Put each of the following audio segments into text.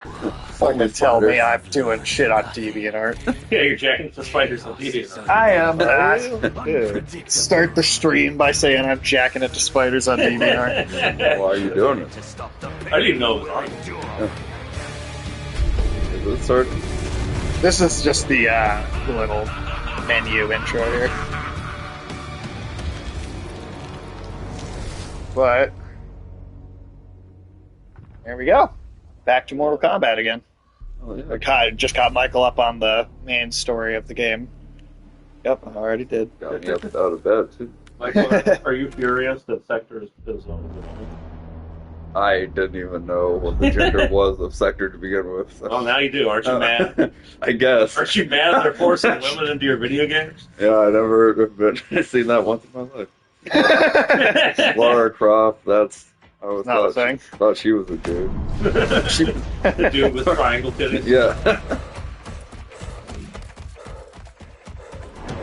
Fucking tell me I'm doing shit on DeviantArt. Yeah, you're jacking the spiders on DeviantArt. I am. Dude. Start the stream by saying I'm jacking it to spiders on DeviantArt. Why are you doing it? I didn't even know it was on. Is it start? This is just the little menu intro here. But there we go. Back to Mortal Kombat again. Oh, yeah. I just got Michael up on the main story of the game. Yep, I already did. Got me up out of bed, too. Michael, are you furious that Sector is I didn't even know what the gender was of Sector to begin with. So. Well, now you do. Aren't you mad? I guess. Aren't you mad they're forcing women into your video games? Yeah, I never have been seen that once in my life. Lara Croft, I was Not a thing. Thought she was a dude. The dude with triangle titties? Yeah.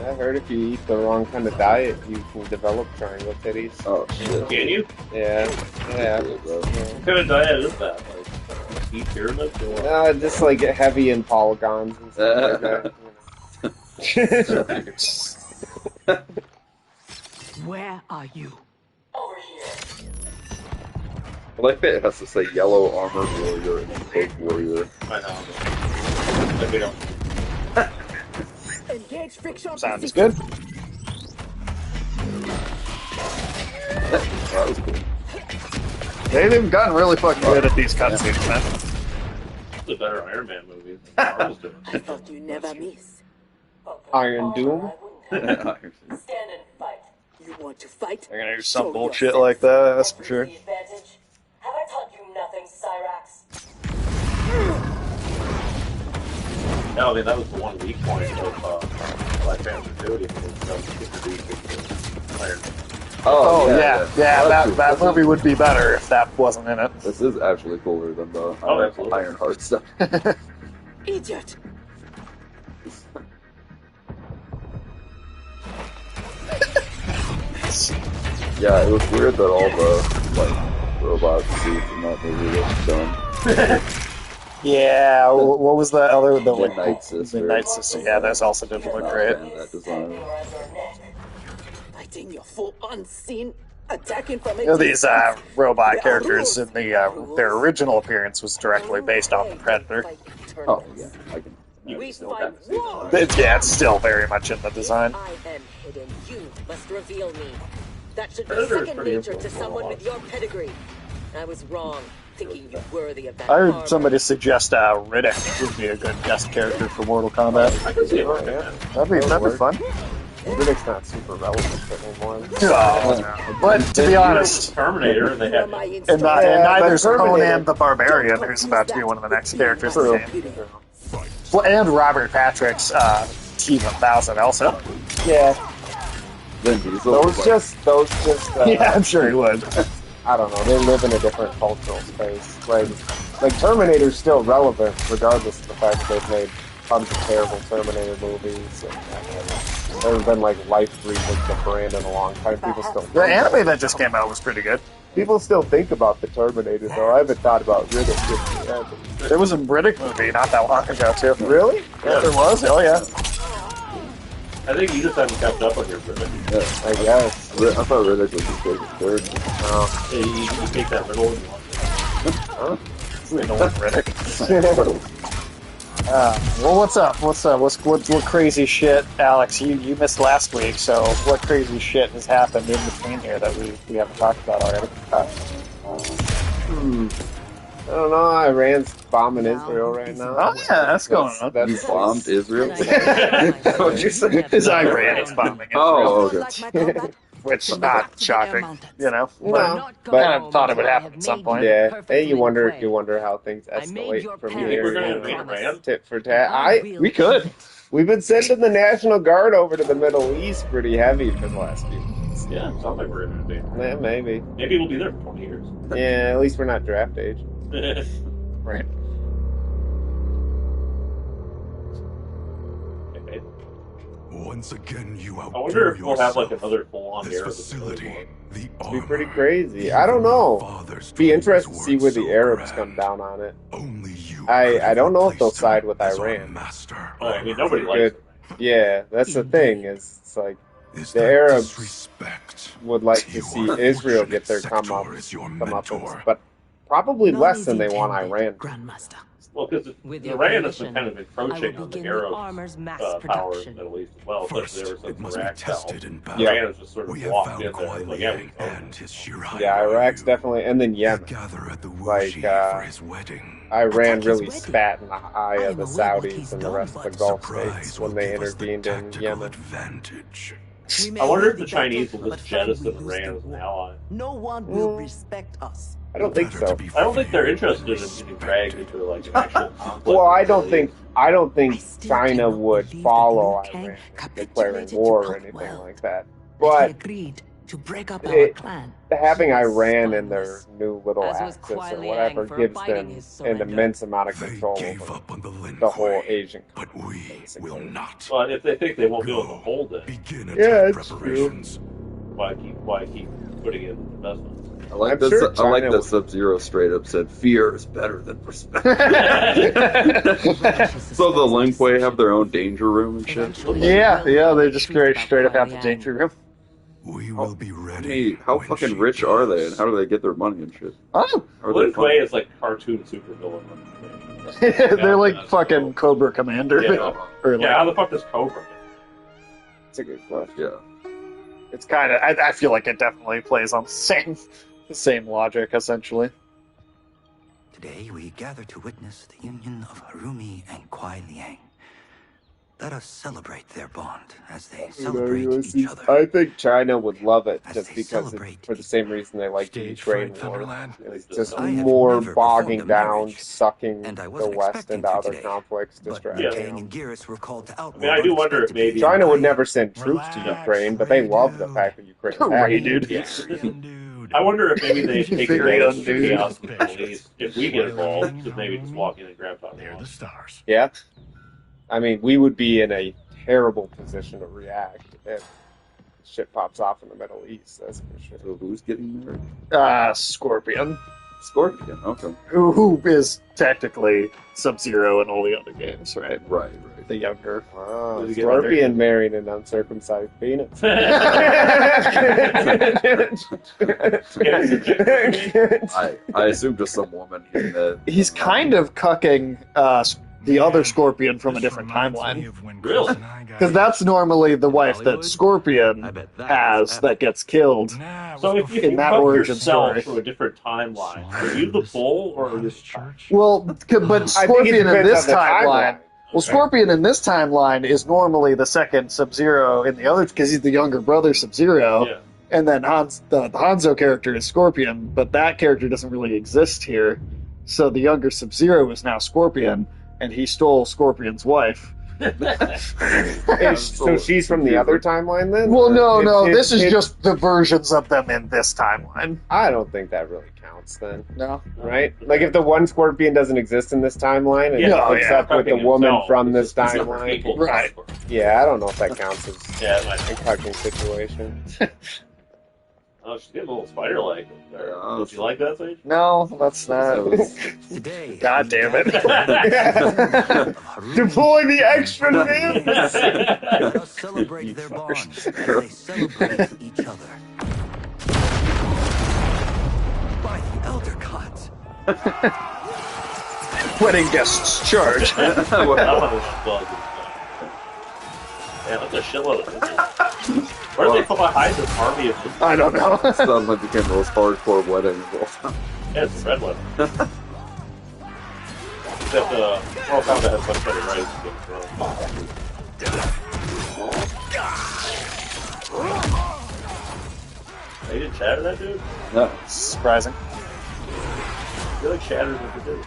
I heard if you eat the wrong kind of diet, you can develop triangle titties. Oh, shit. Can you? Yeah. Yeah. What kind of diet is that? Like, eat pyramids or what? Just like heavy in polygons and stuff like that. Where are you? I like that it has to say yellow armored warrior and pink warrior. I know. Like we don't. Engage friction. Sounds good. That was cool. They've gotten really fucking good at these cutscenes, man. It's a better Iron Man movie than Marvel's doing. I thought you never miss. Iron Doom? Stand and fight. You want to fight? They're gonna do some bullshit like that, that's for sure. Have I taught you nothing, Cyrax? No, I mean, that was the one weak point of Black Panther 2. It was introduced Iron Man. Oh, yeah. That movie would be better if that wasn't in it. This is actually cooler than the absolutely. Ironheart stuff. Idiot. Yeah, it was weird that all the robot suits in that movie looked dumb. Yeah, what was that other? The Midnight Sister. Midnight Sister. Yeah, that's also didn't look great. That design. Fighting your full unseen, attacking from You know, these robot characters in their original appearance was directly based on the Predator. Oh, yeah, I can. We still fight kind of see war. It's still very much in the design. I am hidden. You must reveal me. That should be Predator is second pretty nature to influential. someone with your pedigree. I was wrong, thinking you worthy of that. I armor. heard somebody suggest Riddick would be a good guest character for Mortal Kombat. I can see it working, Yeah. man. That'd be fun. Riddick's not super relevant anymore. But to be honest, Terminator, and they had. My and instinct- neither's but Terminator- Conan the Barbarian, who's about to be one of the next characters in the game. Well, and Robert Patrick's Team 1000 also. Yeah. Vin Diesel. Those just, Yeah, I'm sure he would. I don't know, they live in a different cultural space. Like Terminator's still relevant, regardless of the fact that they've made tons of terrible Terminator movies. And there have been like life reboots of brand in a long time. People still The anime that just came out was pretty good. People still think about the Terminator, though. I haven't thought about Riddick yet. There was a Riddick movie not that long ago, too. Really? Yeah, there was. Hell yeah. I think you just haven't kept up on your Riddick. Yeah. I guess. I thought Riddick was his favorite character. Yeah, you take that riddle and you want You know what, Riddick. Well, what's up? What crazy shit, Alex? You missed last week, so what crazy shit has happened in between here that we haven't talked about already? I don't know. Iran's bombing Israel right now. Oh yeah, that's going on. You bombed Israel? What'd you say? It's Iran is bombing Israel, Oh, okay. which is not shocking, you know. No, But I kind of thought it would happen at some point. Yeah. Hey, you wonder how things made escalate your from parents here. We're gonna you invade know, Iran? tit for tat. We could. We've been sending the National Guard over to the Middle East pretty heavy for the last few months. Yeah, it's not like we're in a Yeah, maybe. Maybe we'll be there for 20 years. Yeah, at least we're not draft age. Right. Once again, you I wonder if we'll have like yourself. another full-on This Arab facility, the It'd be pretty armor, crazy. I don't know. fathers Be told interested to us see were where the so Arabs grand. come down on it. Only you I don't know if they'll placed side him with as our Iran. master. Oh, I mean, nobody likes Good. it. Yeah, that's the thing. Is it's like Is the that Arabs disrespect would like to your see Israel get their fortunate come sector as your up, mentor? but probably None less is than they want intended, Iran. Grandmaster. Well, because With your Iran has been permission, kind of I encroaching will on the begin the Arab armor's mass power in the production. Middle East as well, First, especially ever since it must be Iraq fell. tested in battle. Yeah. Iran has just sort of We have walked found in there. Kuai Like, yeah, we Liang own and it. his Shirai Yeah, Iraq's Ryu. definitely, and then They Yemen. gather at the Like, Wuxi for his wedding. Iran Attack his really wedding. spat in the eye I of am the aware what Saudis he's and the done, rest of the but Gulf Surprise states will when they give us the intervened in tactical Yemen. advantage. We may I wonder win if the the Chinese battle, will but just fight jettison we lose Iran the as an war. ally. No one will respect us. I don't think Better so. to be I don't think they're feared interested than in getting dragged respected. into like an actual conflict. Well, I in the don't Middle think East. I still China cannot would believe follow that Liu Kang Iran declaring capitulated to war or Punk anything World. like that. That he But agreed to break up our it, clan. having He is Iran in their spineless. new little As was axis Kuai or Liang whatever for gives fighting them his an surrender. immense amount of They control gave over up on the Lin the whole Kuei, Asian but continent, we basically. will not. Well, if they think they won't be able to Go. hold it, Begin Yeah, attack it's true. preparations. why keep putting in investments? I like I'm that. sure I like China that would- Sub-Zero straight up said, "Fear is better than respect." Relishes So the suspense Lin and Kuei have decision. their own danger room and shit. Eventually, Yeah, we'll yeah, learn they the just truth very about straight up Kuai have the Liang. danger room. We will be ready. Hey, how when fucking she rich are they, does. and how do they get their money and shit? Oh, How are Lin they Kuei funded? is like cartoon supervillain. they're like that's fucking cool. Cobra Commander. Yeah. Or like, Yeah, how the fuck does Cobra? It's a good question. Yeah. it's kind of. I feel like it definitely plays on the same logic essentially. Today we gather to witness the union of Harumi and Kuai Liang. Let us celebrate their bond as they celebrate each other. I think China would love it As just they because celebrate for the same reason they like the Stage Ukraine fright, war. Thunderland? It's just I have more never bogging performed a down, marriage, sucking and I the wasn't West expecting into to other today. conflicts, But distracting Kang them. and Geras were called to outlaw I mean, I do wonder if unexpected maybe- China would Kuai. never send troops to Relax, Ukraine, but they Ray love the dude. fact that Ukraine Ray attacked. dude. Dude. I wonder if maybe they take Very advantage of the undude. chaos in the Middle East. If we get involved, to maybe just walk in and grab Tom They're the Holland. stars. Yeah, I mean, we would be in a terrible position to react if shit pops off in the Middle East. That's for sure. So who's getting married? Scorpion, Scorpion. Okay. who is technically Sub-Zero in all the other games, right? Right. The younger. Wow, Does he get Scorpion married an uncircumcised penis. I assume just some woman in the. He's kind of cucking the other Scorpion from a different timeline. Really? Because that's normally the wife that Hollywood? Scorpion I bet that has was that gets killed. So if you In that cut origin yourself story. through a different timeline, are you the bull or are you the church? Well, but I think it Scorpion in depends this on the timeline. Well, Scorpion in this timeline is normally the second Sub-Zero in the other because he's the younger brother Sub-Zero. Yeah. And then the Hanzo character is Scorpion, but that character doesn't really exist here. So the younger Sub-Zero is now Scorpion, and he stole Scorpion's wife. So she's from the other timeline then? Well, Or no, it- this is it- just the versions of them in this timeline. I don't think that really counts then, No. right? Like if the one Scorpion doesn't exist in this timeline and Yeah, hooks up with the Cucking woman himself, from it's this just different timeline. people. Right. Yeah, I don't know if that counts as Yeah, it might a cucking situation. Oh, she's getting a little spider-like. There. Yeah. Did you like that, Sage? No, that's not. Today, God we damn it. gather to witness the union of Harumi Deploy the extra and man! Let us celebrate their bond as they celebrate each other. By the Elder Gods, Wedding guests charge. That one was bugged. Yeah, that's a shitload of this. Where did they hide this army of just... I don't know. Suddenly became the most hardcore wedding of all time. Yeah, it's the red one. Except, Mortal Kombat has much better writing skills. They didn't shatter that dude? No. Surprising. I feel like Shatter's what they do.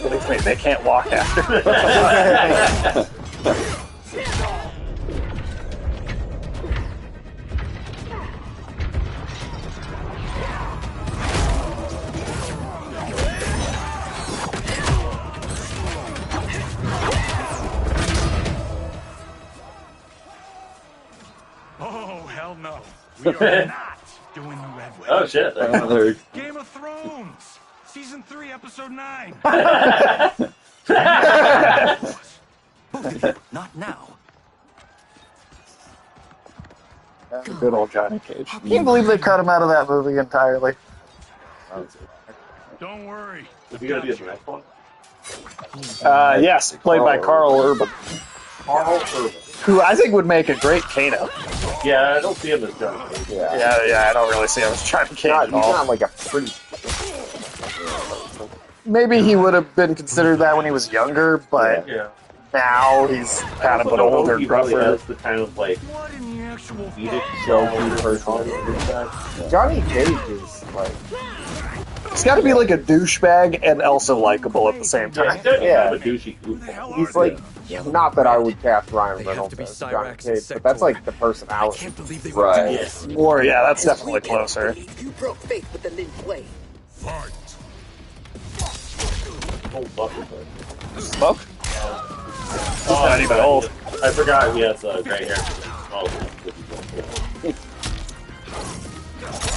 Believe me, they can't walk after. Oh, hell no. We are not doing the red way. Oh shit! There- Game of Thrones, season 3, episode 9. Not now. Good old Johnny Cage. Can't believe they cut him out of that movie entirely. Don't worry. Is he gonna be in the next one? Yes, played by Carl Urban, Carl Urban. who I think would make a great Kano. Yeah, I don't see him as Johnny Cage. Yeah, I don't really see him as Johnny Cage at He's all. not like a pretty. Maybe he would have been considered that when he was younger, but Yeah. now he's kind of an older, He really gruffer. has the kind of like What in the actual edict Jokey personality. Johnny Cage is like. He's got to be like a douchebag and also likable at the same time. Yeah. a douchey goofball. He's like. Not that I would cast Ryan They have Reynolds to be as Johnny Cyrax's Cage, sector. but that's like the I personality. can't believe they Right. Yes. Or yeah, that's As definitely we cannot closer. believe You broke faith with the Lin Kuei. fight? Old fucker. Smoke? He's not even old. I forgot he has gray hair. Oh,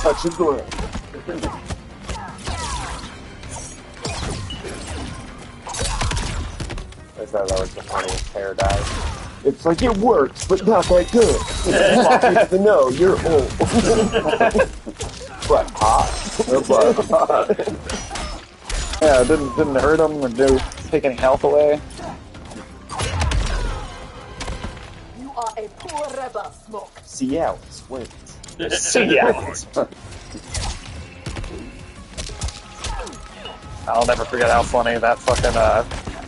Touch his door. I thought that was the funniest hair dye. It's like it works, but not that good. It's the no, you're old. But hot. But, Yeah, it didn't hurt him or take any health away. You are a poor rebel, Smoke. Cialis wins. Yeah. I'll never forget how funny that fucking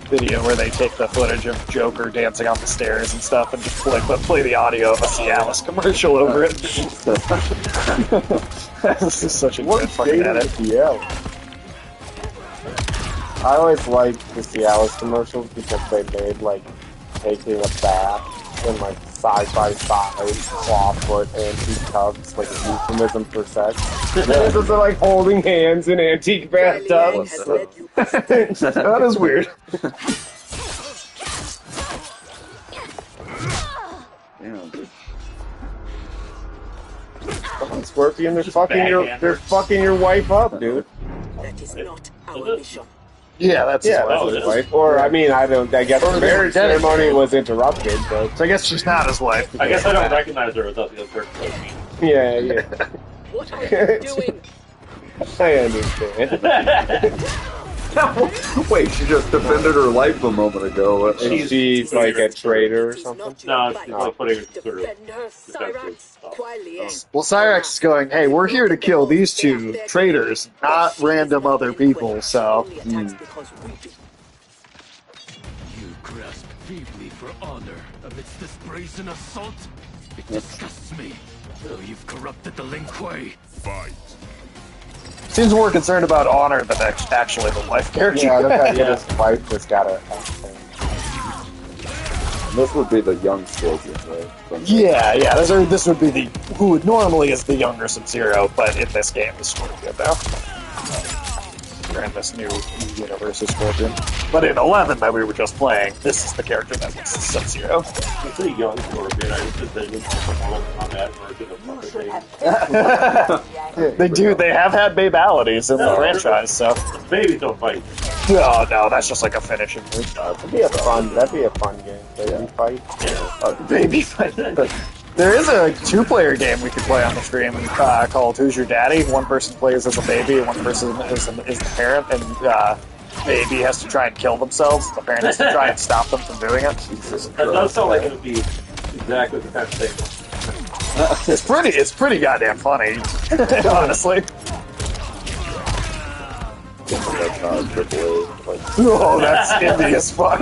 video where they take the footage of Joker dancing on the stairs and stuff and just play the audio of a Cialis commercial over it. This is such a good fucking edit. Cialis? I always liked the Cialis commercials because they made like taking a bath in like side-by-side clawfoot antique tubs, like a euphemism for sex. And then they're like holding hands in antique Kuai Liang bathtubs. has led you astray. That is weird. damn, dude. Come on, Scorpion, they're backhanders. fucking your wife up, dude. That is not our mission. Yeah, that's his Yeah, wife. that's his wife. Or I mean, I guess the marriage ceremony was interrupted, but So I guess she's not his wife. I guess I don't recognize her without the other person. yeah. What are you doing? I understand. Wait, she just defended her life a moment ago. And she's like a traitor or It is something. not your No, fight. she's like putting her through. Defend her, Cyrax. Kuai Liang. Well, Cyrax is going, hey, we're here to kill these two traitors, not random other people, so... Only attacks Hmm. because we do. You grasp feebly for honor amidst this brazen assault? It disgusts me. Though you've corrupted the Lin Kuei. Fight. Seems more concerned about honor than actually the wife character. Yeah, the fact that his wife just got a. This would be the young Scorpion, right? Yeah, this would be the who normally is the younger Sub-Zero, but in this game is Scorpion now. Or in this new universe is Scorpion. But in 11 that we were just playing, this is the character that was Sub-Zero. It's a young Scorpion. I just envisioned on that version of fucking They have had babalities in the franchise, so... Babies don't fight. No, that's just like a finishing move. That'd be a fun game. Baby fight. Baby fight. There is a two-player game we could play on the stream called Who's Your Daddy? One person plays as a baby, and one person is the parent, and baby has to try and kill themselves. The parent has to try and stop them from doing it. That does sound like it would be exactly the kind of thing. It's pretty goddamn funny, honestly. That's not AAA. Like, Oh, that's indie as fuck.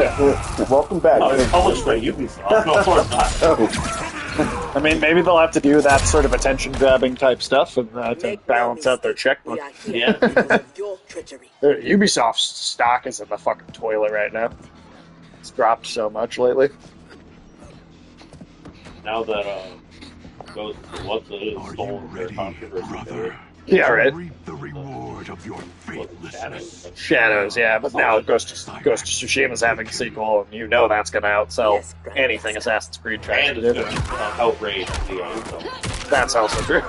Welcome back. Oh, it's published by Ubisoft. No, of course not. I mean, maybe they'll have to do that sort of attention-grabbing type stuff and to Make balance no out their mistake, checkbook. we are here because of your treachery. Ubisoft's stock is in the fucking toilet right now. It's dropped so much lately. Now that Ghost what's Are you stolen their ready, controversy. brother? Yeah, right. Reap the reward of your faithlessness. Shadows, yeah, but now Ghost of Tsushima's having a sequel, and you know that's going to outsell Yes, Grand anything Master. Assassin's Creed tries And to it's do. going to outrage the so. That's also true.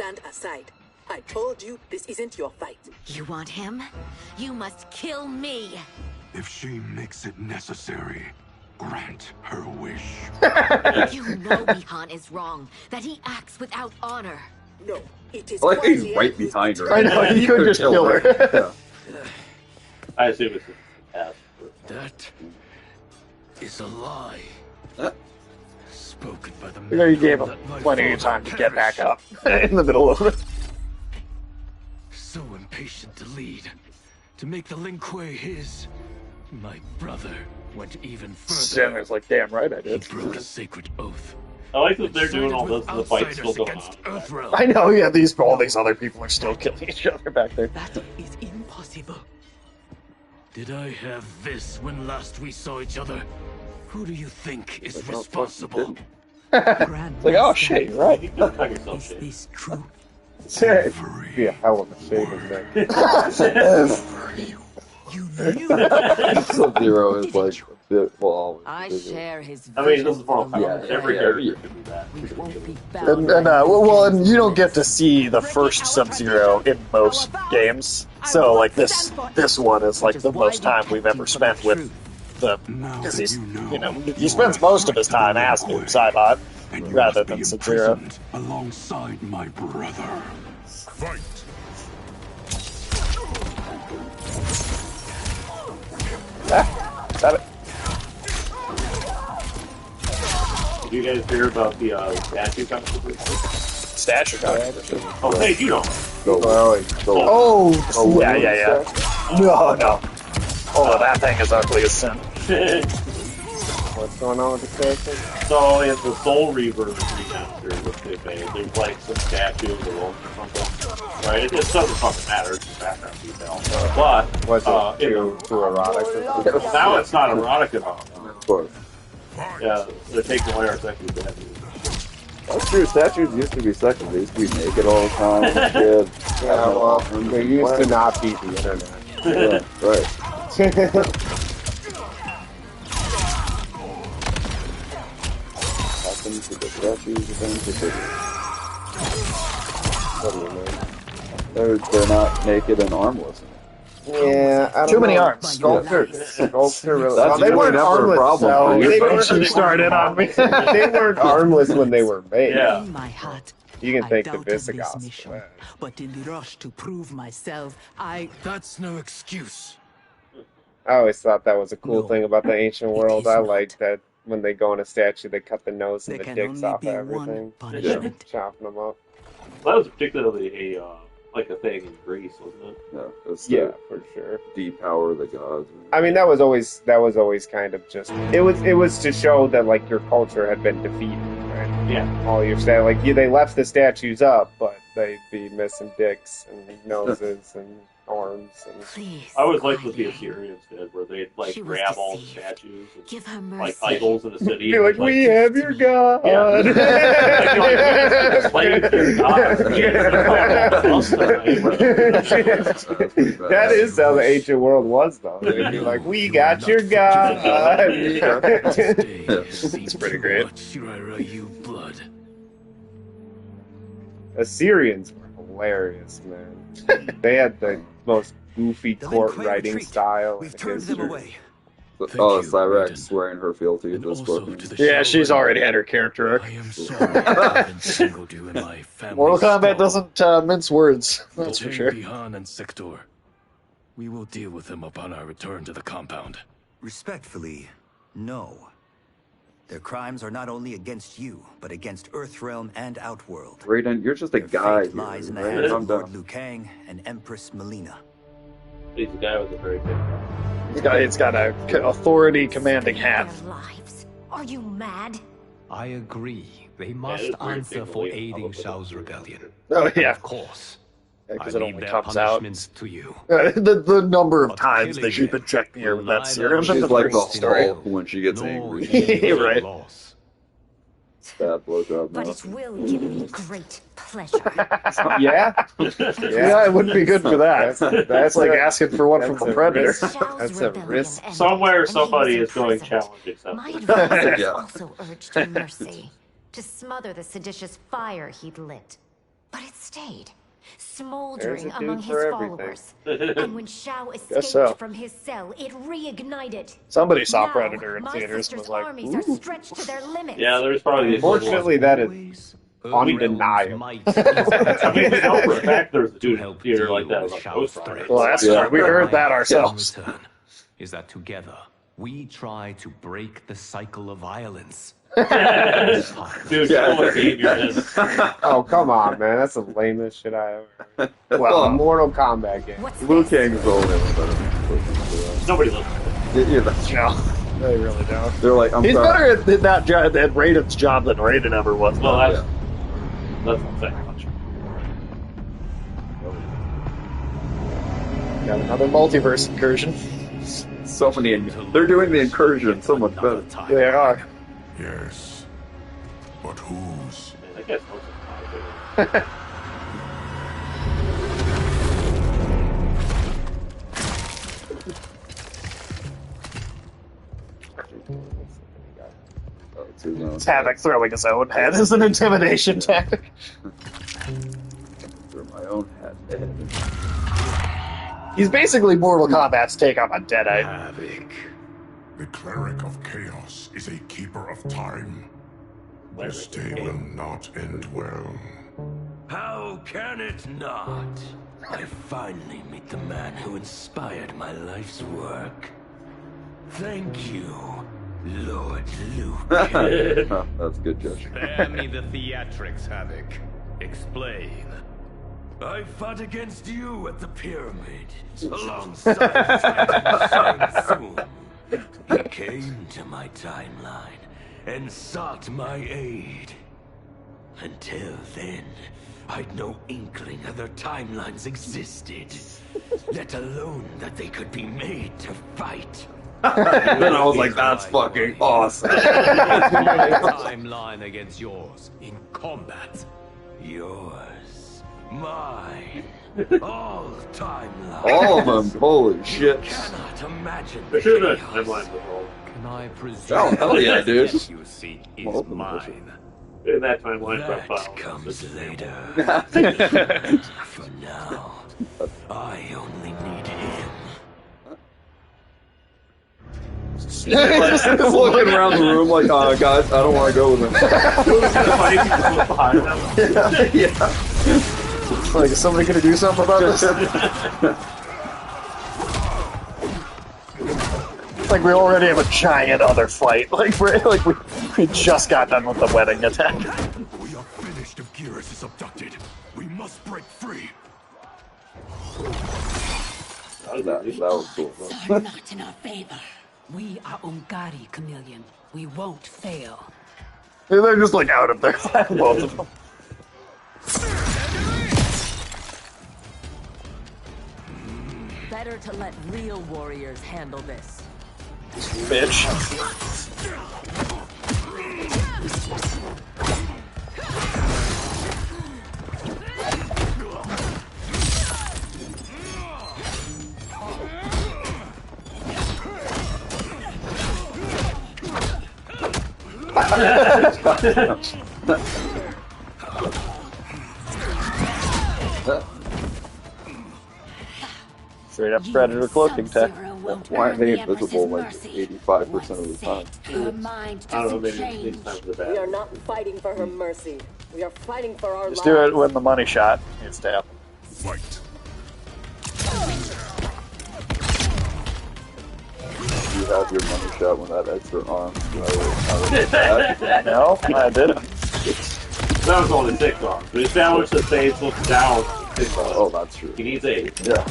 stand aside. I told you this isn't your fight. You want him? You must kill me. If she makes it necessary, grant her wish. You know Bihan is wrong, that he acts without honor. No, it is I like he's Quasi right who's behind her. I know, you could just kill her. Yeah. I assume it's a pass. That is a lie. Spoken by the You know, you man gave who him let my plenty of father time to get back perish. up in the middle of it. So impatient to lead, to make the Lin Kuei his. My brother went even further. Stanley's like, damn right I He did. broke a sacred oath. I like that they're and doing sided all with this. The fight's still outsiders going against on. Earthrealm. I know, yeah, all these other people are still killing each other back there. That is impossible. Did I have this when last we saw each other? Who do you think is Like, oh, fuck, you responsible? didn't. It's like, oh shit, you're right. You can cut yourself Is shit. this true? Be a hell of a shaving neck. You knew. Sub-Zero is like a bit, well, I always share his I mean, vision this is more for fun. Yeah, Every yeah, character yeah. can do that. We won't be And, bound. and you don't get to see the first Sub-Zero in most games. So, like, this one is, like, the most time we've ever spent with the... Because he's, you know, he spends most of his time as Noob Saibot, rather than Sub-Zero. Alongside my brother. Fight! Got it. Did you guys hear about the statue controversy? Statue controversy. Oh, hey, you know. Oh, yeah. No. Although that thing is ugly as sin. What's going on with the character? So in the Soul Reaver remaster that they made, there's like some statues or rolls or something. Right? It just doesn't fucking matter, it's just background detail. But Was it too erotic or something? now it's not erotic at all. Of course. Yeah, they're taking away our sexual identity. That's true. Statues used to be sexy. They used to be naked all the time. As a kid. Yeah, well, they used to not be the internet. Yeah, right. Happens to the statues eventually. What do you mean? They're not naked and armless. Yeah, I don't Too many know. arms. Sculpture really. That's Well, they weren't never a armless. problem. So You're they supposed weren't, She started on me. they weren't armless when they were made. Yeah. In my heart, You can I thank the doubted this Visigoths mission, for that. but in the rush to prove myself, That's no excuse. I always thought that was a cool No, thing about the ancient it world. is I not. liked that when they go in a statue, they cut the nose and there the can dicks only off be everything. one punishment. Chopping them up. That was particularly a like a thing in Greece, wasn't it? Yeah, it's Yeah, for sure. depower the gods. I mean, that was always kind of just it was to show that like your culture had been defeated, right? Yeah. All your they left the statues up, but they'd be missing dicks and noses and arms and. Please. I always liked what the Guardian. Assyrians did, where they'd like She was grab all the deceived. statues and Give her mercy. like idols in the city. Be like, and, we have your god. Yeah. Slave to your god. That is how the ancient world was, though. They'd be like, we got your god. It's pretty great. You blood. Assyrians were hilarious, man. They had the most goofy The court Lin Kuei writing retreat. style in We've turned them history. away. Thank Oh, you, Cyrex Raiden. swearing her fealty to And this also book. to the Yeah, she's Shaolin. already had her character arc. I am sorry I haven't singled you in my family. Mortal Kombat skull. doesn't mince words, that's for sure. Bihan and Sector. We will deal with them upon our return to the compound. Respectfully, no. Their crimes are not only against you, but against Earthrealm and Outworld. Raiden, you're just a Their guy. fate lies in the Right? hands Calm of Lord down. Liu Kang and Empress Melina. He's a guy with a very big It's got a authority commanding hat. Their lives. Are you mad? I agree. They it's must weird answer being for late, aiding probably. Shao's rebellion. Oh, yeah. Of course. Because I it leave only their comes out. punishments to you. The number of But times killing they keep them injecting her with will that serum. neither She's That's like a the great story. Hulk when she gets nor angry. even Right. loss. Bad blowjob But mouth. it will give me great pleasure. Yeah? Yeah, it wouldn't be good for that. That's like asking for one from that's the a Predator. risk. Shao's That's a rebellion risk. ended, Somewhere and he somebody was is going imprisoned. challenging My something. advisors Yeah. also urged mercy to smother the seditious fire he'd lit. but it stayed, There's smoldering a dude among his for everything. followers. And when Shao escaped so. from his cell, it reignited. Somebody saw Now, Predator in my theaters and sister's was like, armies are ooh. stretched to their limits. Yeah, there's probably these Unfortunately, that is undeniable. I mean, we know for a fact there's a dude in theater like that about Ghost Rider. Well, that's Yeah. true. We heard that ourselves. In return is that together we try to break the cycle of violence. Dude, you know what Xavier is. Oh, come on, man. That's the lamest shit I ever heard. Well, A Mortal Kombat game. What's Liu this? Kang's the only one that Nobody listens. yeah, that's No, they really don't. They're like, I'm He's sorry. better at that job, at Raiden's job than Raiden ever was. Well, Yeah. that's not saying much. Got another multiverse incursion. So many. They're doing the incursion so much better. They are. Yes. But whose? I guess most of the time. Oh, it's his own. It's Havoc throwing his own head as an intimidation tactic. Throw my own hat. He's basically Mortal Kombat's take on a Deadite. Havoc. The cleric of chaos is a keeper of time. This day will not end well. How can it not? I finally meet the man who inspired my life's work. Thank you, Lord Luke. Oh, that's good, Josh. Spare me the theatrics, Havoc. Explain. I fought against you at the pyramid, alongside Titan Shang Tsung. He came to my timeline and sought my aid. Until then, I'd no inkling other timelines existed, let alone that they could be made to fight. Then I was like, that's fucking awesome. Timeline against yours in combat. Yours, mine, all timelines. All of them. Holy shit. Cannot imagine There should have been a chaos. timeline before. Can I presume? Oh, hell yeah, dude. What you seek is Well, open the mine. In that timeline That profile. comes later. For now, I only need him. Just looking around the room like, guys, I don't want to go with him. Yeah. Like, is somebody gonna do something about this? Like, we already have a giant other fight. Like, we just got done with the wedding attack. We are finished if Geras is abducted. We must break free. That was cool. Are not in our favor. We are Ungari, Chameleon. We won't fail. They're just like out of there, both of them. Better to let real warriors handle this. Bitch. Straight up Predator cloaking tech. Why aren't they invisible like 85% of the time? Your mind I don't know, doesn't maybe change. these times are We are bad. not fighting for her mercy. We are fighting for our Just lives. do it when the money shot needs to happen. Fight. You have your money shot when that extra arm. That. No, I didn't. That was only 6 arms. But his damage to stage looks down. Oh, that's true. He needs 8. Yeah.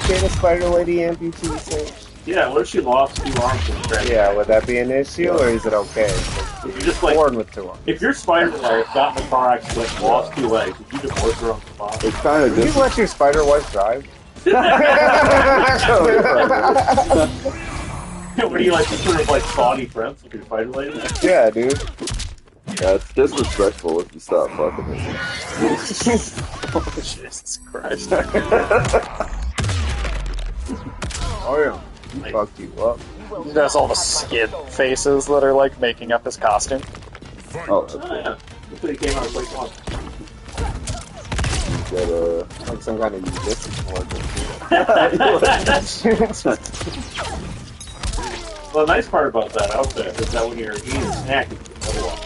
Can a Spider Lady amputee thing? Yeah, what if she lost 2 arms in the crash? Yeah, would that be an issue, or is it okay? You just like, Born with 2 arms. if your spider wife got in a car accident and lost 2 legs, would you divorce her on the spot? It's kind of Would you just. let your spider wife drive? What do you like, sort of like spawny friends with your spider lady? Yeah, dude. Yeah, it's disrespectful if you stop fucking with me. Jesus Christ. Oh yeah. He fucked you up. He does all the skid faces that are like making up his costume. Oh, yeah. That's what he came out of like one. Like some kind of Ulysses organ. Well, the nice part about that outfit is that when you're eating a snack, you can double up.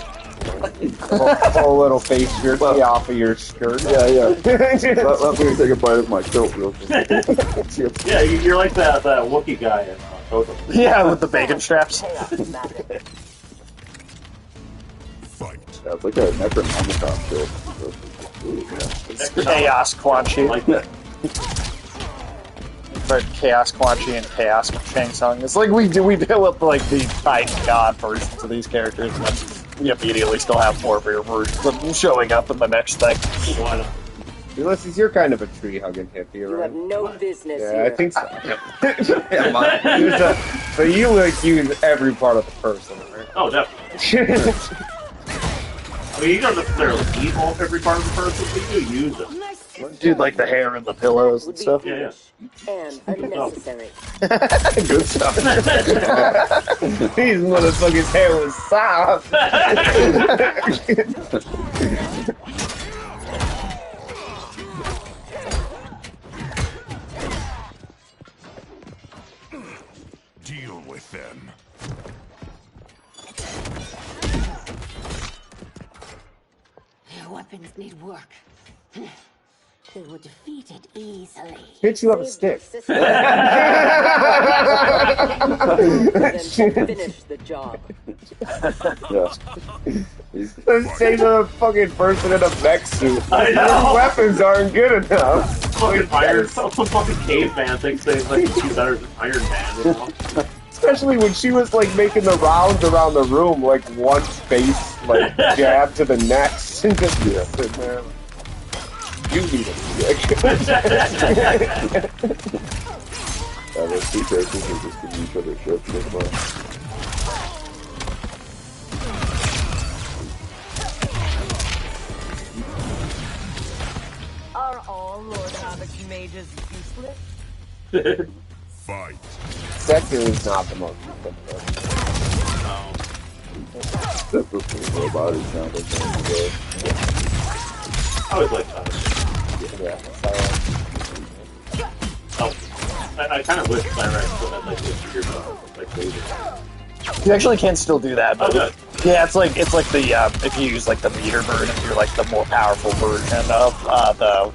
Pull a little face jerky off of your skirt. Yeah. Let me take a bite of my coat real quick. Yeah, you're like that Wookiee guy in Totem. Yeah, with the bacon straps. Yeah, it's like a Necronomicon show. Chaos Quan Chi. Like that. But Chaos Quan Chi and Chaos Shang Tsung. It's like we deal with like the Titan God versions of these characters, and then we immediately still have more rare versions of them showing up in the next thing. Ulysses, you're kind of a tree-hugging hippie, You right? have no business Yeah, here. I think so. So you like use every part of the person, right? Oh, definitely. I mean, you don't necessarily eat every part of the person, but you do use it. Dude, like the hair and the pillows and stuff. Yeah. And unnecessary. Good stuff. These motherfuckers' hair was soft. Deal with them. Their weapons need work. They were defeated easily. Bitch, you have a stick. Finish the job. Say the fucking person in a mech suit. I know. Your weapons aren't good enough. Fucking Iron, some fucking caveman thinks they like she's better than Iron Man. You know? Especially when she was like making the rounds around the room, like one face like jab to the next, and just sitting there. You need a stick. Those two characters are just giving each other shit so far. Are all Lord Havoc's mages useless? Fight. Sector is not the most difficult. Except for the robot, it sounds like I always like that. Oh, I kind of wish Cyrax still had like this weird like laser. You actually can still do that, but Oh, good. yeah, it's like the if you use like the meter burn, if you're like the more powerful version of the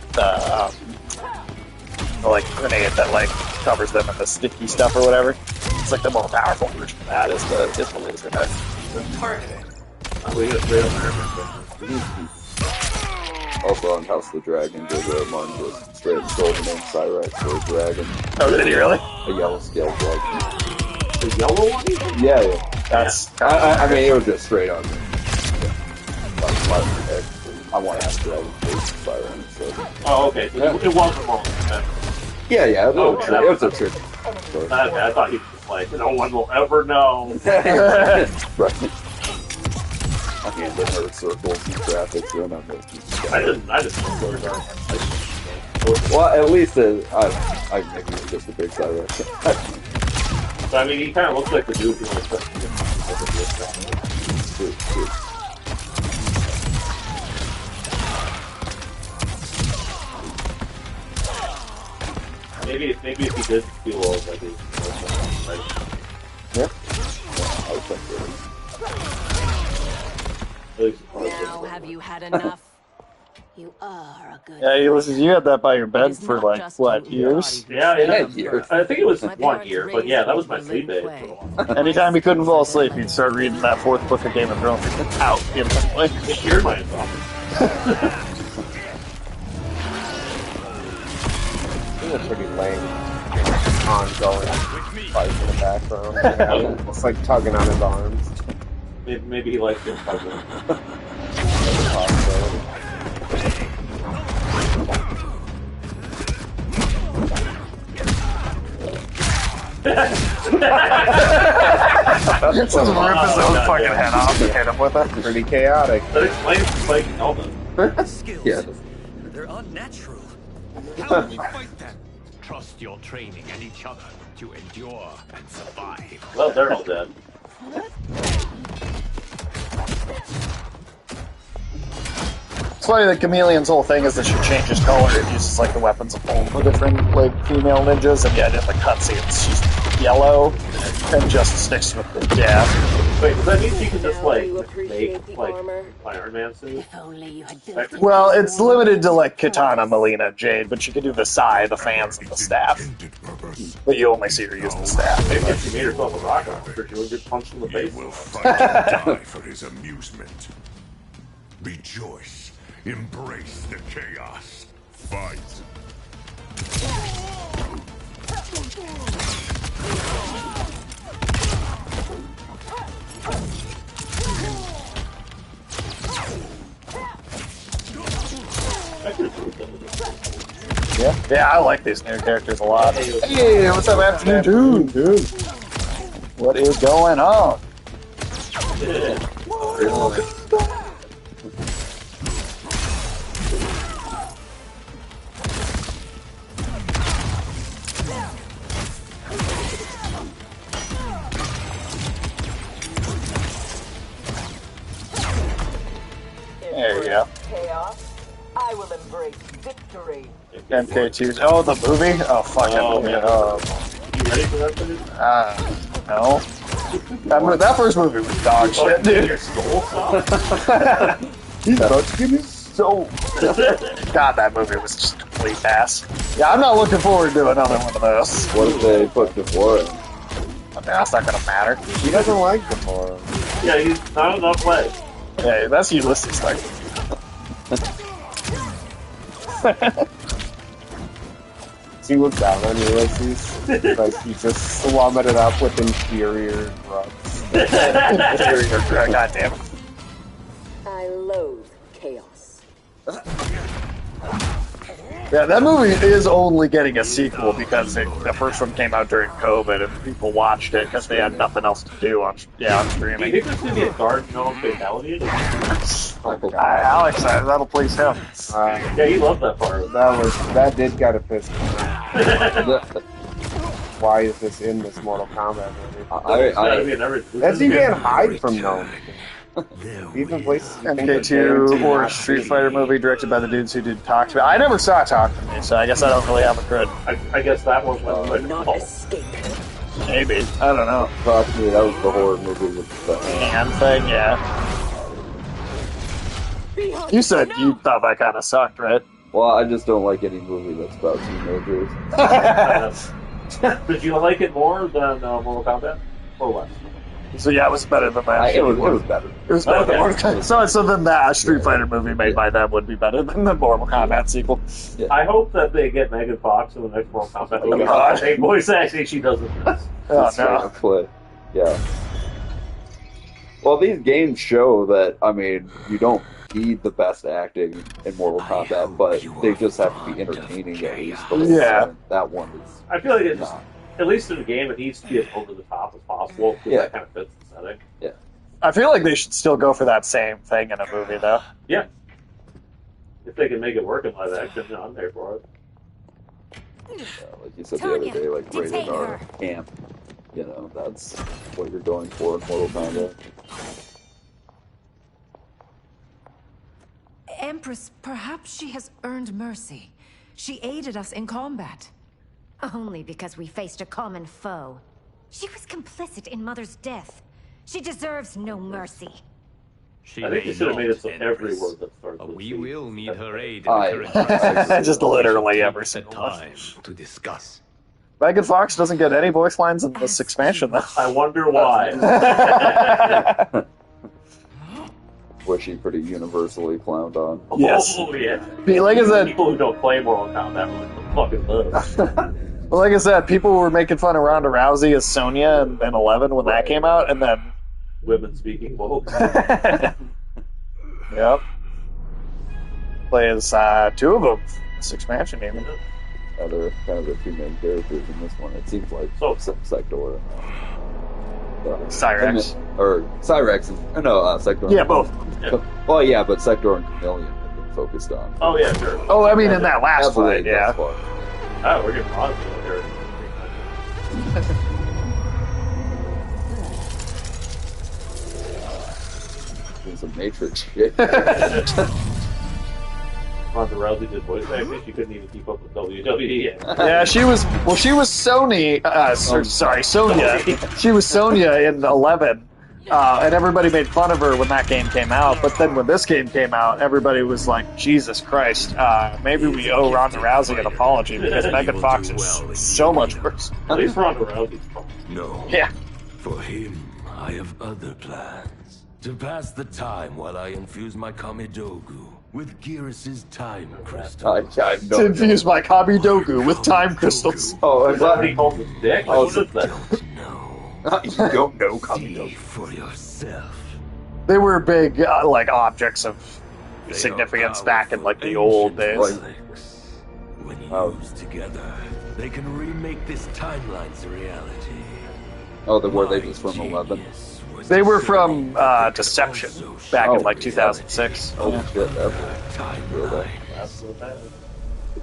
like grenade that like covers them in the sticky stuff or whatever. It's like the more powerful version of that is the laser knife. Also on House of the Dragon, George Martin just straight up stole the name Cyrax for a dragon. Oh, did he really? A yellow scaled dragon. The yellow one? Yeah. That's. I mean, it was just straight on. I want to ask dragon face Siren. So. Oh, okay. So it wasn't wrong. Yeah, it was Oh, a trick. It was a trick. Okay, I thought he was like, no one will ever know. Right. I can't do her circles and traffic, so I'm not going to keep I just know Dark. Well, at least I maybe it's just a big Cyrax. So, I mean, he kind of looks like the dude who looks like Maybe if he did feel old, like he's right. Yeah. I was Now have you had enough? You are a good. Yeah, Ulysses, you had that by your bed for like what years? Yeah, years. I think it was 1 year, but yeah, that was my sleep aid for a while. Anytime he couldn't fall asleep, he'd start reading that fourth book of Game of Thrones out instantly. You're my thought. It's a pretty lame, ongoing fight in the background. Yeah, it's like tugging on his arms. Maybe he likes it. Just rip his own fucking head off and hit him with it. Pretty chaotic. That explains the spike in Elden. Skills. Yeah. They're unnatural. How do we fight them? Trust your training and each other. to endure and survive. Well, they're all dead. It's funny that Chameleon's whole thing is that she changes color and uses like the weapons of all the different like female ninjas, and yet in the cutscenes she's yellow and just sticks with it. Yeah. Wait, does that mean she can just like make like Iron Man suit? Well, it's limited to like Katana, Melina, Jade, but she can do the Sai, the fans, and the staff. But you only see her use the staff. Maybe if she made herself a rocket launcher, she would get punched in the face. Will fight and die for his amusement. Rejoice. Embrace the chaos. Fight. Yeah, I like these new characters a lot. Hey, what's up, afternoon, dude? What is going on? There you go. Chaos, I will embrace victory. MK2's. Oh, the movie? Oh, fuck Oh, it. man. You ready for that movie? No. That first movie was dog shit, dude. Your soul sucked? He's touching his soul. God, that movie was just complete ass. Yeah, I'm not looking forward to another one of those. What if they put Gamora in? I mean, that's not gonna matter. He doesn't like Gamora. Yeah, he's not enough play. Yeah, that's Ulysses' thing. He looks out on Ulysses. Like he just slummed it up with inferior drugs. God damn it. I loathe chaos. Yeah, that movie is only getting a sequel because the first one came out during COVID and people watched it because they had nothing else to do on Do you streaming. think there's going to be a guard gnome fatality in it? Alex, that'll please him. Yeah, he loved that part. That did kind of piss me off. Why is this in this Mortal Kombat movie? As you can't hide from gnomes. Even places MK2 or Street Fighter movie directed by the dudes who did Talk to Me. I never saw Talk to Me, so I guess I don't really have a cred. I guess that one went Not escape. Maybe. I don't know. Talk to Me, that was the horror movie with the hand thing, yeah. You said you thought that kind of sucked, right? Well, I just don't like any movie that's about teenagers. Did you like it more than Mortal Kombat? Or what? So yeah, it was better than that. It was better. It was better than Mortal Kombat. So then that Street Fighter movie made by them would be better than the Mortal Kombat sequel. Yeah. I hope that they get Megan Fox in the next Mortal Kombat movie. I think voice acting she does it best. Oh no. Play. Yeah. Well, these games show that, I mean, you don't need the best acting in Mortal Kombat, but they just have to be entertaining at least. Yeah. That one is. I feel like it just, at least in the game, it needs to be as over the top as possible because that kind of fits the setting. Yeah. I feel like they should still go for that same thing in a movie, though. Yeah. If they can make it work in live action, I'm there for it. Like you said the other day, like rated R camp. You know, that's what you're going for in Mortal Kombat. Empress, perhaps she has earned mercy. She aided us in combat. Only because we faced a common foe. She was complicit in Mother's death. She deserves no mercy. She I think you may should have not, made it so every Empress, word that starts but with we C. will need her aid in the current crisis. Just literally every Take single the one. time to discuss. Megan Fox doesn't get any voice lines in this expansion, though. I wonder why. Was she pretty universally clowned on? Yes. Oh, yeah. Like I said, People who don't play Mortal Kombat fucking love. well, like I said, people were making fun of Ronda Rousey as Sonya in 11 when that came out, and then Women speaking woke. Yep. Plays two of them. This expansion even. They're kind of the two main characters in this one. It seems like Sector and Cyrex. Or Cyrex and Sector. Yeah, both. Yeah. Well, yeah, but Sector and Chameleon have been focused on. Oh, yeah, sure. Oh, I mean, in that last Heavily fight, yeah. thus far. Oh, we're getting positive here. It's a Matrix shit. Ronda Rousey did voice acting. She couldn't even keep up with WWE. Yeah, she was Sony. Sorry, Sonya. She was Sonya in 11, and everybody made fun of her when that game came out. But then when this game came out, everybody was like, "Jesus Christ, maybe we owe Ronda Rousey an apology because Megan Fox is so much worse." At least Ronda Rousey's fun. No. Yeah. For him, I have other plans. To pass the time while I infuse my Kamidogu with Gearus' time crystal. To infuse my Kamidogu with time crystals. Oh, Is that what he called his dick? Oh, What is that? You don't know Kamidogu. For yourself. They were big, like, objects of significance back in, like, the old days. When used together, they can remake this timeline's reality. Oh, were they just from 11? They were from Deception back in, like, 2006. Oh, shit,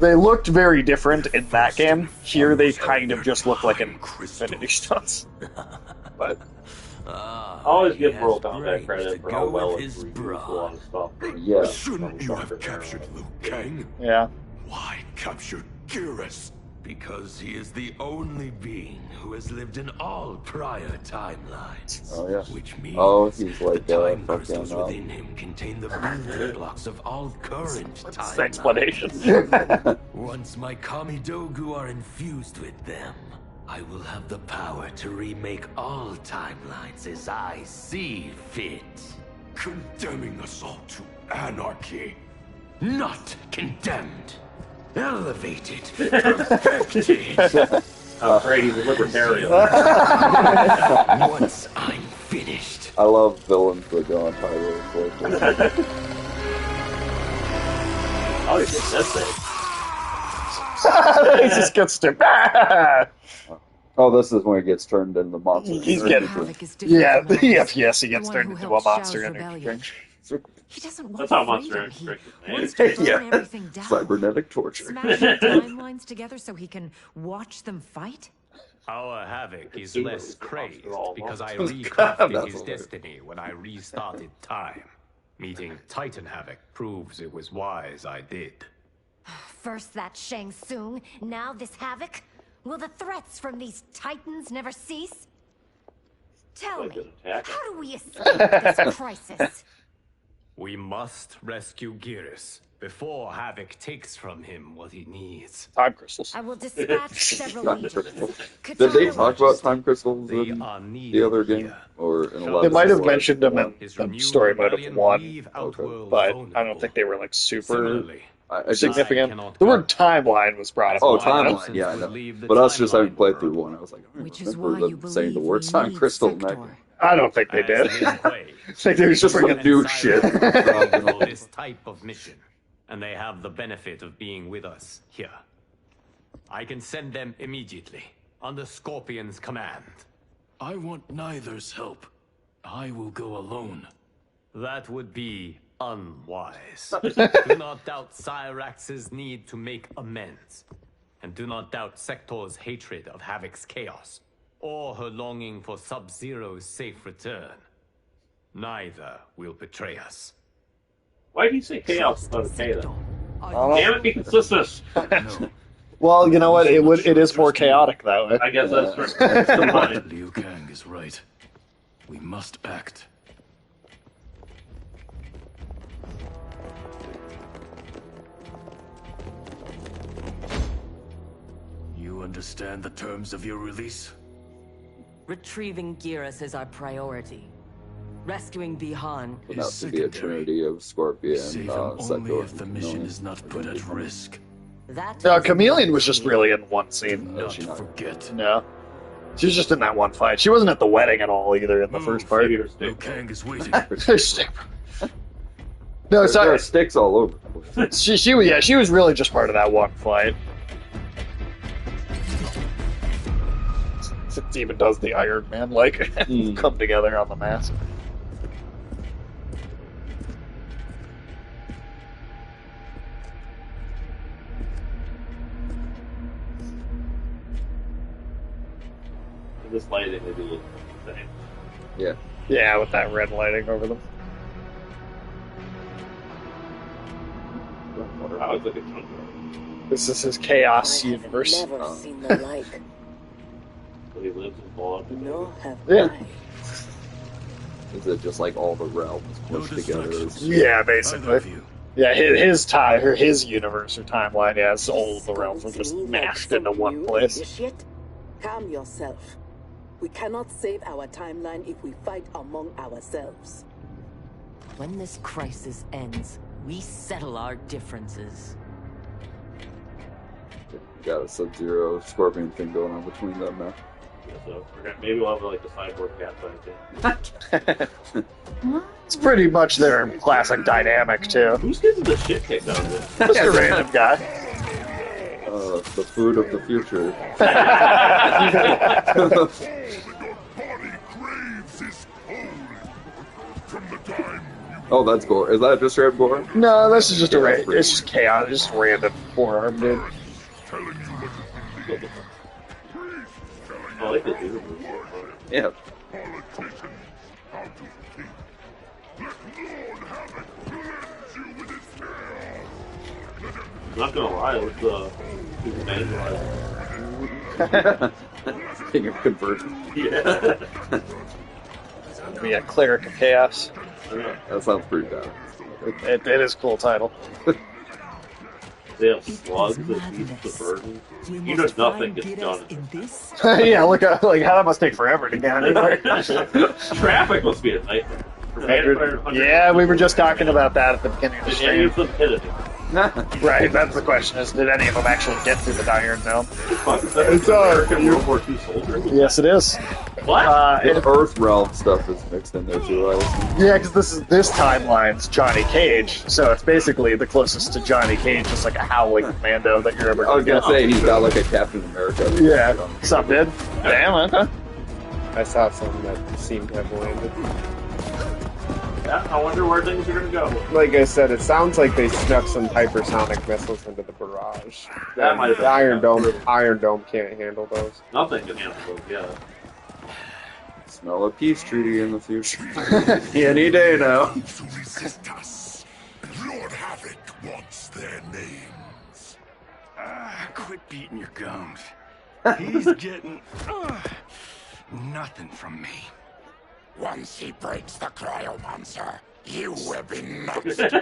They looked very different in that game. Here, they kind of just look like Infinity Stones. But I always give Mortal Kombat credit for how well it's reused a lot of stuff. Yeah. Shouldn't you have captured Liu Kang? Yeah. Why capture Gearus? Because he is the only being who has lived in all prior timelines. Oh, yeah. Which means He's like, the time crystals within him contain the building blocks of all current timelines. Explanation. Once my Kamidogu are infused with them, I will have the power to remake all timelines as I see fit. Condemning us all to anarchy. Not condemned. Elevated. Perfected. Brady's a libertarian. Once I'm finished. I love villains that go on Tyler. Oh, he did this thing. He just gets to. Oh, this is when he gets turned into the monster. He's getting. Yeah, yes, he gets turned into a monster energy drink. He doesn't want That's how freedom. Monster Energy drink He wants is to made. burn Yeah. everything down. Cybernetic torture. Smash the timelines together so he can watch them fight? Our Havoc is Super less crazed monster because I That's recrafted his hilarious. destiny when I restarted time. Meeting Titan Havoc proves it was wise I did. First that Shang Tsung, now this Havoc? Will the threats from these titans never cease? Tell Like me, an attack. how do we escape this crisis? We must rescue Gearus before Havoc takes from him what he needs. Time crystals. I will dispatch several Time legions. crystals. Did they talk about time crystals They in are needed the other game? here. Or in They 11? might have mentioned them in His the renewed story mode of rebellion 1, leave Outworld but I vulnerable. don't think they were like super Similarly, I just, significant. cannot The go. word timeline was brought up. oh, a lot. timeline, yeah, I would know. leave the But us just having timeline played through vulnerable. one, I was like, I don't Which is remember why you them saying the believe word we time need crystal in that Sector. game. I don't think they As did. Lin Kuei, I think they were just Some bringing new Cyrus shit. for this type of mission, and they have the benefit of being with us here. I can send them immediately, under Scorpion's command. I want neither's help. I will go alone. That would be unwise. Do not doubt Cyrax's need to make amends. And do not doubt Sector's hatred of Havoc's chaos, or her longing for Sub-Zero's safe return. Neither will betray us. Why do you say chaos instead of K then? Oh. Damn it, be consistent. Well, you know what? It is more chaotic that way. I guess that's the point. Liu Kang is right. We must act. You understand the terms of your release? Retrieving Gearus is our priority. Rescuing Bihan Would have to be a trinity of Scorpion, Save him only Sector, if the mission is not put at risk. That Chameleon was just really in one scene. Not forget. No. She was just in that one fight. She wasn't at the wedding at all either in the first part. Liu Kang is waiting. No, There sorry. are sticks all over. She was really just part of that one fight. It even does the Iron Man like come together on the mask. In this lighting, they do look the same. Yeah. Yeah, with that red lighting over them. Wow, it's like a jungle. This is his chaos universe. Never seen the like. So he lives in Bond. No have Yeah. I. Is it just like all the realms pushed together? Yeah, basically. Yeah, his universe or timeline, yeah, it's all the realms are just mashed into one place. Shit. Calm yourself. We cannot save our timeline if we fight among ourselves. When this crisis ends, we settle our differences. Got a Sub-Zero Scorpion thing going on between them now. Yeah, so maybe we'll have like the cyborg cat fight thing. It's pretty much their classic dynamic, too. Who's getting the shit kicked out of it? Just a random guy. The food of the future. Oh, that's gore. Is that just straight up gore? No, this is just it's just chaos, just random forearm dude. I like the dude. Yeah. I'm not gonna lie, let's evangelize. King of conversion. Yeah. Be a cleric of chaos. That sounds pretty bad. It is a cool title. They have slugs that beast the burden. You know nothing gets done. Yeah, look how that must take forever to get anywhere. Traffic must be a nightmare. Yeah, we were just talking about that at the beginning of the Did any of stream. them hit it? Right, that's the question: is did any of them actually get through the Iron Dome? It's American World War II soldiers. Yes, it is. What? The Earth realm stuff is mixed in there too, right? Yeah, because this timeline's Johnny Cage, so it's basically the closest to Johnny Cage, just like a howling commando that you're ever I was gonna gonna get. say he's got like a Captain America. Yeah, some did. Damn, okay. I saw something that seemed to have landed. Yeah, I wonder where things are gonna go. Like I said, it sounds like they snuck some hypersonic missiles into the barrage. That might have The Iron Dome can't handle those. Nothing can handle those, yeah. Smell a peace treaty in the future. Any day now. To resist us. Lord Havoc wants their names. Quit beating your gums. He's getting nothing from me. Once he breaks the cryomancer, you will be next. I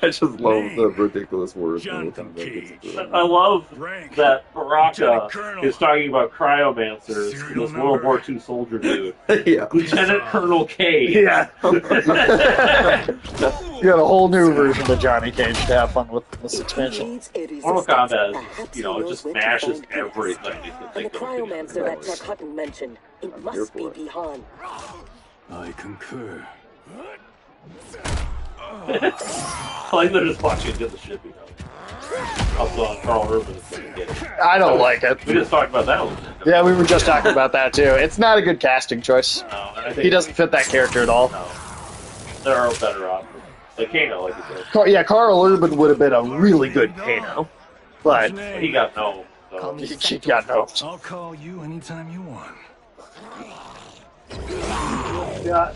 just love the ridiculous words. I love that Baraka is talking about cryomancers, this World War II soldier dude. Yeah. Lieutenant Colonel Cage. Yeah. You got a whole new version of Johnny Cage to have fun with this expansion. Mortal Kombat is, it just smashes everything you can And the think of. cryomancer that Tech Hutton mentioned, it must be Bihan. I concur. I like they're just watching get the shit beat out. Also, Carl Urban is going to get it. I don't like it. We just talked about that a little bit. Yeah, we were just talking about that too. It's not a good casting choice. No, I think He doesn't fit that character at all. No. There are better options. Like Kano, like you said. Yeah, Carl Urban would have been a really good Kano, but He got no. So. he got no. I'll call you anytime you want. Yeah,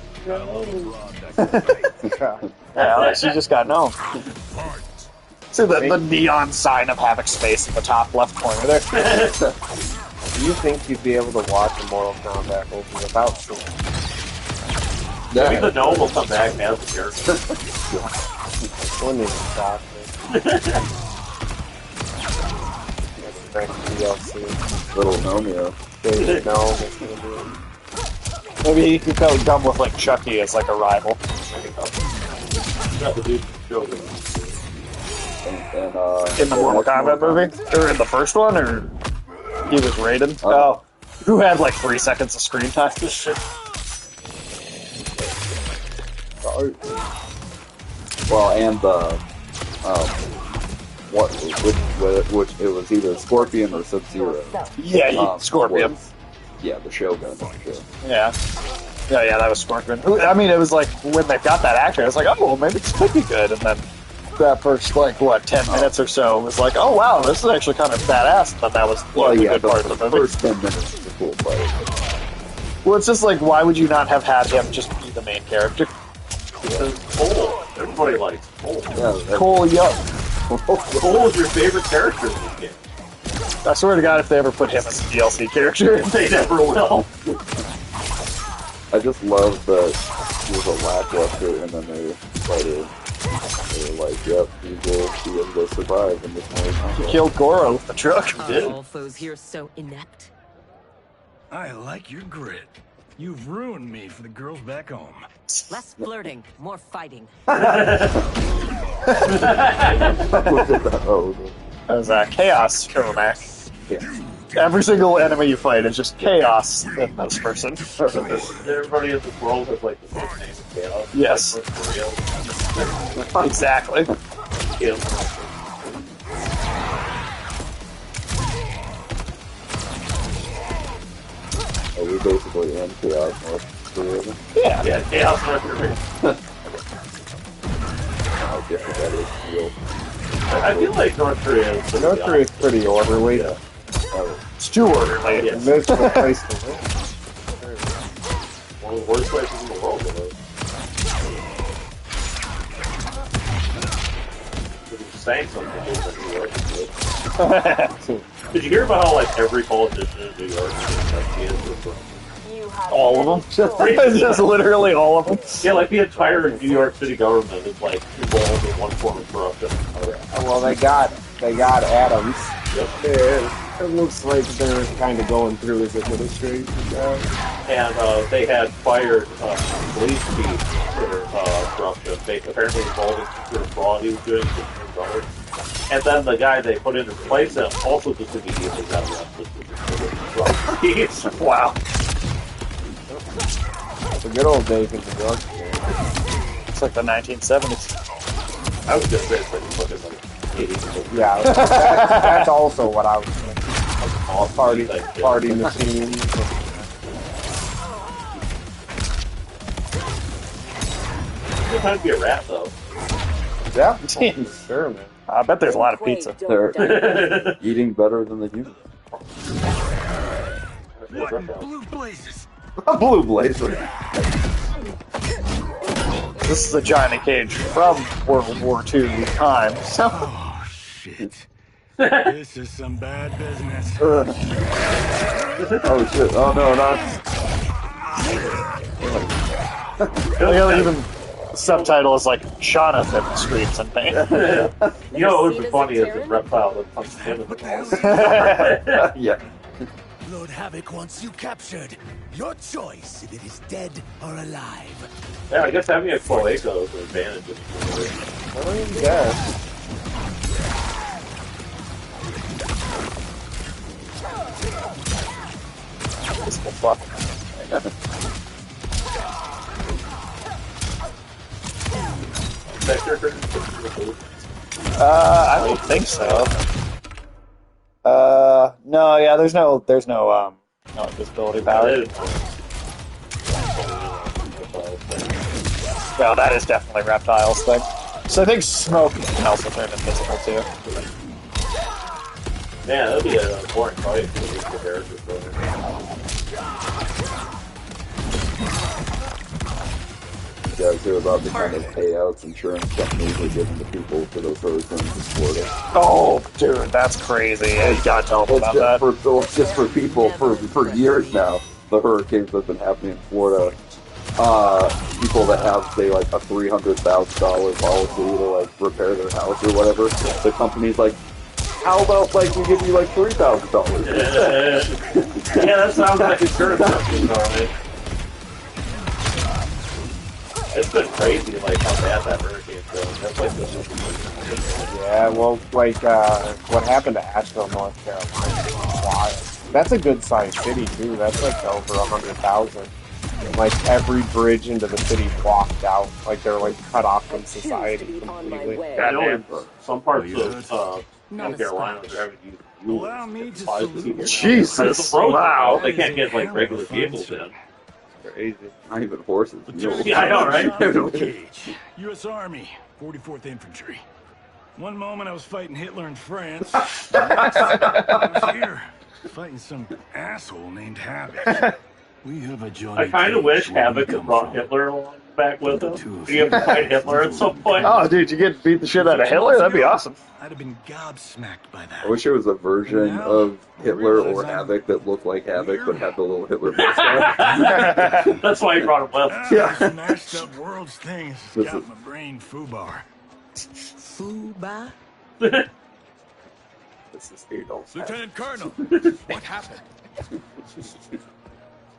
Alex, you just got no. See the neon sign of Havoc's face in the top left corner there. Do you think you'd be able to watch a Mortal Kombat movie without seeing it? Maybe the gnome will come back as the character. Wouldn't even stop me. That's DLC. Little Nomeo. Big gnome is gonna be. Maybe he could go dumb with like Chucky as like a rival. Got the dude from Shogun. In the Mortal Kombat movie? Or in the first one? Or he was Raiden? Oh. Who had like 3 seconds of screen time? Well, and the which it was either Scorpion or Sub-Zero. Yeah, Scorpion. Yeah, the Shogun. Yeah, that was Scorpion. I mean, it was like when they got that actor, I was like, oh, well, maybe this could be good, and then that first, like, what, 10 minutes or so was like, oh wow, this is actually kind of badass, but that was the good part of the movie. First 10 minutes is a cool fight. Well, it's just like, why would you not have had him just be the main character? Because Cole. Everybody likes Cole. Yeah, Cole Young. Cole is your favorite character in this game. I swear to God, if they ever put him as a DLC character, They never will. I just love that he was a lackluster, and then they were like, yep, he will be able to survive in this movie. he killed Goro with the truck. Are all foes here so inept? I like your grit. You've ruined me for the girls back home. Less flirting, more fighting. Oh, As Chaos Komac. yeah. Every single enemy you fight is just chaos in this person. Everybody in this world has like the same name of Chaos. Yes. Like, for real. Exactly. Yeah. Oh, we basically in Chaos North Korea. Yeah. Chaos North Korea. I guess that is real. I feel like North Korea is pretty North Korea's pretty orderly. Yeah. It's too orderly. Yeah. And this is the place to live. One of the worst places in the world to live. If you're saying something different in New York, did you hear about how like every politician in New York is like he is All of them? Just literally all of them? Yeah, like the entire New York City government is like involved in one form of corruption. Well, they got Adams. Yep. It looks like they're kind of going through his administration now. And they had fired police chief for corruption. They apparently involved in computer fraud he was doing with his brother. And then the guy they put in to replace him also just immediately got arrested for corruption. Wow. The good old days in New York. It's like the 1970s. I was gonna say it's like fucking like 80s. Yeah, that's also what I was thinking. All party machines. Good time to be a rat, though. Yeah, sure, man. I bet there's a lot of pizza. They're eating better than the humans. What blue blazes? Blue Blazer. This is a Johnny Cage from World War II time. So. Oh, shit. This is some bad business. Oh, shit. Oh, no, not... Even the subtitle is like, Jonathan screams in pain. You know what would be funny is a reptile that punches him in the balls. Yeah. Lord Havoc wants you captured. Your choice if it is dead or alive. Yeah, I guess having a cloaca is an advantage. Yeah. This will fuck. I don't think so. No, yeah, there's no invisibility power. Well, that is definitely Reptile's thing. So I think smoke can also turn invisible too. Man, that'd be a boring fight for the characters. You guys hear about the kind of payouts insurance companies are giving to people for those hurricanes in Florida? Oh, dude, that's crazy. You gotta tell them about that. It's just for people for years now. The hurricanes that have been happening in Florida. People that have, say, like a $300,000 policy to like repair their house or whatever. The company's like, how about like we give you like $3,000? Yeah, that sounds like insurance companies, alright. It's been crazy, like how bad that hurricane's going. That's like the Yeah, well, like what happened to Asheville, North Carolina? Wild. That's a good sized city too. That's like over 100,000. Like every bridge into the city blocked out. Like they're like cut off from society completely. Yeah, I know in some parts of North Carolina they're having to use Allow me to Jesus! Wow, they can't get like regular vehicles in. Crazy. Not even horses. Yeah, I know, right? Cage, U.S. Army, 44th Infantry. One moment I was fighting Hitler in France. The next, I was here, fighting some asshole named Havoc. We have a Johnny I kind of Cage wish where we Havoc had come brought from. Hitler along back with him. You have to fight Hitler at some point. Oh, dude, you get beat the shit out of Hitler? That'd be awesome. I'd have been gobsmacked by that. I wish there was a version of Hitler or Havoc that looked like Havoc but had the little Hitler mustache. That's why he brought him with. Yeah. This mashed up world's thing has This got is- my brain foobar. Fuba? This is Adolf. Lieutenant Colonel, what happened?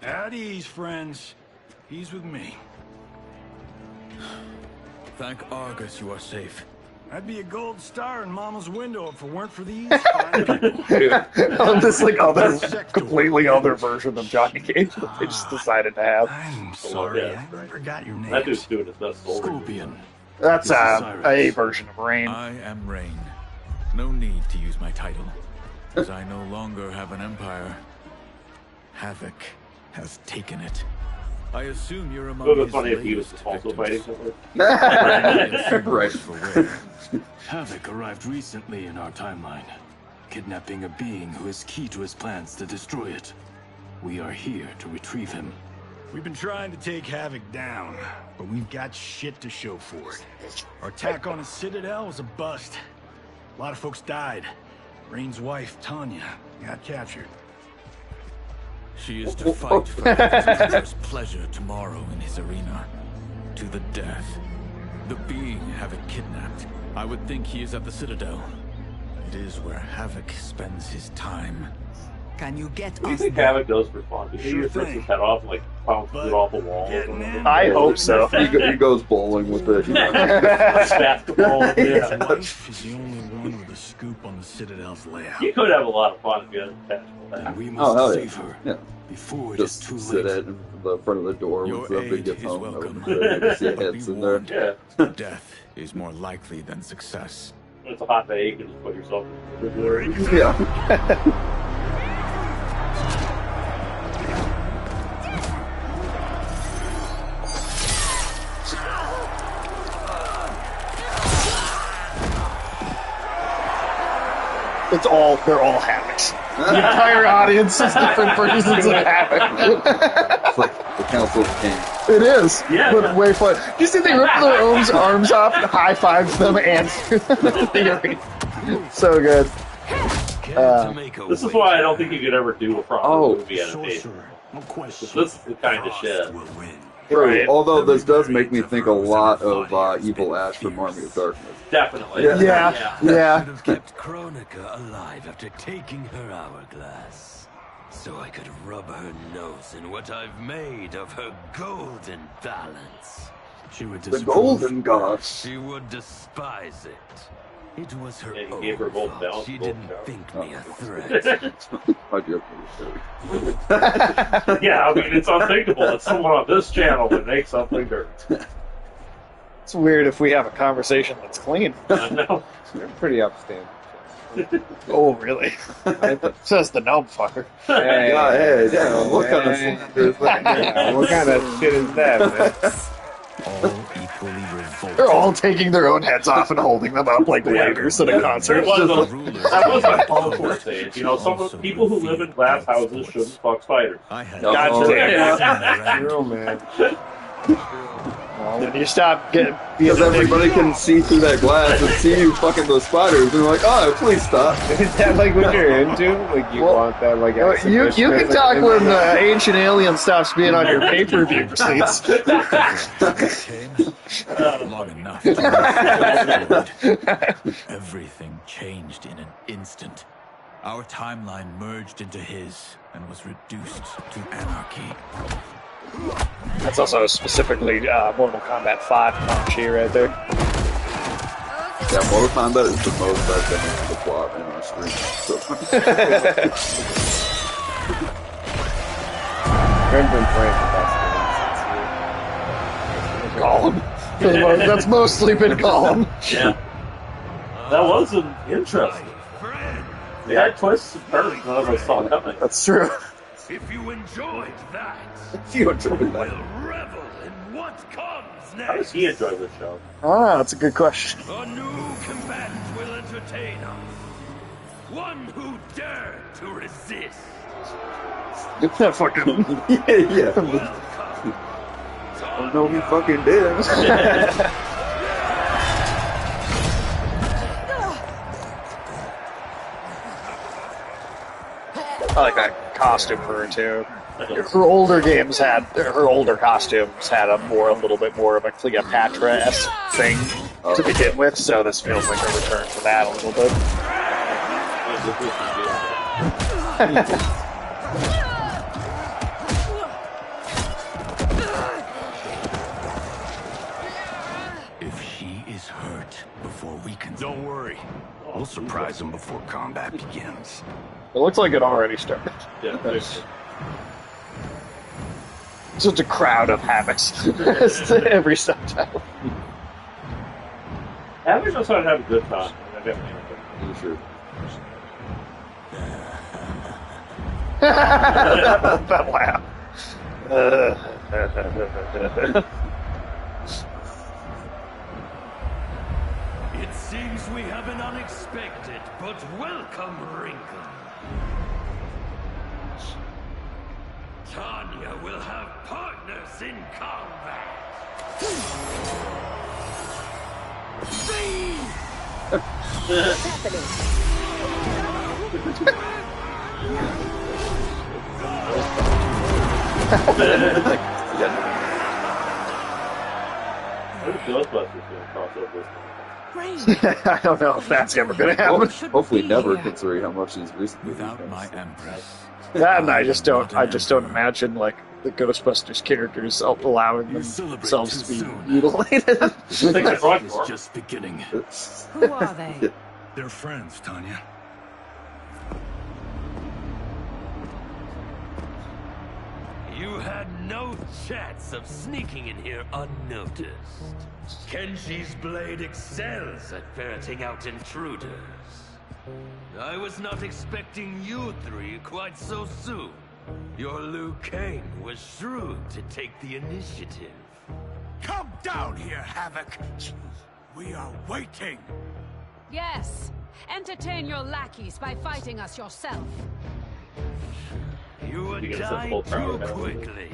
At ease, friends. He's with me. Thank Argus you are safe. I'd be a gold star in Mama's window if it weren't for these fine people. This like other, completely other version of Johnny Cage that they just decided to have. I'm sorry, I forgot your name. That dude's doing his best. Scorpion. That's This is a Cyrus. version of Rain. I am Rain. No need to use my title, as I no longer have an empire. Havoc has taken it. I assume you're among It would be his funny if he was latest also fighting victims. Hitler. Right. For where? Havoc arrived recently in our timeline, kidnapping a being who is key to his plans to destroy it. We are here to retrieve him. We've been trying to take Havoc down, but we've got shit to show for it. Our attack on his citadel was a bust. A lot of folks died. Rain's wife, Tanya, got captured. She is to fight for Havoc pleasure tomorrow in his arena. To the death. The being Havoc kidnapped. I would think he is at the Citadel. It is where Havoc spends his time. Can you get Do you us think there? Havoc does respond? Do you think he just rips his head off and like bounces it off a wall? Or something? I hope so. He goes bowling with it. You know. Basketball, His yeah. wife is the only one with a scoop on the Citadel's layout. You could have a lot of fun if you had attached to that. And we Oh, must hell save yeah. her Yeah. before it Just is too sit late. at the front of the door Your when somebody aid gets is home. welcome. See hits Be in there. warned. Yeah. Death is more likely than success. When it's a hot day, you can just put yourself in the glory. Yeah. They're all Havocs. The entire audience is different versions of Havoc. It's like the Council of Kings. It is. Yeah. But way fun. You see they rip their own arms off and high fives them and theory. So good. This is why I don't think you could ever do a proper movie adaptation. No question. This is the kind of shit. Will win. Right. Although this does make me think a lot of Evil Ash from Army of Darkness. Definitely. Yeah. Should Yeah. have kept Chronica alive after taking her hourglass. So I could rub her nose in what I've made of her golden balance. She would The Golden Gods. She would despise it. It was her Yeah, he own gave her golden fault. balance, She golden didn't power. think me a threat. How'd you have Yeah, I mean, it's unthinkable that someone on this channel would make something dirt. It's weird if we have a conversation that's clean. I know. You're pretty upstanding. Oh, really? Says the gnome fucker. Hey, Yeah, hey, damn, what kind of slander is that? yeah, what kind of shit is that, man? All equally revolting. They're all taking their own heads off and holding them up like waiters at a concert. It was Just a- like- that was my Holocaust stage. You know, some people who live in glass houses shouldn't fuck spiders. I had God damn. Yeah. True, man. Then you stop getting Because everybody can see through that glass and see you fucking those spiders, and they're like, oh, please stop. Is that like what you're into? Like you want that like You exhibition can as talk an when image? Ancient Alien stops being on your pay-per-view receipts. long enough to move forward. Everything changed in an instant. Our timeline merged into his and was reduced to anarchy. That's also specifically Mortal Kombat 5 Chi right there. Yeah, Mortal Kombat is the most I've been into the plot in our stream. So. Crimson Flame, the Gollum. That's mostly been Gollum. Yeah. That was an interesting. They had twists and turns none of us saw coming. That's true. If you enjoyed that, You enjoyed that. we'll revel in What comes next? How does he enjoy this show? Ah, that's a good question. A new combatant will entertain us. One who dared to resist. Fucking yeah. Oh no, he fucking did. I like that costume for her too. Her older costumes had a little bit more of a Cleopatra-esque thing to begin with, so this feels like a return to that a little bit. If she is hurt before we can... Don't worry. We'll surprise him before combat begins. It looks like it already started. Yeah, Such a crowd of Havocs. Every subtitle. Havoc just started having a good time. Sure. That laugh. It seems we have an unexpected but welcome wrinkle. Tanya will have partners in combat. What's happening? Ghostbusters going to cross over. I don't know if that's ever going to happen. Hopefully never, considering how much he's recently. Without my empress. That, and I just don't imagine like the Ghostbusters characters allowing themselves to be mutilated. This is just beginning. Who are they? They're friends, Tanya. You had no chance of sneaking in here unnoticed. Kenshi's blade excels at ferreting out intruders. I was not expecting you three quite so soon. Your Liu Kang was shrewd to take the initiative. Come down here, Havoc. We are waiting. Yes. Entertain your lackeys by fighting us yourself. You would die too quickly.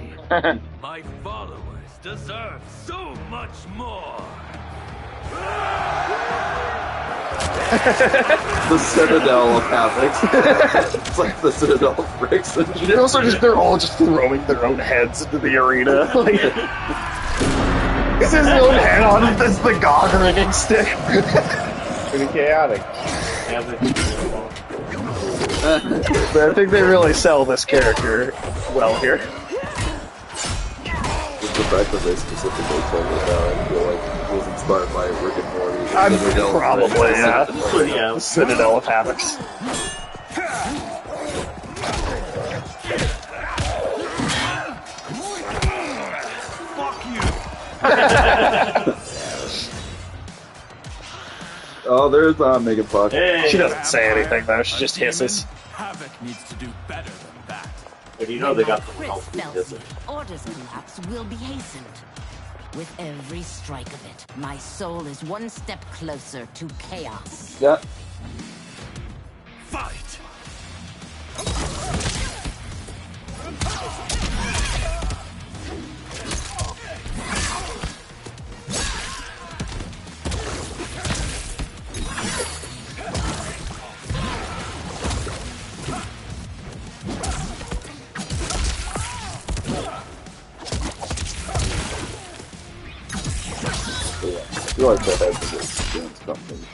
My followers deserve so much more. The Citadel of Havoc. It's like the Citadel of Bricks. They're all just throwing their own heads into the arena. Like, is his own head on it? That's the gog rigging stick. Pretty chaotic. But I think they really sell this character well here. Just the fact that they specifically told me that, I feel like it was inspired by Rick and Morty. Probably, yeah. The Citadel of Havocs. Fuck you! Oh, there's Megan Fox. She doesn't say anything though, she just hisses. Havoc needs to do better than that. But you know they got someone else who does it. Order's collapse will be hastened. With every strike of it, my soul is one step closer to chaos. Yeah. Fight! I feel like that has a good company.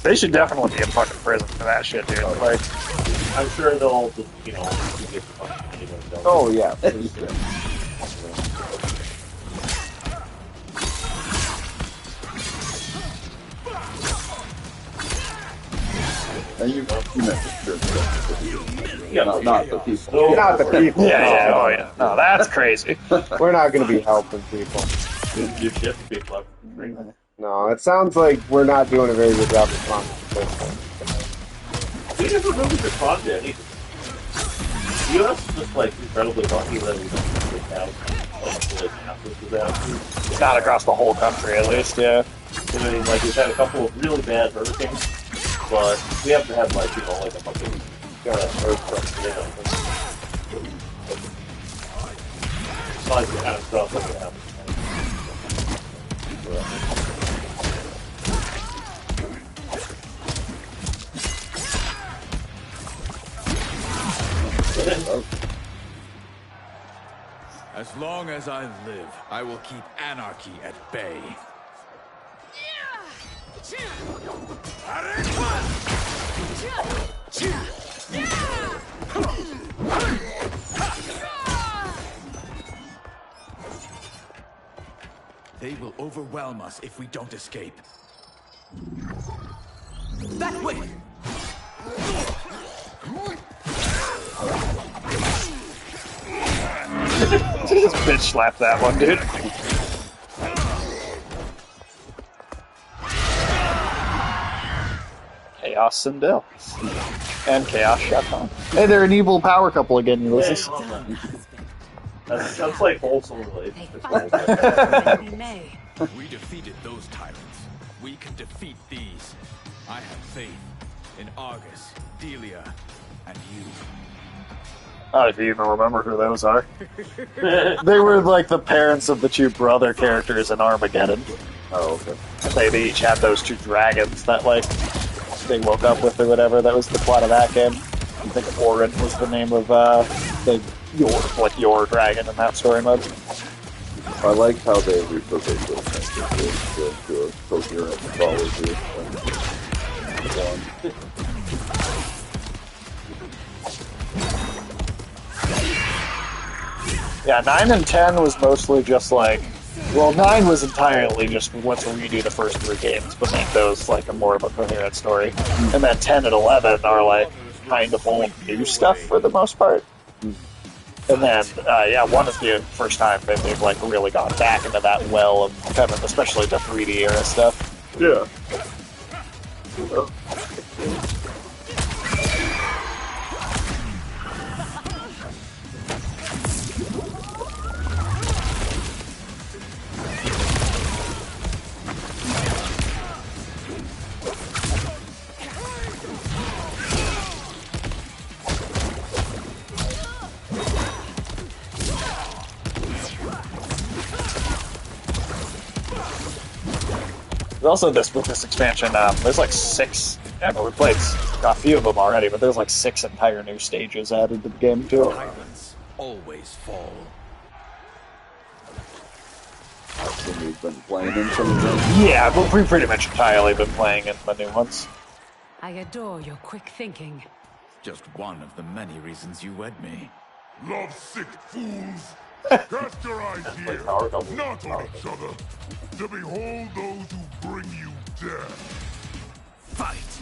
They should definitely be in fucking prison for that shit, dude. Like, I'm sure they'll just, get Oh, yeah. And you meant the not the people. Not the people. yeah, oh yeah. No, that's crazy. We're not going to be helping people. You shift people. No, it sounds like we're not doing a very good job responding to this. We never really respond to anything. US is just, incredibly lucky that we don't. have really massive disasters. It's not across the whole country, at least, yeah. I mean, like, we've had a couple of really bad hurricanes, but we haven't had, like, like a fucking earthquake, like the kind of stuff that we have. As long as I live, I will keep anarchy at bay. They will overwhelm us if we don't escape. That way! Just bitch slap that one, dude. Chaos Sindel. And Chaos Shutdown. Hey, they're an evil power couple again, Ulysses. That's like wholesome relationship. We defeated those tyrants. We can defeat these. I have faith in Argus, Delia, and you. I don't know if you even remember who those are. They were like the parents of the two brother characters in Armageddon. Oh, okay. They each had those two dragons that, like, they woke up with or whatever. That was the plot of that game. I think Orin was the name of your dragon in that story mode. I like how they repurposed those things into a coherent mythology. Yeah, 9 and 10 was mostly just like... Well, 9 was entirely just let's redo the first 3 games, but make those like a more of a coherent story. And then 10 and 11 are like kind of all new stuff for the most part. And then, 1 is the first time that they've like really gone back into that well of kind of, especially the 3D era stuff. Yeah. Also, with this expansion, there's like 6. We played a few of them already, but there's like 6 entire new stages added to the game too. Tyrants always fall. So we've been playing in some of them. Yeah, but we've pretty much entirely been playing in the new ones. I adore your quick thinking. Just one of the many reasons you wed me. Love-sick fools! Cast your eyes here, not on each other, to behold those who bring you death. Fight!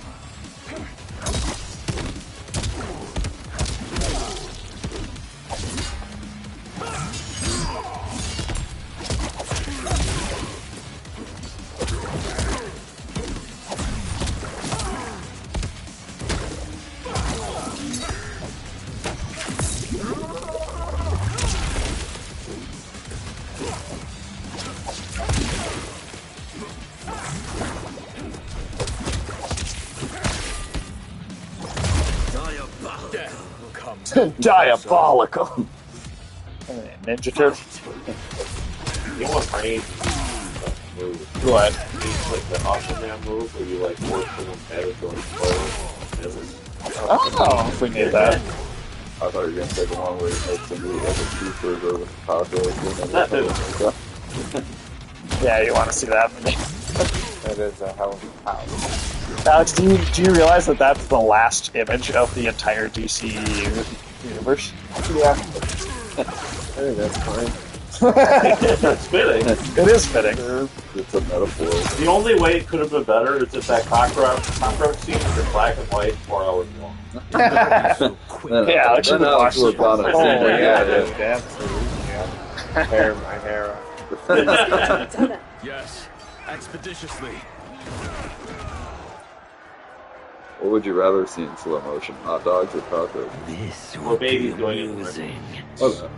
Diabolical. Ninja Turtle. You want range move. What? It's like the Aquaman move where you like work someone's head until it explodes. I don't know if we need that. I thought you were going to say the one where you make somebody like a trooper or with a taco. Yeah, you want to see that? That is a hell of a power. Alex, do you realize that that's the last image of the entire DC universe? Yeah. I think that's fine. It's fitting. It is fitting. It's a metaphor. The only way it could have been better is if that cockroach scene was in black and white 4 hours long. Yeah, Alex should have watched it. Oh, yeah, that's Tear my hair out. Yes, expeditiously. What would you rather see in slow motion, hot dogs or tacos? This Well, baby's going in the Okay.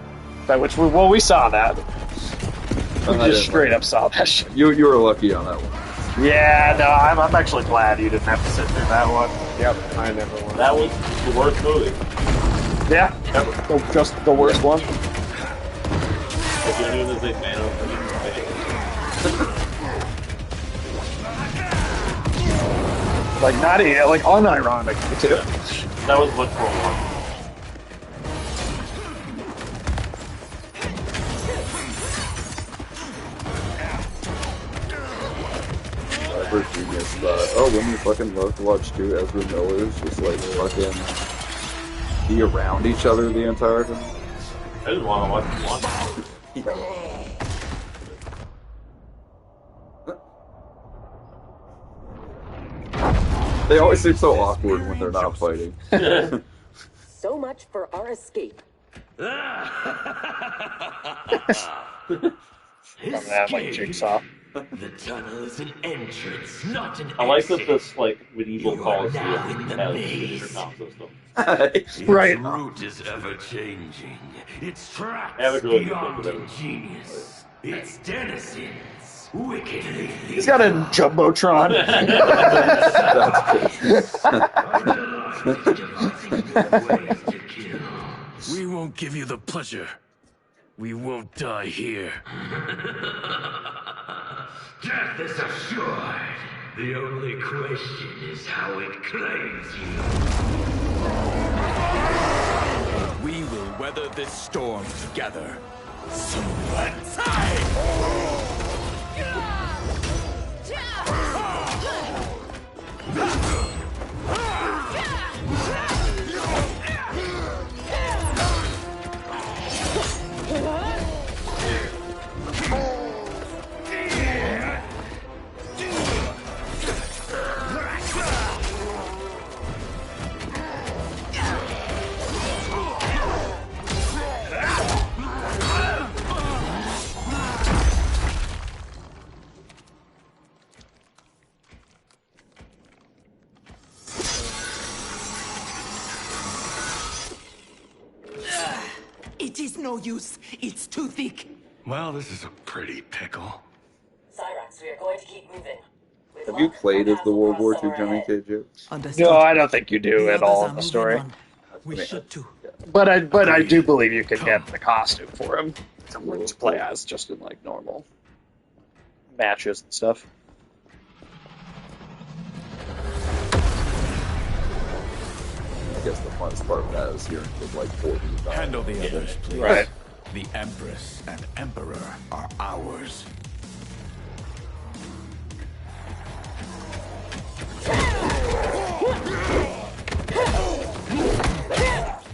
We saw that. We I just didn't straight like up saw that shit. You were lucky on that one. Yeah, no, I'm actually glad you didn't have to sit through that one. Yep, I never won. That was the worst movie. Yeah, just the worst one. If you're doing a big fan of Like not even like unironic too. that was much more fun. First genius thought, oh, wouldn't you fucking love to watch two Ezra Millers just like fucking be around each other the entire time? I didn't want to watch one. They always seem so awkward when they're not fighting. So much for our escape. I'm gonna have like Jigsaw. The tunnel is an entrance, not an I like exit. that this like medieval Colosseum now in the has maze. an intercom system. Its Right. route is ever changing. Its tracks Yeah, but really beyond good. ingenious. Its denizens wickedly. He's got a jumbotron. We won't give you the pleasure. We won't die here. Death is assured. The only question is how it claims you. We will weather this storm together. It is no use. It's too thick. Well, this is a pretty pickle. Cyrax, we are going to keep moving. With Have you luck, played our as the path will World War cross II our Johnny head. KJ? No, I don't think you do at all in the moving story. on. We should too. But I do believe you can get the costume for him to play as just in like normal matches and stuff. I guess the funnest part of that is hearing with like 40 times. Handle the others, please. Right. The Empress and Emperor are ours.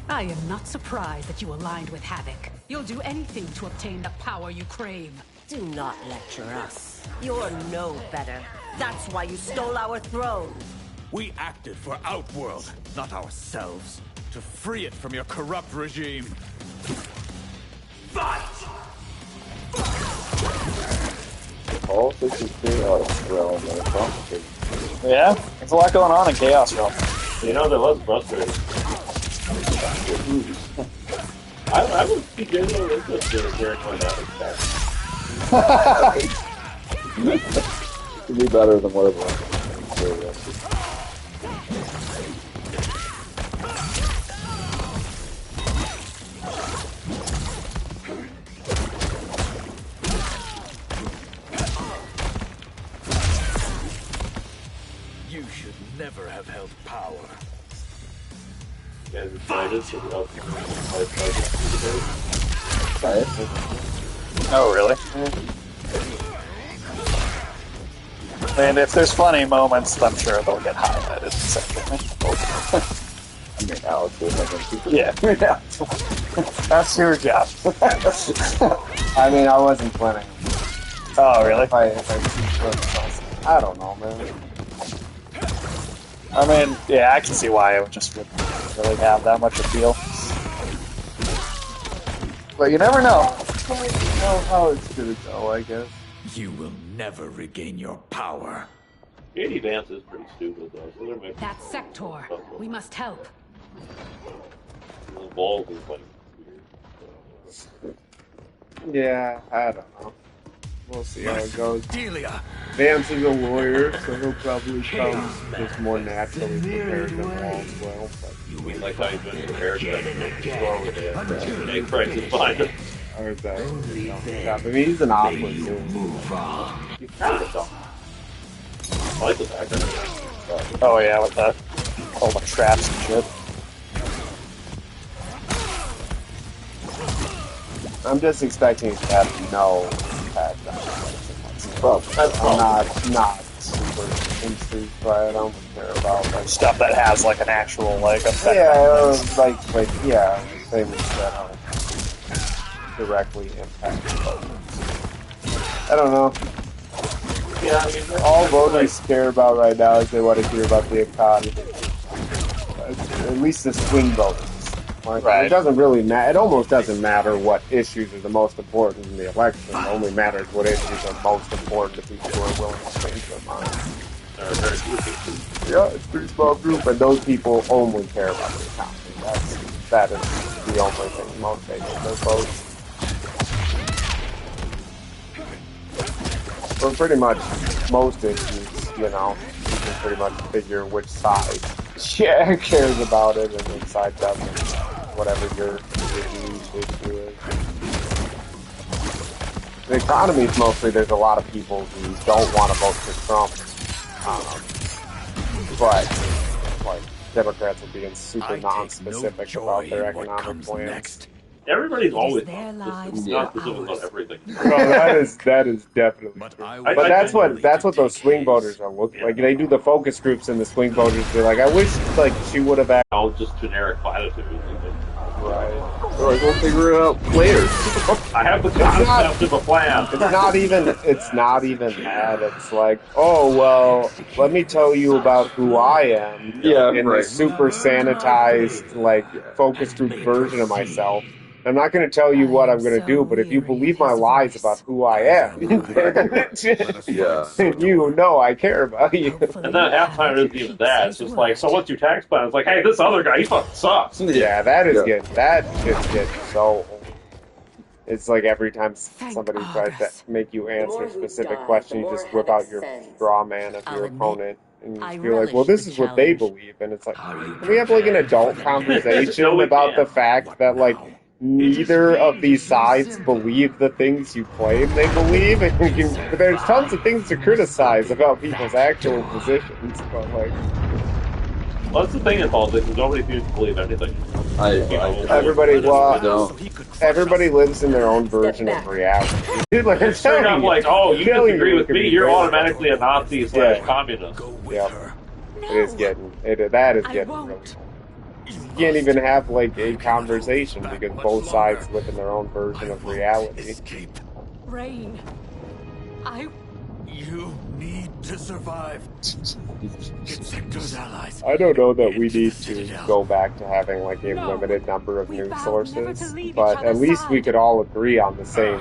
I am not surprised that you aligned with Havoc. You'll do anything to obtain the power you crave. Do not lecture us. You're no better. That's why you stole our throne. We acted for Outworld, not ourselves, to free it from your corrupt regime. Fight! All 52 realm are complicated. Yeah, there's a lot going on in Chaos Realm. You know, that was frustrating. I would be genuinely interested in hearing when that It'd be better than whatever. You should never have held power. You guys excited to get out Oh, really? And if there's funny moments, I'm sure they'll get highlighted separately. I mean, Alex will have them. Yeah. That's your job. I mean, I wasn't planning. Oh, really? I don't know, man. I mean, yeah, I can see why it just wouldn't really have that much appeal. But you never know. I know how it's gonna go, I guess. You will never regain your power. Katie Vance is pretty stupid, though, so there might be That Sector. We must help. the balls is like weird. Yeah, I don't know. We'll see how it goes. Delia. Vance is a lawyer, so he'll probably come just more naturally prepared than Wall's will. But You mean like how you've been prepared to make prices behind it? or that, I mean, he's an awkward dude. He's kind of dumb. I like the background. Oh yeah, with that, all the traps and shit. I'm just expecting to have no impact on it. Well, I'm not super intrigued by it. I don't care about like Stuff that has like an actual like effect. yeah, like things that don't directly impact the voters. I don't know. Yeah, I mean, All voters care about right now is they want to hear about the economy. At least the swing voters. Like, Right. It doesn't really matter. It almost doesn't matter what issues are the most important in the election. It only matters what issues are most important to people who are willing to change their minds. Yeah, it's a pretty small group, and those people only care about the economy. That is the only thing motivating their votes. For pretty much most issues, you know, you can pretty much figure which side cares about it and which side doesn't. Whatever your huge issue is. The economy is mostly, there's a lot of people who don't want to vote for Trump. But, like, Democrats are being super non-specific about their economic plans. everybody's always lives not specific about everything. Well, that is definitely true. But that's what those swing voters are looking like. They do the focus groups and the swing voters. They're like, I wish like she would have. All just generic platitudes. Right. Like, we'll figure it out later. I have the concept of a plan. It's not even that. It's like, oh well, let me tell you about who I am. Yeah, in right. the super sanitized, like focus group version of myself. I'm not going to tell you what I'm going to do, but if you believe my lies about who I am, Yeah. you know I care about you. And then half time it isn't even that. It's just like, so what's your tax plan? It's like, hey, this other guy, he fucking sucks. Yeah, that shit's getting so old. It's like every time somebody tries to make you answer a specific question, you just whip out your straw man of your opponent. And you feel like, well, this is what they believe. And it's like, can we have like an adult conversation about the fact that like neither of these sides believe the things you claim they believe? And there's tons of things to criticize about people's actual positions, but like... Well, that's the thing in politics, is nobody seems to believe anything. Everybody lives in their own version of reality. Dude, like, It's straight up like, oh, you disagree with me, you're automatically a Nazi / communist. Yeah. That is getting really... You can't even have, like, a conversation because both sides live in their own version of reality. Rain, You need to survive. Sector's allies. I don't know that we need to go back to having, like, a limited number of news sources, but at least we could all agree on the same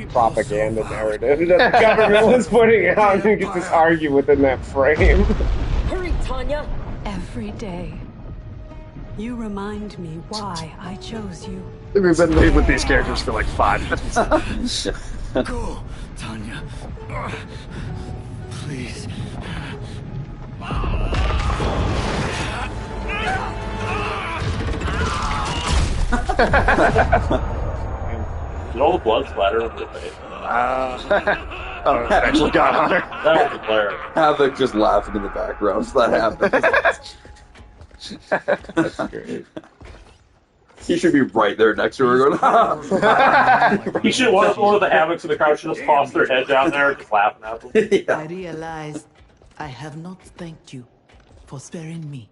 propaganda narrative that the government was putting out, and we could just argue within that frame. Hurry, Tanya! every day. You remind me why I chose you. We've been living with these characters for like 5 minutes. Go, Tanya. Please. Did all the blood splatter on her face? Oh, it actually got on her. That was hilarious. Havoc just laughing in the background so that happens. That's great. He should be right there next to her going, He should one of the Havocs in the crowd should just toss their head down there and just laughing at them. I realize I have not thanked you for sparing me.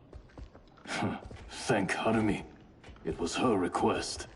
Thank Harumi. It was her request.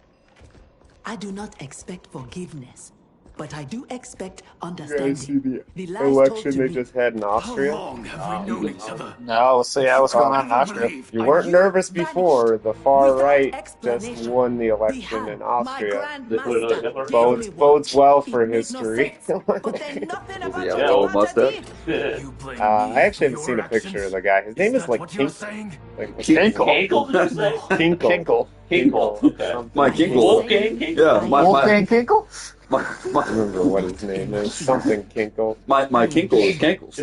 I do not expect forgiveness, but I do expect You guys see understanding. the last election told to they me. just had in Austria? How long have we known each other? No, let's see what's going on in Austria. You weren't nervous before. The far right just explanation. won the election in Austria. They put another Hitler. Bodes well for history. Does he have a little mustache? I actually haven't seen a picture of the guy. His name is like Kinkle. Kinkle. Kinkle, did you say? Kinkle. Kinkle. Okay. My Kinkle. Wolfgang Kinkle? Yeah, Wolfgang Kinkle? I don't remember what his name is. Something Kinkle. my Kinkle is Cankles.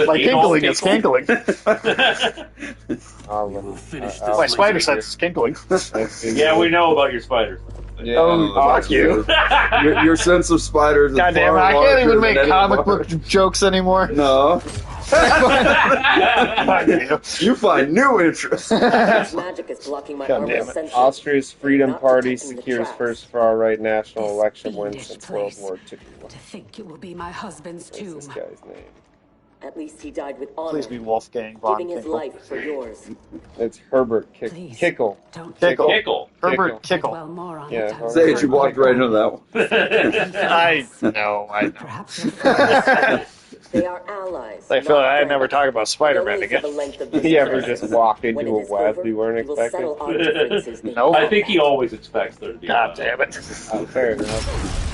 My kinkling is kinkling. My spider sense is kinkling. Yeah, we know about your spiders. Yeah, Oh, fuck you. Your sense of spiders is God damn it, far I can't even larger make than any comic of our- book jokes anymore. No. You find new interest. Magic is blocking my God armor damn it. sensors. Austria's Freedom Not Party detecting the secures traps. first far-right national This election win fiendish since World place. War II. To think it will be my husband's What's tomb. this guy's name? At least he died with honor, Please be Wolfgang von giving his Kinkle. life for yours. It's Herbert Please. Kickle. Don't Kickle. Kickle. Herbert Kickle. dwell more on Yeah, it. Herbert. Sage, you walked right into that one. I know. Perhaps you're friends. They are allies. I feel not like I'd never friends. talk about Spider-Man Only for again. the length of this You ever crisis. just walked When into it a is web over, you weren't we will expecting? settle our differences in Nope. I think he always expects there to be. God damn it. Oh, fair enough.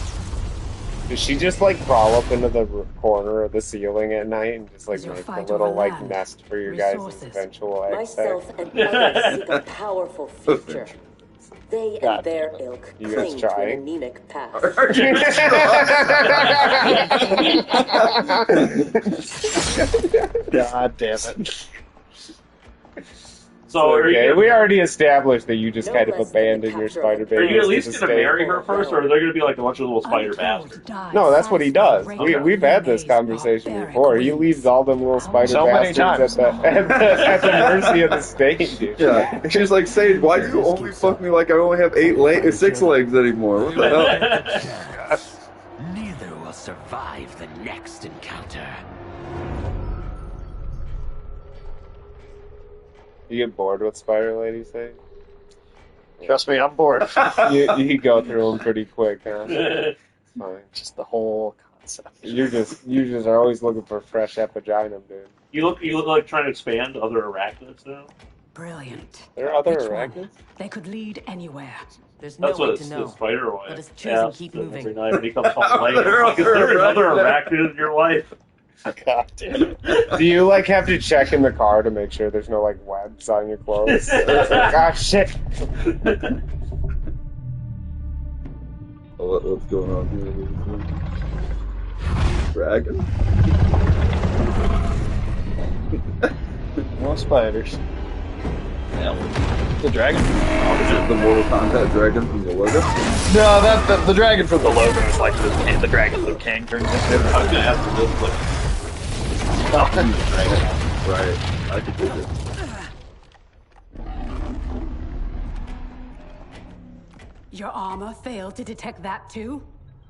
Does she just like crawl up into the corner of the ceiling at night and just like Is your make a fight little over like land, nest for your guys' resources? eventual egg Myself sack? and others seek a powerful future. They God and their ilk You guys cling to an trying? anemic past. God damn it. So are Okay, you we already established that you just No kind of less than abandoned the your capture spider of are babies. you at to least the going to state. marry her first, or are there going to be like a bunch of little spider bastards? No, that's what he does. We've had this conversation before. He leaves all them little spider So many bastards at the mercy of the state, dude. Yeah, she's like, Sage, why do you only fuck me like I only have 6 legs anymore? What the hell? Neither will survive the next encounter. You get bored with Spider Lady, say? Trust me, I'm bored. You go through them pretty quick, huh? Fine. Just the whole concept. You just are always looking for fresh epiginum, dude. You look like trying to expand other arachnids now. Brilliant. There are other Which one? arachnids? They could lead anywhere. There's no That's way what to the know. spider wife But it's choosing asks keep him moving. every night when he comes home late. There are Like, is there another other arachnid in your life? God damn it. Do you like have to check in the car to make sure there's no like webs on your clothes? Ah, shit. What's going on here? Dragon? More spiders. The dragon? Is it the Mortal Kombat dragon from the logo? No, the dragon from the logo is like the dragon Liu Kang turns into. I was going to ask him this, like, Right. I could do it. Your armor failed to detect that too?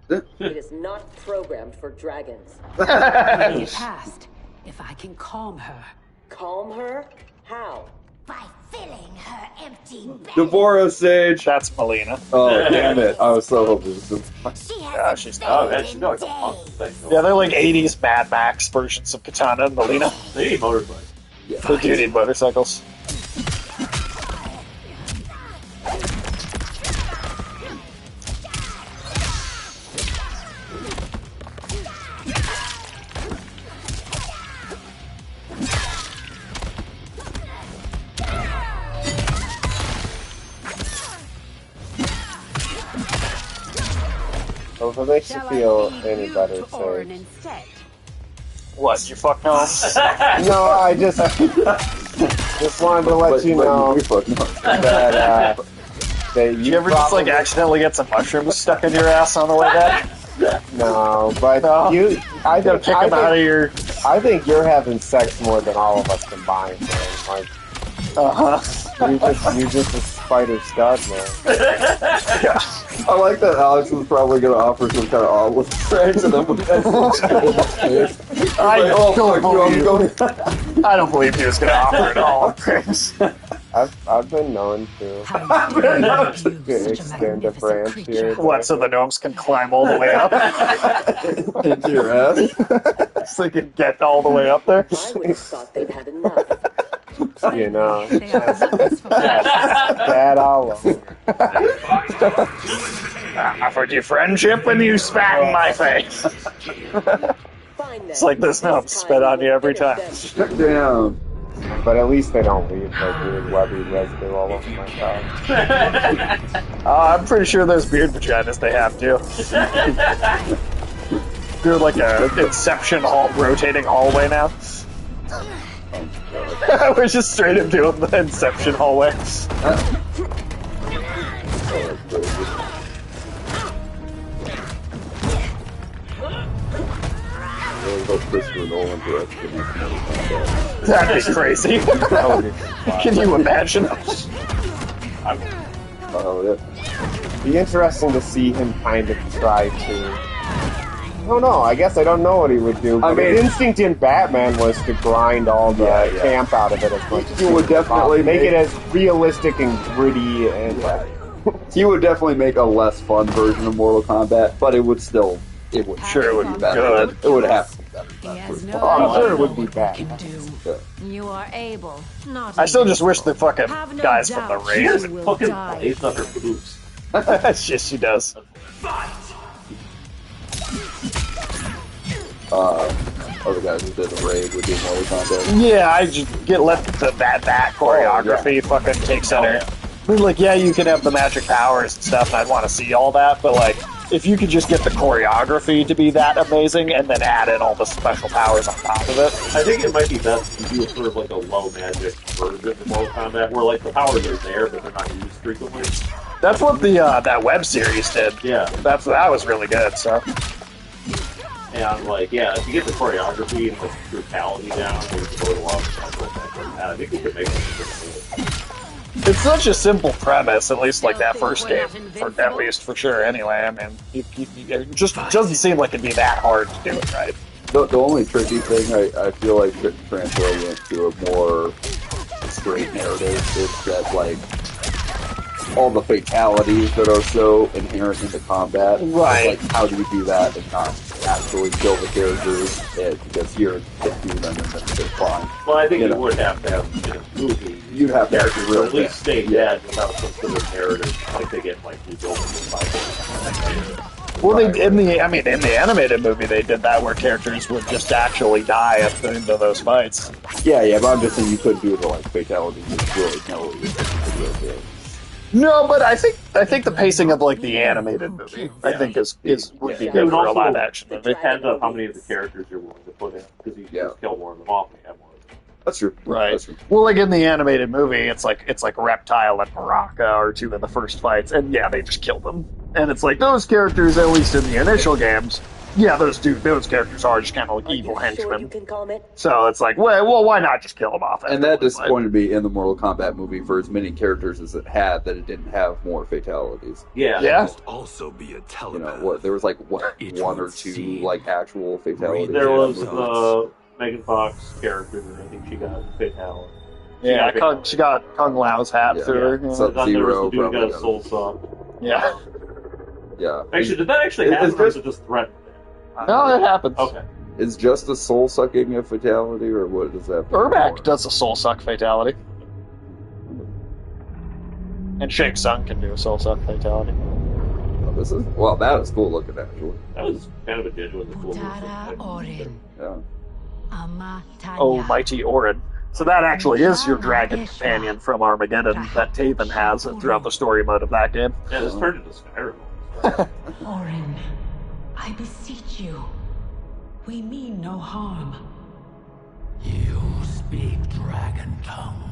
It is not programmed for dragons. It passed. If I can calm her. Calm her? How? By filling her empty belly. Devorah, Sage. That's Melina. Oh, damn it. I was so hoping this was... She has Yeah, she's oh, man, she's got like a punk thing. Yeah, they're like 80s Mad Max versions of Katana and Melina. They need motorbikes. They do need motorcycles. Well, if it makes you feel any better, Orin say. instead. What, you fuck Gnomes? No, I just wanted to let you know that Did you ever just like accidentally get some mushrooms stuck in your ass on the way back? No, but No. I Gotta think, pick them out of your. I think you're having sex more than all of us combined, man. Like, you're just a spider stud, man. Yeah. I like that Alex was probably going to offer some kind of olive trade to them. I don't believe he was going to offer it all. I've been known to extend a branch here. What, so the gnomes can climb all the way up? Into your ass? So they can get all the way up there? I would have thought they'd had enough. You know, that all over. I offered you friendship and you spat in my face. It's like this gnome spit on you every time. Damn. But at least they don't leave like weird webby residue all over my couch. I'm pretty sure those beard vaginas they have too. They're like a Inception rotating hallway now. We're just straight up doing the Inception hallway. That'd be crazy. Can you imagine? Oh, yeah. Be interesting to see him kind of try to. I don't know. I guess I don't know what he would do. But his instinct in Batman was to grind all the camp out of it as much as he would definitely make it as realistic and gritty and. He would definitely make a less fun version of Mortal Kombat, but it would still. It would be better. It would have to be better. I'm sure it would be bad. You are able. Not I still just wish the fucking Have no guys from the doubt. raid You would will fucking die. He's not her boobs. Yes, she does. Other guys who did the raid would do Mortal Kombat. Yeah, I just let that choreography fucking take center. I mean, like, yeah, you can have the magic powers and stuff, and I'd want to see all that, but like, if you could just get the choreography to be that amazing, and then add in all the special powers on top of it. I think it might be best to do sort of like a low magic version of Mortal Kombat, where like the powers are there, but they're not used frequently. That's what the that web series did. Yeah, that was really good. So, and like, yeah, if you get the choreography and the brutality down, or the along, I think you could make it. it's such a simple premise, at least like that first game, at least for sure. Anyway, I mean, it just doesn't seem like it'd be that hard to do it right. The only tricky thing I feel like translating it to a more straight narrative is that like all the fatalities that are so inherent in the combat. Right. Like, how do you do that and not actually kill the characters? Because you're hit to them and then they're fine. Well, I think you would have to have in a movie. You'd have to characters really at least stay dead without some sort of narrative, like they get like rebuilt in the Well, in the animated movie, they did that where characters would just actually die at the end of those fights. Yeah, but I'm just saying you couldn't do the like fatalities really No, but I think the pacing of like the animated movie, I think is would be good for a live action movie. It depends on how many of the characters you're willing to put in, because you can just kill more of them off and you have more of them. That's true. Right. That's true. Well, like in the animated movie, it's like Reptile and Baraka are two of the first fights, and yeah, they just killed them. And it's like those characters, at least in the initial games, yeah, those characters are just kind of like evil henchmen. So it's like, well, why not just kill them off? And that disappointed me in the Mortal Kombat movie for as many characters as it had that it didn't have more fatalities. Yeah. Yeah. Must also be a telepath. You know what? There was like one or two like actual fatalities. There was Megan Fox character. I think she got fatality. Yeah, she got Kung Lao's hat through her. Yeah. Sub-Zero Dude got a soul suck. Yeah. Yeah. Actually, did that actually happen, or was it just threatened? No, it happens. Okay. Is just the soul sucking a fatality, or what does that mean? Urmak does a soul suck fatality. And Shang Tsung can do a soul suck fatality. Well, that was cool looking, actually. That was kind of a genuine cool Yeah. Oh, mighty Orin. So that actually is your dragon companion from Armageddon that Taven has throughout the story mode of that game. Yeah, this turned into Skyrim. Orin, I beseech you. We mean no harm. You speak dragon tongue,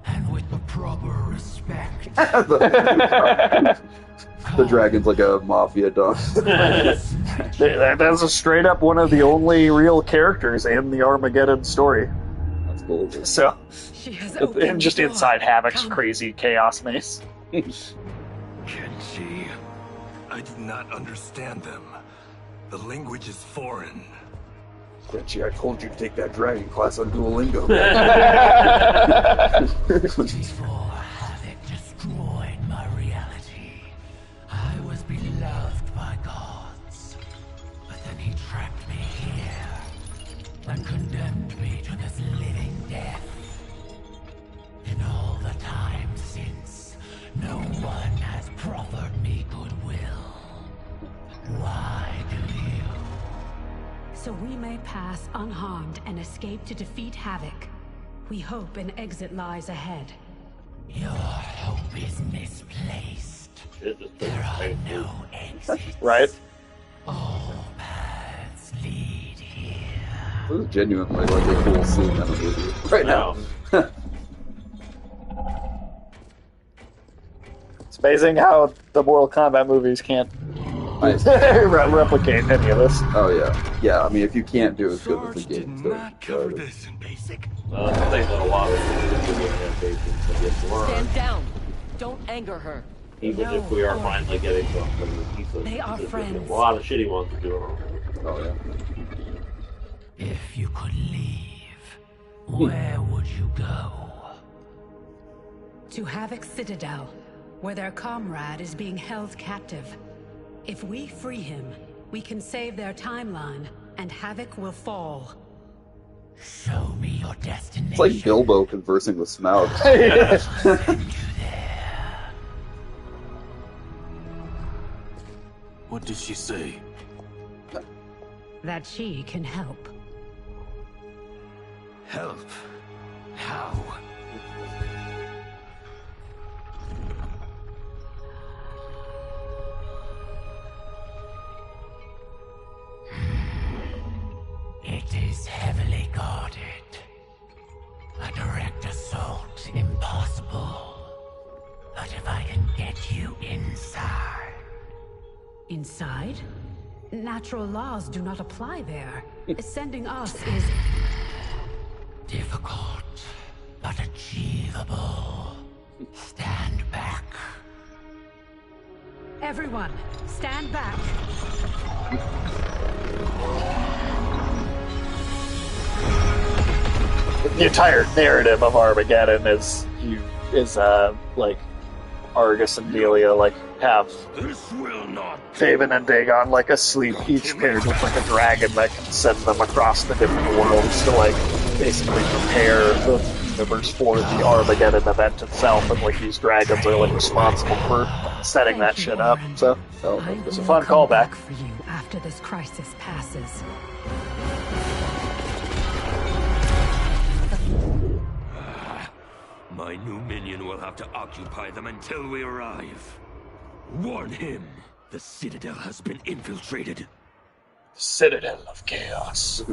and with the proper respect. The dragon's like a mafia dog. That's a straight up one of the only real characters in the Armageddon story. That's cool. So, and just inside Havoc's crazy chaos maze. Kenshi, I do not understand them. The language is foreign. Reggie, I told you to take that dragon class on Duolingo. Before Havoc destroyed my reality, I was beloved by gods. But then he trapped me here and condemned me to this living death. In all the time since, no one has proffered me goodwill. Why do you? So we may pass unharmed and escape to defeat Havoc. We hope an exit lies ahead. Your hope is misplaced. There are no exits. Right? All paths lead here. This is genuinely like a cool scene in the movie right now. It's amazing how the Mortal Kombat movies can't replicate any of this. Oh yeah, yeah. I mean, if you can't do as good as the game, Cover this in basic. I think that a lot of people have basics to get learned. Stand down. Don't anger her. Even if we are finally getting something decent. They are friends. A lot of shitty ones to do. Oh yeah. If you could leave, where would you go? To Havoc Citadel, where their comrade is being held captive. If we free him, we can save their timeline, and Havoc will fall. Show me your destination. It's like Bilbo conversing with Smaug. What did she say? That she can help. Help? How? It is heavily guarded. A direct assault impossible. But if I can get you inside... Inside? Natural laws do not apply there. Sending us is... difficult, but achievable. Stand back. Everyone, stand back. The entire narrative of Armageddon is like Argus and Delia like have This will not. Faven and Dagon like asleep, each paired with like a dragon that can send them across the different worlds to like basically prepare the universe for the Armageddon event itself, and like these dragons are like responsible for setting that shit up. So it's a fun callback. For you after this crisis passes. My new minion will have to occupy them until we arrive. Warn him. The Citadel has been infiltrated. Citadel of Chaos.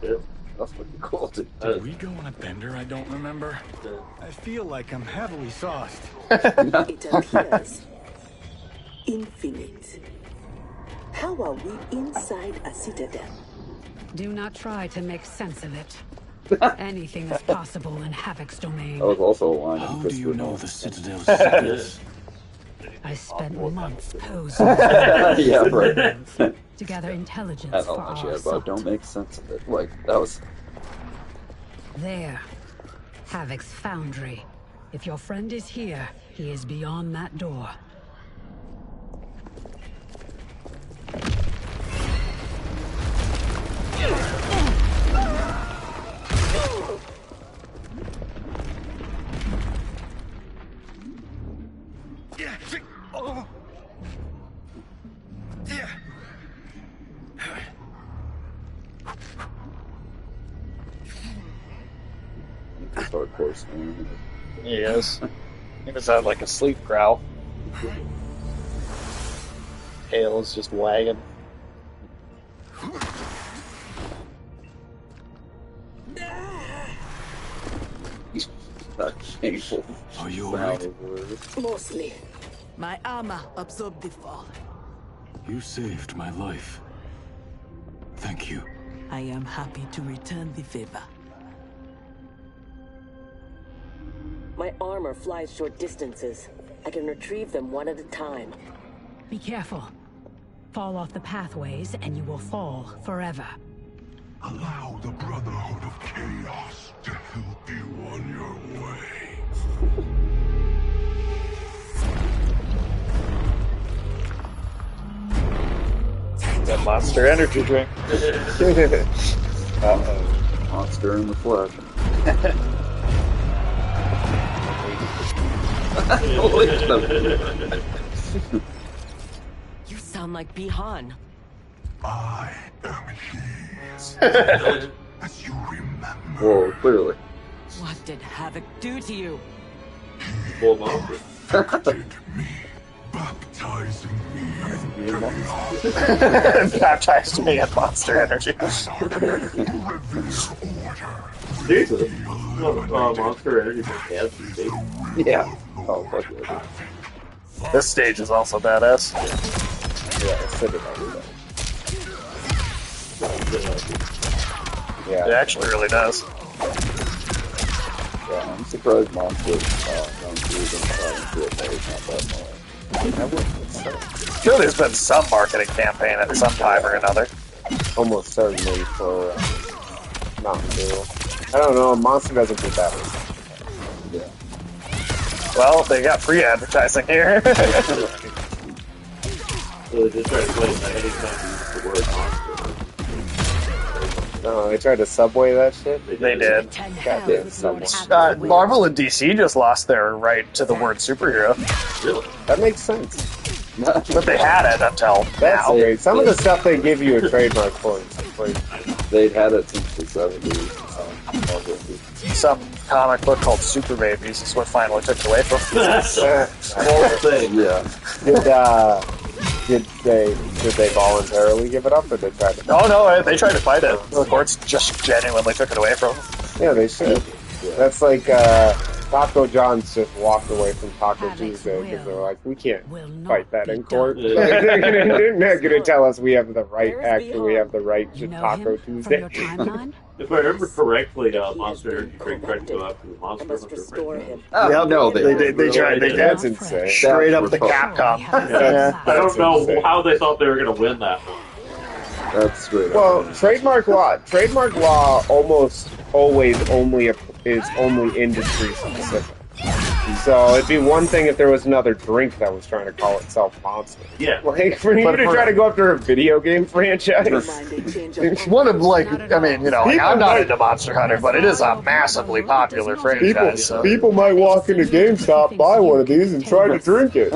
That's pretty cool, dude. Did we go on a bender I don't remember? I feel like I'm heavily sauced. It appears infinite. How are we inside a citadel? Do not try to make sense of it. Anything is possible in Havoc's domain. That was also a line. How do you know the Citadel's secrets? I spent months posing Yeah, right. to gather intelligence I for don't know, our yeah, but I assault. don't make sense of it. Like, that was... There. Havoc's foundry. If your friend is here, he is beyond that door. Just hardcore snoring. He is. He was at like a sleep growl. Tail is just wagging. That painful. Are you alright? Mostly. My armor absorbed the fall. You saved my life. Thank you. I am happy to return the favor. My armor flies short distances. I can retrieve them one at a time. Be careful. Fall off the pathways and you will fall forever. Allow the Brotherhood of Chaos to help you on your way. That Monster Energy drink. Monster in the flesh. You sound like Bihan. I am he. As you remember. Whoa, clearly. What did Havoc do to you? Well, Monster. Baptizing me Baptized me in Monster Energy. Jesus. Monster Energy has some stage. Yeah. Oh, fuck yeah. This stage is also badass. Yeah, it's sitting Yeah. It actually really does. Yeah, I'm surprised Monster not that much. Sure, there's been some marketing campaign at some time or another. Almost certainly for Mountain Dew. I don't know, Monster doesn't do that. Yeah. Well, they got free advertising here. So they just try to play that anytime you use the word monster. No, they tried to subway that shit. They did. Goddamn Subway. Marvel and DC just lost their right to the word superhero. Really? That makes sense. But they had it until That's now. great. Some of the stuff they give you a trademark for. They'd had it since the 70s. Some comic book called Super Babies is what finally took it away from them. Yeah. Did they voluntarily give it up, or did they try to? No, they tried to fight it. The courts just genuinely took it away from them. Yeah, they should. Yeah. That's like Taco John's just walked away from Taco Tuesday because they're like, we can't fight that in court. Like, they're not going to tell us we have the right. Actually, we have the right to Taco Tuesday. If I remember correctly, Monster Energy Drink tried to go after the Monster Hunter. Oh, no, they tried. That's insane. Straight up the Capcom. Yeah. I don't know how they thought they were going to win that one. That's straight. Well, trademark law almost always is only industry specific. So it'd be one thing if there was another drink that was trying to call itself Monster. Yeah. Like, for you to try to go after a video game franchise. One of, I'm not into Monster Hunter, but it is a massively popular franchise. People might walk into GameStop, buy one of these, and try to drink it.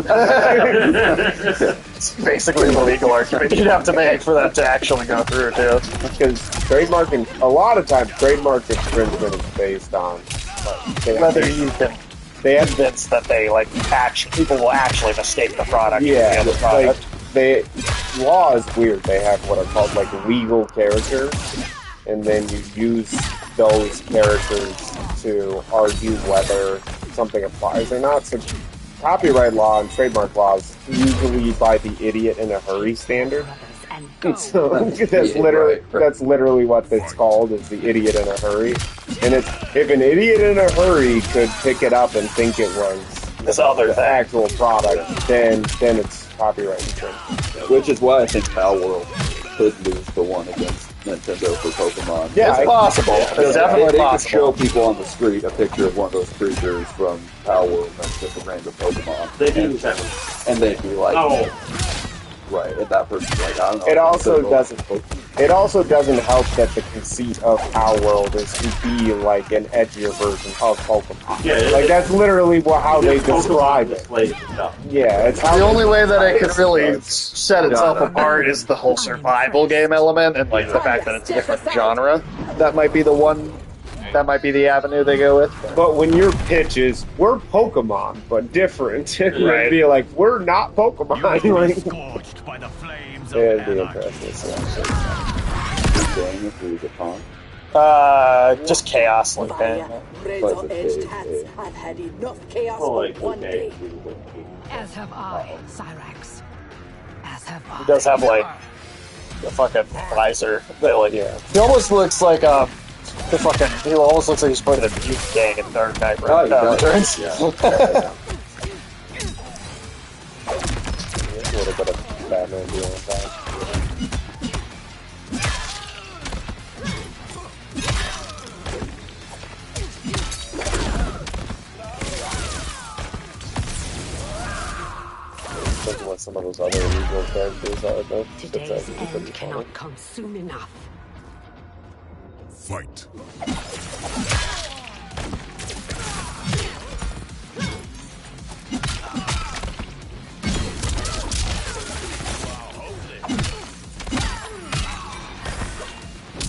It's basically the legal argument you'd have to make for that to actually go through, too. Because a lot of times, trademark infringement is based on whether you can convince that people will actually mistake the product. Yeah, for the product. Law is weird. They have what are called legal characters, and then you use those characters to argue whether something applies or not. So copyright law and trademark law is usually by the idiot in a hurry standard. So that's literally what it's called, is the idiot in a hurry. And if an idiot in a hurry could pick it up and think it was this other actual product, then it's copyright infringement. Which is why I think Palworld could lose the one against Nintendo for Pokemon. Yeah, it's possible. It's definitely possible. They could show people on the street a picture of one of those creatures from Palworld and just a random Pokemon. They do and they'd be like, oh. Right, and that person's like, I don't know. It also doesn't help that the conceit of Our World is to be like an edgier version of Pokemon. Yeah, that's literally how they describe it. Yeah, it's how the only way that it could really set itself apart is the whole survival game element, and the fact that it's a different genre. That might be the avenue they go with. But when your pitch is, we're Pokemon, but different, it would be like, we're not Pokemon. Scorched by the flames of it'd be impressive. Just chaos, I've had enough chaos for one day. As have I, Cyrax. As have I. He does have the fucking visor. He almost looks like he almost looks like he's part of the Butte gang in Dark Knight Returns. A little bit of no deal with that. Look at what some of those other illegal characters are, though. Today's end cannot come soon enough. Fight.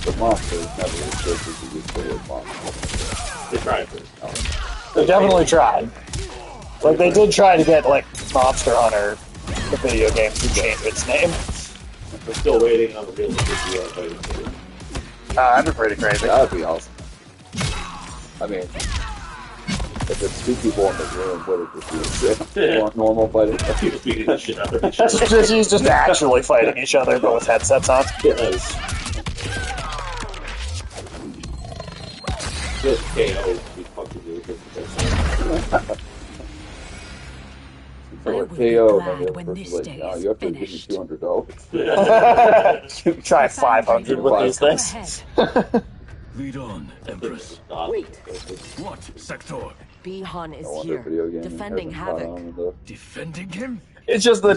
The monsters never restricted to use the word monster. They tried. They definitely tried. Like, they did try to get, like, Monster Hunter, the video game, to change its name. We're still waiting on the real video. That'd be pretty crazy. That'd be awesome. I mean, if it's two people in the room, would it just be a normal fighting? People beating the shit out of each That's other. he's just actually fighting each other, but with headsets on. Yes. Just KO. We fucking do it. For KO, and the other person's like, no, you have to give me $200. Try 500 with these things. Lead on, Empress. Wait. What, Sector? Bihan is Video here, game defending hasn't caught Havoc. on with the- Defending him? It's just the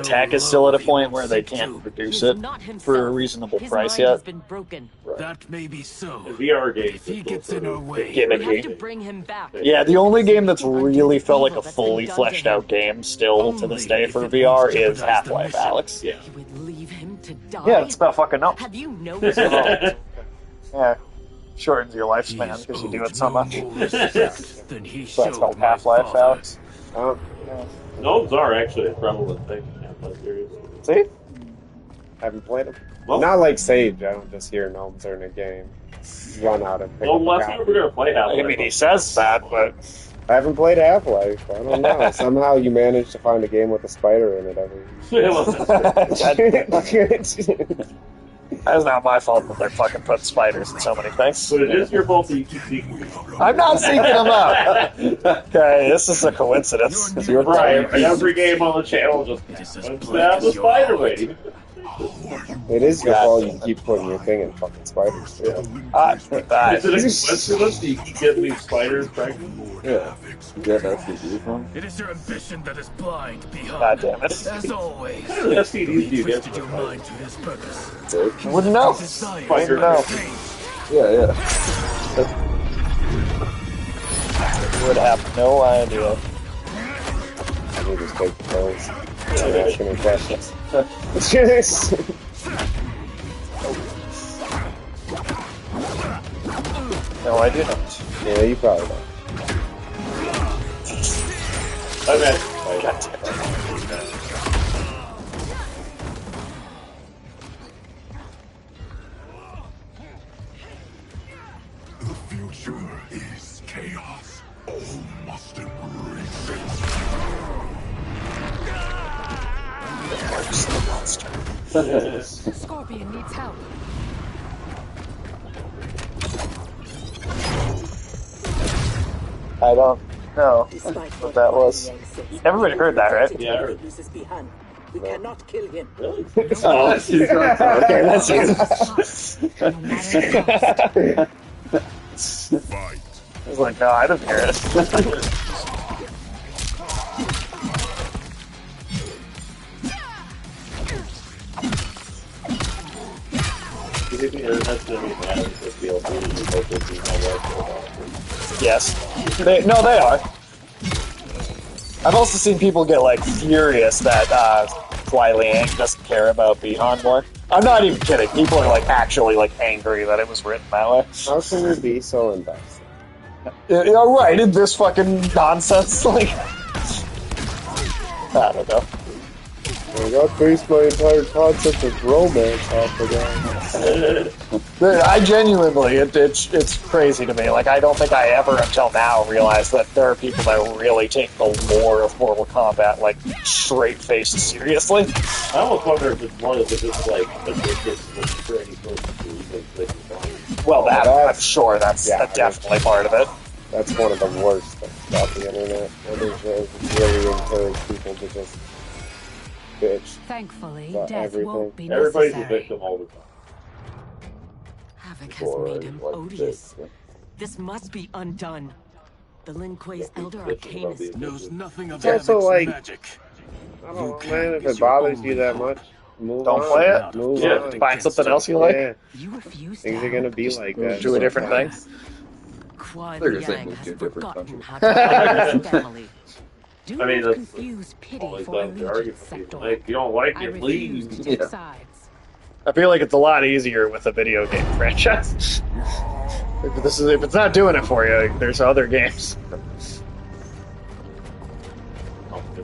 tech is still at a point where they can't produce it for a reasonable price yet. Been broken. That may be so. The VR game. If he gets in our way, We have to Gimmicky. bring him back. Yeah, the only game that's really felt like a fully fleshed out game still to this day for VR is Half-Life, Alex. Yeah. You would leave him to die. Yeah, it's about fucking nuts. Have you noticed? Yeah, shortens your lifespan because you do it so much. then he So that's showed called my Half-Life, father. Alex. Gnomes are actually a prevalent thing in Half-Life series. See? Haven't played them. Well- Not like Sage, I don't just hear gnomes are in a game. Run out and pick Well, up a last copy. time we're gonna play Half-Life. I mean, he says that, but I haven't played Half-Life. I don't know. Somehow you manage to find a game with a spider in it that's not my fault that they're fucking putting spiders in so many things. But it is your fault that you keep seeking. I'm not seeking them out. Okay, this is a coincidence. You're Right, right. every game on the channel just stab the spider lady. It is your fault you keep putting your thing in fucking spiders. Is it a coincidence that you keep getting these spiders pregnant? Yeah. Yeah, that's the one. It is your ambition that is blind, Bihan. God damn it. As always, What kind of STDs do you get twisted from your spiders? mind to his purpose. Wouldn't know. Desire Spider. Wouldn't know. Yeah. Would have no idea. I need to take the pills. I'm asking any questions. No, I do not. Yeah, you probably don't. Okay. God damn it. The future is chaos. All must embrace it. Scorpion needs help. I don't know what that was. Everybody heard that, right? Yeah, I heard. We cannot kill him. Really? Oh, that's you. Okay, that's you. Fight. I was like, no, I didn't hear it. You think that's gonna be bad for DLC? Yes. They are. I've also seen people get, like, furious that Kuai Liang doesn't care about Bihan more. I'm not even kidding. People are, like, actually, like, angry that it was written that way. How can you be so invested? Yeah, right, in this fucking nonsense, like... I don't know. I got based my entire concept of romance off of that. I genuinely, it's crazy to me. Like, I don't think I ever until now realized that there are people that really take the lore of Mortal Kombat, like, straight-faced seriously. I almost wonder if it's one of the just like the biggest for any person to Well, I'm sure that's definitely part of it. That's one of the worst things about the internet. It is really encourage people to just bitch. Thankfully, about death everything. won't be Everybody's a necessary. victim all the time. Havoc has made him odious. This must be undone. The Lin Kuei's Elder Arcanist knows nothing of It's also like, magic. I don't know, man, if it bothers you that much, move Don't on. play it. Move Yeah, on. find something else you like. Yeah. You refuse Things to are gonna help. be like that. Do a different thing. Kuai They're gonna say Liang move has to a different forgotten country. how to help his family. Do I mean, not that's confuse pity always for been the allegiance, argument. Sector. Like, you don't like I it, refuse leave. to take Yeah. sides. I feel like it's a lot easier with a video game franchise. If it's not doing it for you, there's other games.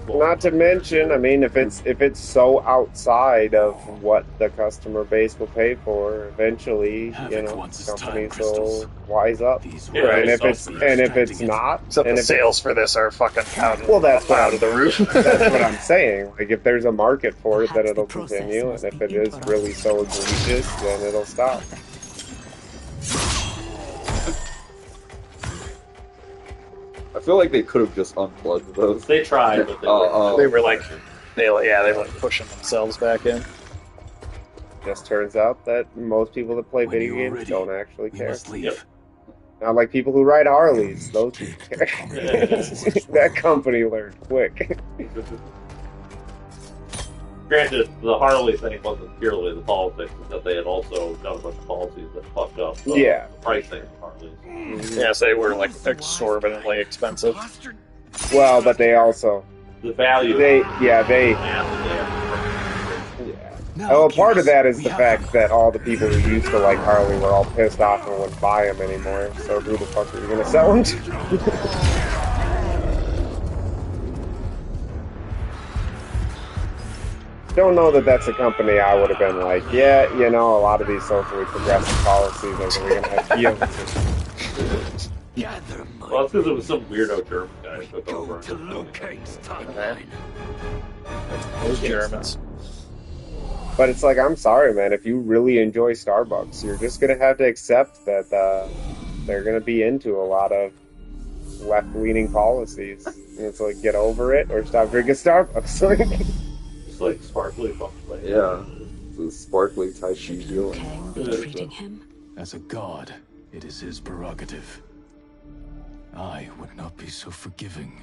Not to mention, I mean, if it's so outside of what the customer base will pay for, eventually, companies will wise up. Right. And if it's not, Except and the if sales for this are fucking out, well, that's out of the roof. That's what I'm saying. Like, if there's a market for it, then it'll continue, and if it is really so egregious, then it'll stop. I feel like they could have just unplugged those. They tried, but They were like, they were like pushing themselves back in. Just turns out that most people that play video games don't actually care. Not like people who ride Harleys; those people care. That company learned quick. Granted, the Harley thing wasn't purely the politics, but that they had also done a bunch of policies that fucked up Yeah. the pricing of Harleys. Yes, they were like exorbitantly expensive. Well, but they also The value. Oh, part of that is the fact that all the people who used to like Harley were all pissed off and wouldn't buy them anymore. So who the fuck are you gonna sell them to? Don't know that that's a company I would have been like, yeah, you know, a lot of these socially progressive policies are really gonna have heels. Well, it's because it was some weirdo German guy who took over. Those Germans. But it's like, I'm sorry, man. If you really enjoy Starbucks, you're just gonna have to accept that they're gonna be into a lot of left-leaning policies. And it's like, get over it or stop drinking Starbucks. It's like sparkly fun. Yeah, it's a sparkly type deal. Treating him As a god, it is his prerogative. I would not be so forgiving.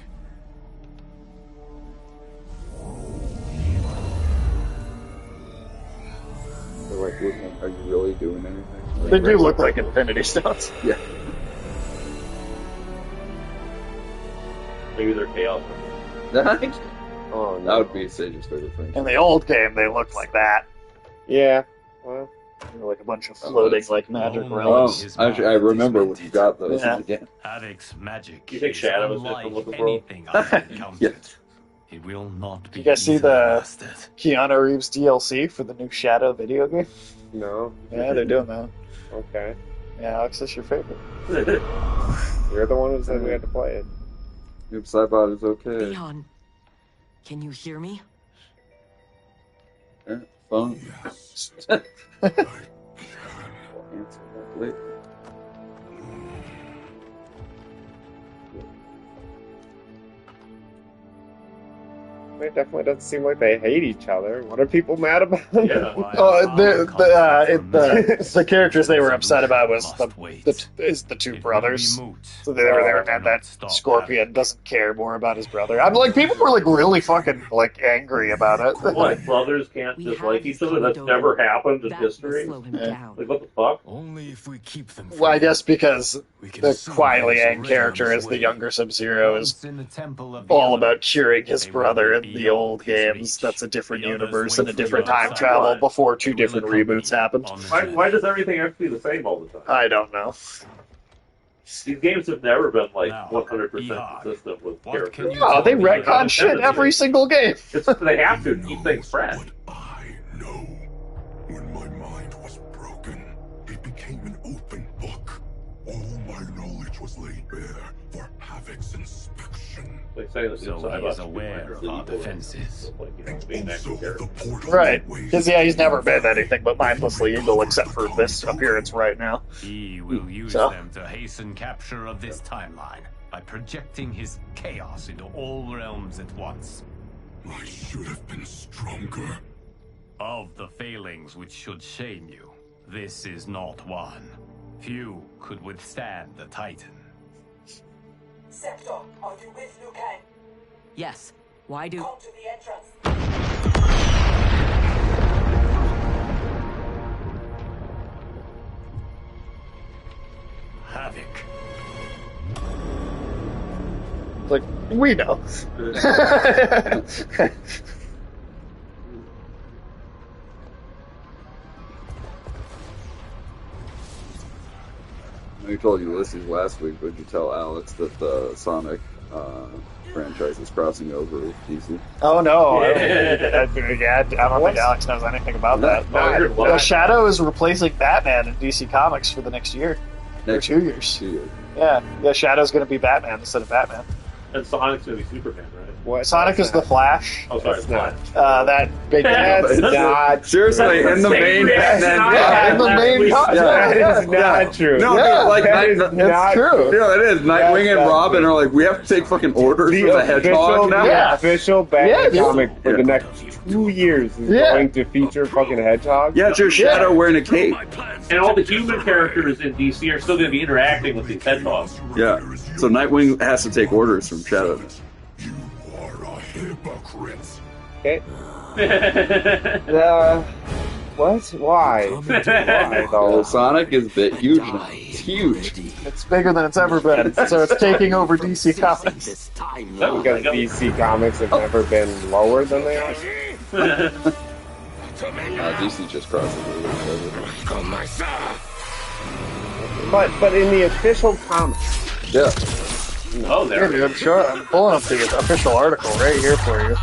They're like, looking, are you really doing anything? They do look like Infinity Stones. Yeah. Maybe they're chaos. Oh, that would be Sage's favorite thing. In the old game, they looked like that. Yeah. Well, they were like a bunch of floating like magic relics. Oh, actually, I remember when you got those Yeah. again. Havoc's magic. You think Shadow is unlike different looking anything I've encountered. Yes. It will not be. You guys see easily the mastered. Keanu Reeves DLC for the new Shadow video game? no. Yeah, they're doing that. Okay. Yeah, Alex, that's your favorite. You're the one who said we had to play it. If Cybot is okay. Leon, can you hear me? Yeah, phone. Answer that later. It definitely doesn't seem like they hate each other. What are people mad about? Yeah. The characters they were upset about was the two brothers. So they were mad that Scorpion doesn't care more about his brother. I'm like, people were like really fucking like angry about it. What, brothers can't dislike each other? That's never happened in history? Like, what the fuck? Only if we keep them. Well, I guess because the Kuai Liang character as the younger Sub-Zero is all about curing his brother in the old games. That's a different universe and a different time travel before two different reboots happened. Why does everything have to be the same all the time? I don't know. These games have never been like 100% consistent with characters. Oh, they retcon shit every single game. They have to keep things fresh. When my mind was broken, it became an open book. All my knowledge was laid bare for Havoc's inspection. Like saying that So he is aware of our defenses. Right. Because, yeah, he's never been anything but mindlessly evil except for this appearance right now. He will use them to hasten capture of this timeline by projecting his chaos into all realms at once. I should have been stronger. conquer. Of the failings which should shame you, this is not one. Few could withstand the Titan. Sector, are you with Liu Kang? Yes. Why do... Come to the entrance. Havoc. Like, we know. I told Ulysses last week, would you tell Alex that the Sonic franchise is crossing over with DC? Oh no! Yeah. I don't think Alex knows anything about that. No, Shadow is replacing Batman in DC Comics for the next year. Or 2 years. 2 years. Yeah, Shadow's going to be Batman instead of Batman. And Sonic's gonna be Superman, right? What? Sonic is the Flash. Oh, sorry, That's not. That big. That's not. Seriously, in the main Batman. in the main. That is not true. No, Yeah, like that is it's not true. Yeah, it is. Nightwing and not Robin true. are like, we have to take fucking orders from the Hedgehog now. Yeah. Official Batman Yeah, comic for the next 2 years is going to feature fucking Hedgehog. Yeah, it's your Shadow wearing a cape. And all the human characters in DC are still going to be interacting with these hedgehogs. Yeah, so Nightwing has to take orders from Shadow. You are a hypocrite. Okay. What? Why? Why though? Sonic is huge now. It's huge. It's bigger than it's ever been, so it's taking over DC Comics. Because DC Comics have never been lower than they are. DC just crossed it. But in the official comics. Yeah. Oh, there. Dude, I'm pulling up the official article right here for you.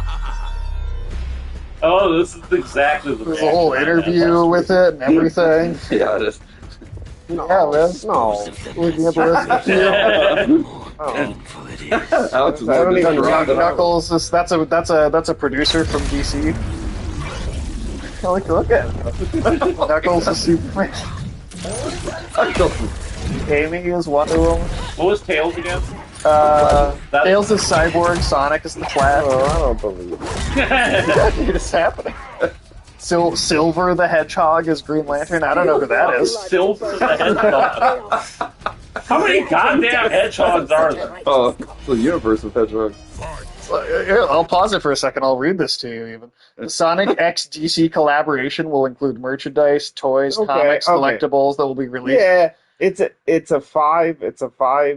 Oh, this is exactly the There's a whole interview with it and everything. Yeah, it is. No, man. No. Would you ever listen to you? Alex is I don't even like, know. Knuckles, that's a producer from DC. Look at him. Knuckles is Superman. Amy is Wonder Woman. What was Tails again? Tails is Cyborg, Sonic is the Flash. Oh, I don't believe it. Dude, it's happening. Silver the Hedgehog is Green Lantern. I don't know who that is. Silver the Hedgehog. How many goddamn hedgehogs are there? oh, the universe of Hedgehog. Here, I'll pause it for a second. I'll read this to you. Even the Sonic X DC collaboration will include merchandise, toys, comics, collectibles that will be released. Yeah, it's a 5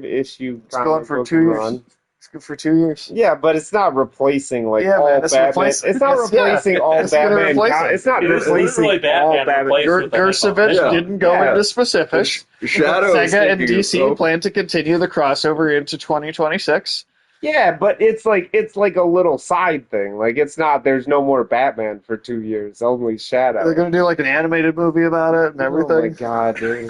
issue. It's going for 2 years. It's good for 2 years. Yeah, but it's not replacing all man, it's Batman. It's not replacing all it's gonna Batman. replace it. It's not replacing all Batman. Gersovich didn't go into specifics. Shadow Sega and DC plan to continue the crossover into 2026. Yeah, but it's like a little side thing. Like it's not. There's no more Batman for 2 years. Only Shadow. They're gonna do like an animated movie about it and everything. Oh my god, dude!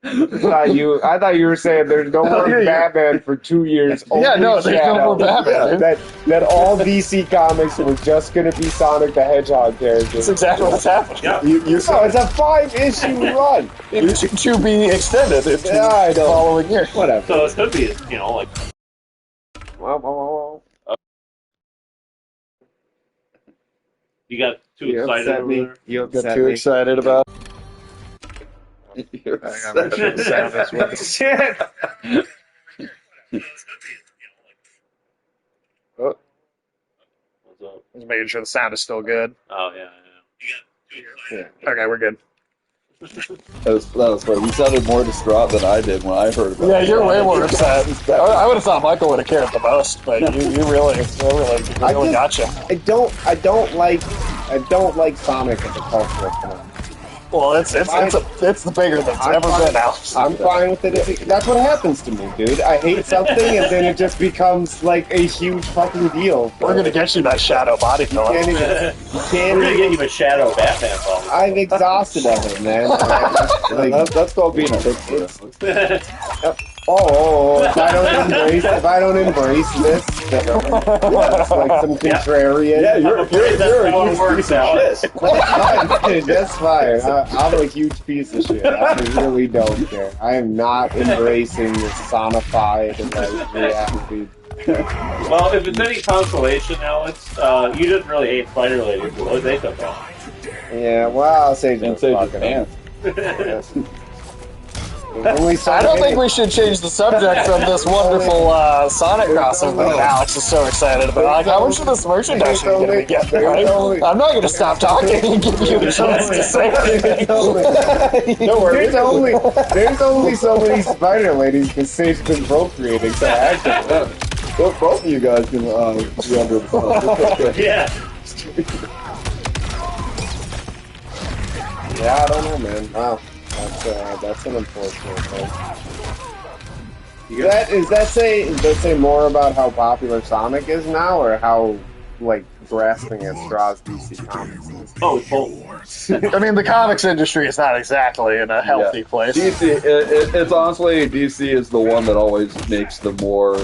I thought you were saying there's no more Batman for 2 years. Yeah, no, there's no more Batman. That all DC comics were just gonna be Sonic the Hedgehog characters. That's exactly what's happening. Yeah. It's a 5-issue run. To be extended into the following year. Whatever. So it could be, like. You got too excited over there? You Got upset too me. excited about. You're Shit. Oh. Just making sure the sound is still good. Oh, yeah. Okay, we're good. That was funny. You sounded more distraught than I did when I heard about it. Yeah, you're way more upset. I would have thought Michael would have cared the most, but you really gotcha. I don't like Sonic as a cultural phenomenon. Well, it's the bigger than it's ever been out. I'm fine with it. That's what happens to me, dude. I hate something, and then it just becomes like a huge fucking deal. We're gonna get you that Shadow body fella. We're gonna get you a Shadow Batman body. I'm exhausted of it, man. That's called being a big if I don't embrace this, it's like some contrarian. Yeah, you're a huge piece of shit. That's fine. I'm a huge piece of shit. I really don't care. I am not embracing this sonified reality Well, if it's any consolation, Alex, you didn't really hate Spider Lady until they took off. Yeah, well, Sage was fucking hands. I don't think we should change the subject from this wonderful Sonic crossover that Alex is so excited about. Like, how much of this merchandise are you going to be getting, right? I'm not going to stop talking and give you a chance to say anything. Don't worry, there's only so many Spider Ladies because Sage's been procreating so actively. Both of you guys can be under the Yeah. Yeah, I don't know, man. Wow. That's an unfortunate thing. Does that say more about how popular Sonic is now, or how like grasping at straws DC Comics is? Oh, both. I mean, the comics industry is not exactly in a healthy place. DC, it's honestly DC is the one that always makes the more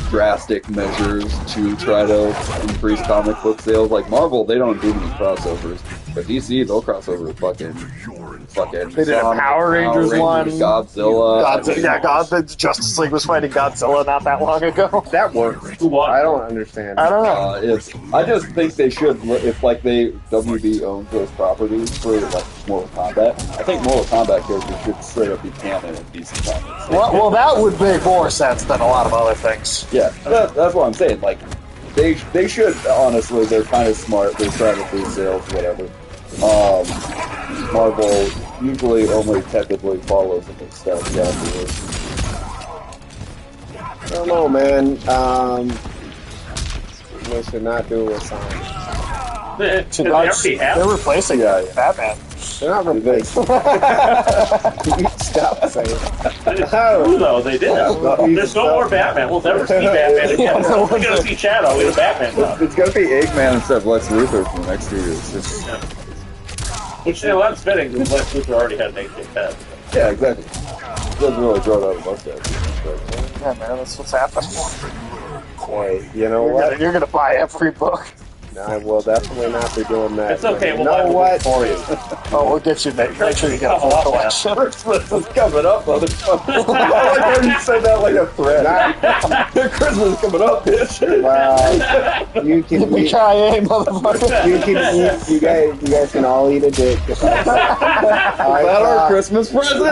drastic measures to try to increase comic book sales. Like Marvel, they don't do any crossovers, but DC they'll cross over fucking. They did a Power Rangers one. Godzilla. The Justice League was fighting Godzilla not that long ago. That worked. I don't understand. I don't know. I just think they should, if like WB owns those properties for like Mortal Kombat. I think Mortal Kombat characters should straight up be canon in DC Comics. Well, that would make more sense than a lot of other things. Yeah, that's what I'm saying. Like, they should, honestly, they're kind of smart. They're trying to boost sales, whatever. Marvel usually only technically follows in its steps afterwards. I don't know, man. They should not do a Sonic. They're replacing Batman. They're not replacing. Stop saying it. It's true, though. They did. There's no more Batman. We'll never see Batman again. We're going to see Shadow in a Batman stuff. It's going to be Eggman instead of Lex Luthor for the next 2 years. Which, that's fitting, because Lex Luthor already had an 8-bit head. Yeah, exactly. Doesn't really grow out of mustache. Yeah, man, that's what's happening. Hey, you know what? You're going to buy every book. I will definitely not be doing that. It's okay, we'll know what? for you. We'll get you, make sure you get a full collection. Christmas is coming up, motherfucker. I heard you said that like a threat. Christmas is coming up, bitch. Well, you can eat. motherfucker. You can eat. You guys can all eat a dick. Is that our Christmas present?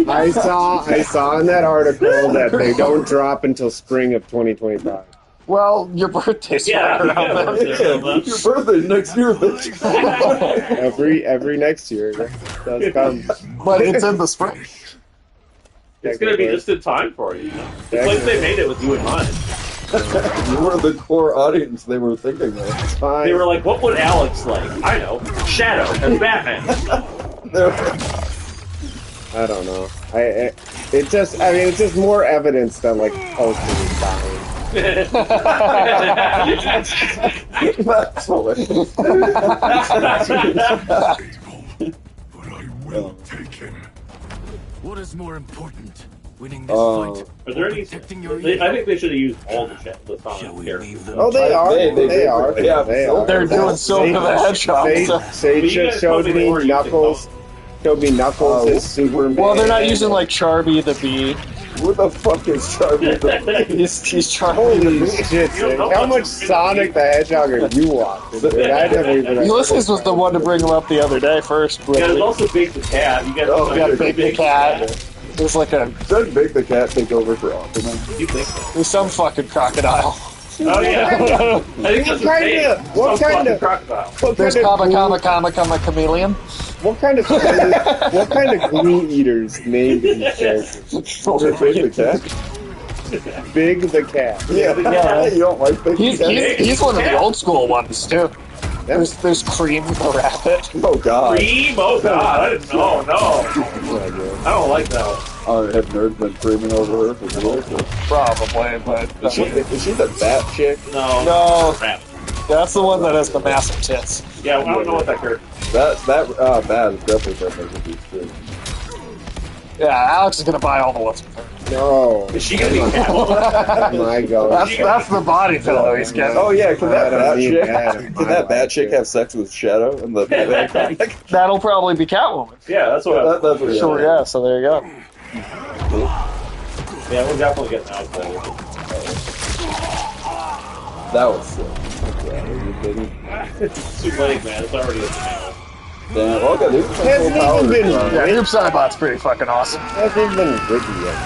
I saw in that article that they don't drop until spring of 2025. Well, your birthday's right around then. Your birthday's next year, bitch. every next year it does come. But it's in the spring. It's going to be just in time for you. It's like they made it with you in mind. You were the core audience they were thinking of. It's fine. They were like, what would Alex like? I know. Shadow as Batman. I don't know. It's just more evidence than like ultimately dying. That's hilarious. What is more important? Winning this fight. Are there any? I think they should have used all the Sonic characters. Oh, they are. They are. Yeah, they are. They're doing Silk of the Hedgehog. Sage just showed me Knuckles. Showed me Knuckles as Superman. Well, they're not using like Charby the Bee. What the fuck is Charby the Bee? He's Charby the Bee. Shit, how much Sonic the Hedgehog are you watching? I never even. Ulysses was the one to bring him up the other day first. Yeah, there's also Big the Cat. You got Big the Cat. There's like a. Does Big the Cat take over for Aquaman? You think so? There's some fucking crocodile. Oh yeah. I think that's what kind of crocodile? There's chameleon. What kind of glue eaters named these characters? Big the Cat? Big the Cat. Yeah. You don't like Big the Cat? He's one of the old school ones too. There's Cream the Rabbit. Oh god. Cream? Oh god. I didn't know. No. I don't like that one. Have nerds been creaming over her for years? Probably, but Is she the bat chick? No. That's the one that has the massive tits. Yeah, I don't know what that character. That bat is definitely going to be. Yeah, Alex is gonna buy all the ones with her. No. Is she gonna be Catwoman? Oh my god. That's the body pillow he's getting. Oh yeah, can that bat chick have sex with Shadow in the Batman comic? That'll probably be Catwoman. Yeah, that's what. That's what. Sure, yeah. So there you go. Yeah, we're definitely getting out there. That was sick. Yeah, you didn't. It's too late, man. It's already in the mail. Damn, okay, this is Hasn't even been Yeah, Noob Saibot's pretty fucking awesome. Hasn't even been written yet.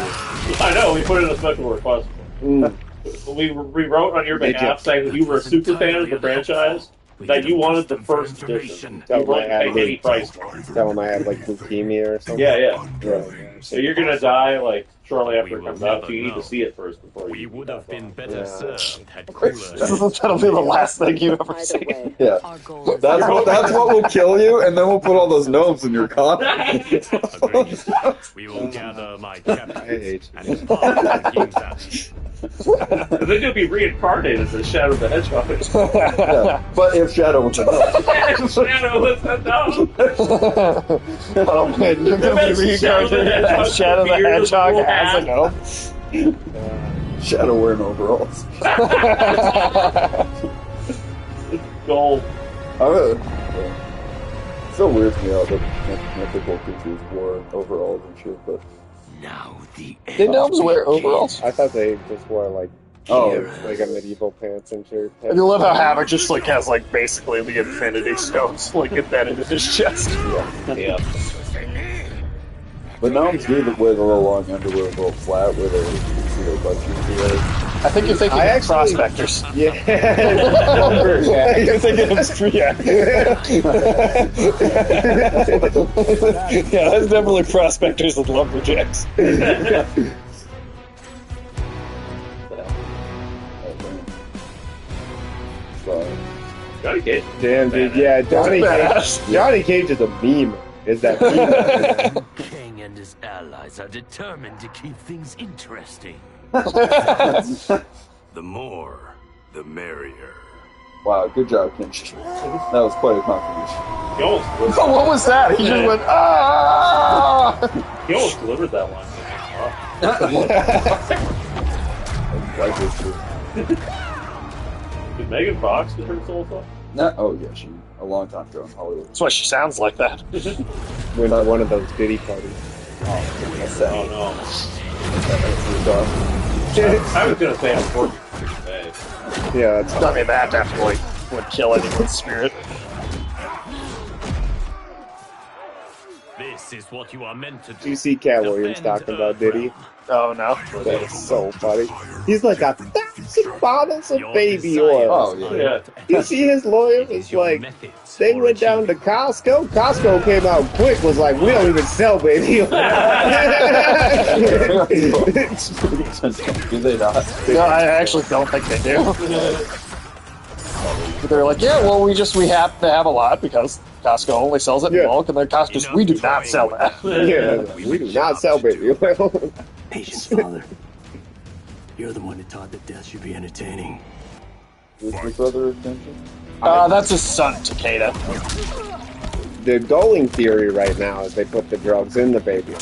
I know, we put in a special request. We wrote on your behalf saying that you were a super fan of the franchise, that you wanted the first edition. You weren't paying any price for it. Tell him I had like leukemia or something. Yeah. Yeah. So you're gonna die like shortly after it comes out, so you need to see it first before you. We would have been better served had That'll be the last thing you ever see. Yeah. That's what will kill you, and then we'll put all those gnomes in your coffin. We will gather my captains and part the king's army. And then you'll be reincarnated as Shadow the Hedgehog. Yeah. But if Shadow was a gnome. Shadow was a gnome. Oh man, you're gonna be reincarnated as Shadow the Hedgehog as a gnome. Shadow wearing overalls. Gold. Still weirds me out that mythical creatures wore overalls and shit, but. Now the Did gnomes wear overalls? I thought they just wore like like a medieval pants and shirt. I love how Havoc just like has like basically the Infinity Stones like embedded in his chest. Yeah. But gnomes do wear the little long underwear, a little flat, where they see their butt cheeks. I think you're thinking of prospectors. Yeah. You're thinking of yeah, that's definitely prospectors and lumberjacks. Johnny Cage. Damn, dude. Yeah, Johnny Cage is a meme. Is that meme? King and his allies are determined to keep things interesting. The more, the merrier. Wow, good job, Kenshi. That was quite a contribution. He almost delivered Oh, what was that? He just went, ah! He almost delivered that one. Did Megan Fox get her soul sucked? Oh yeah, a long time ago in Hollywood. That's why she sounds like that. Went on one of those Diddy parties. Oh, that's sad. Oh no. That's I was gonna say unfortunately. Yeah, that's I mean, that definitely would kill anyone's spirit. This is what you are meant to do. Do you see Cat Williams talking about Diddy? Oh no. That's so funny. He's like 1,000 bottles of baby oil. Oh yeah. You see his lawyer was like, they went down to Costco. Costco came out quick, was like, we don't even sell baby oil. Do they not? No, I actually don't think they do. But they're like, yeah, well, we happen to have a lot because Costco only sells it in bulk, and then Costco's, we do not sell that. Yeah, we do not sell baby oil. Patience, father. You're the one who taught that death should be entertaining. Is your brother attention? That's his son, Takeda. The going theory right now is they put the drugs in the baby oil.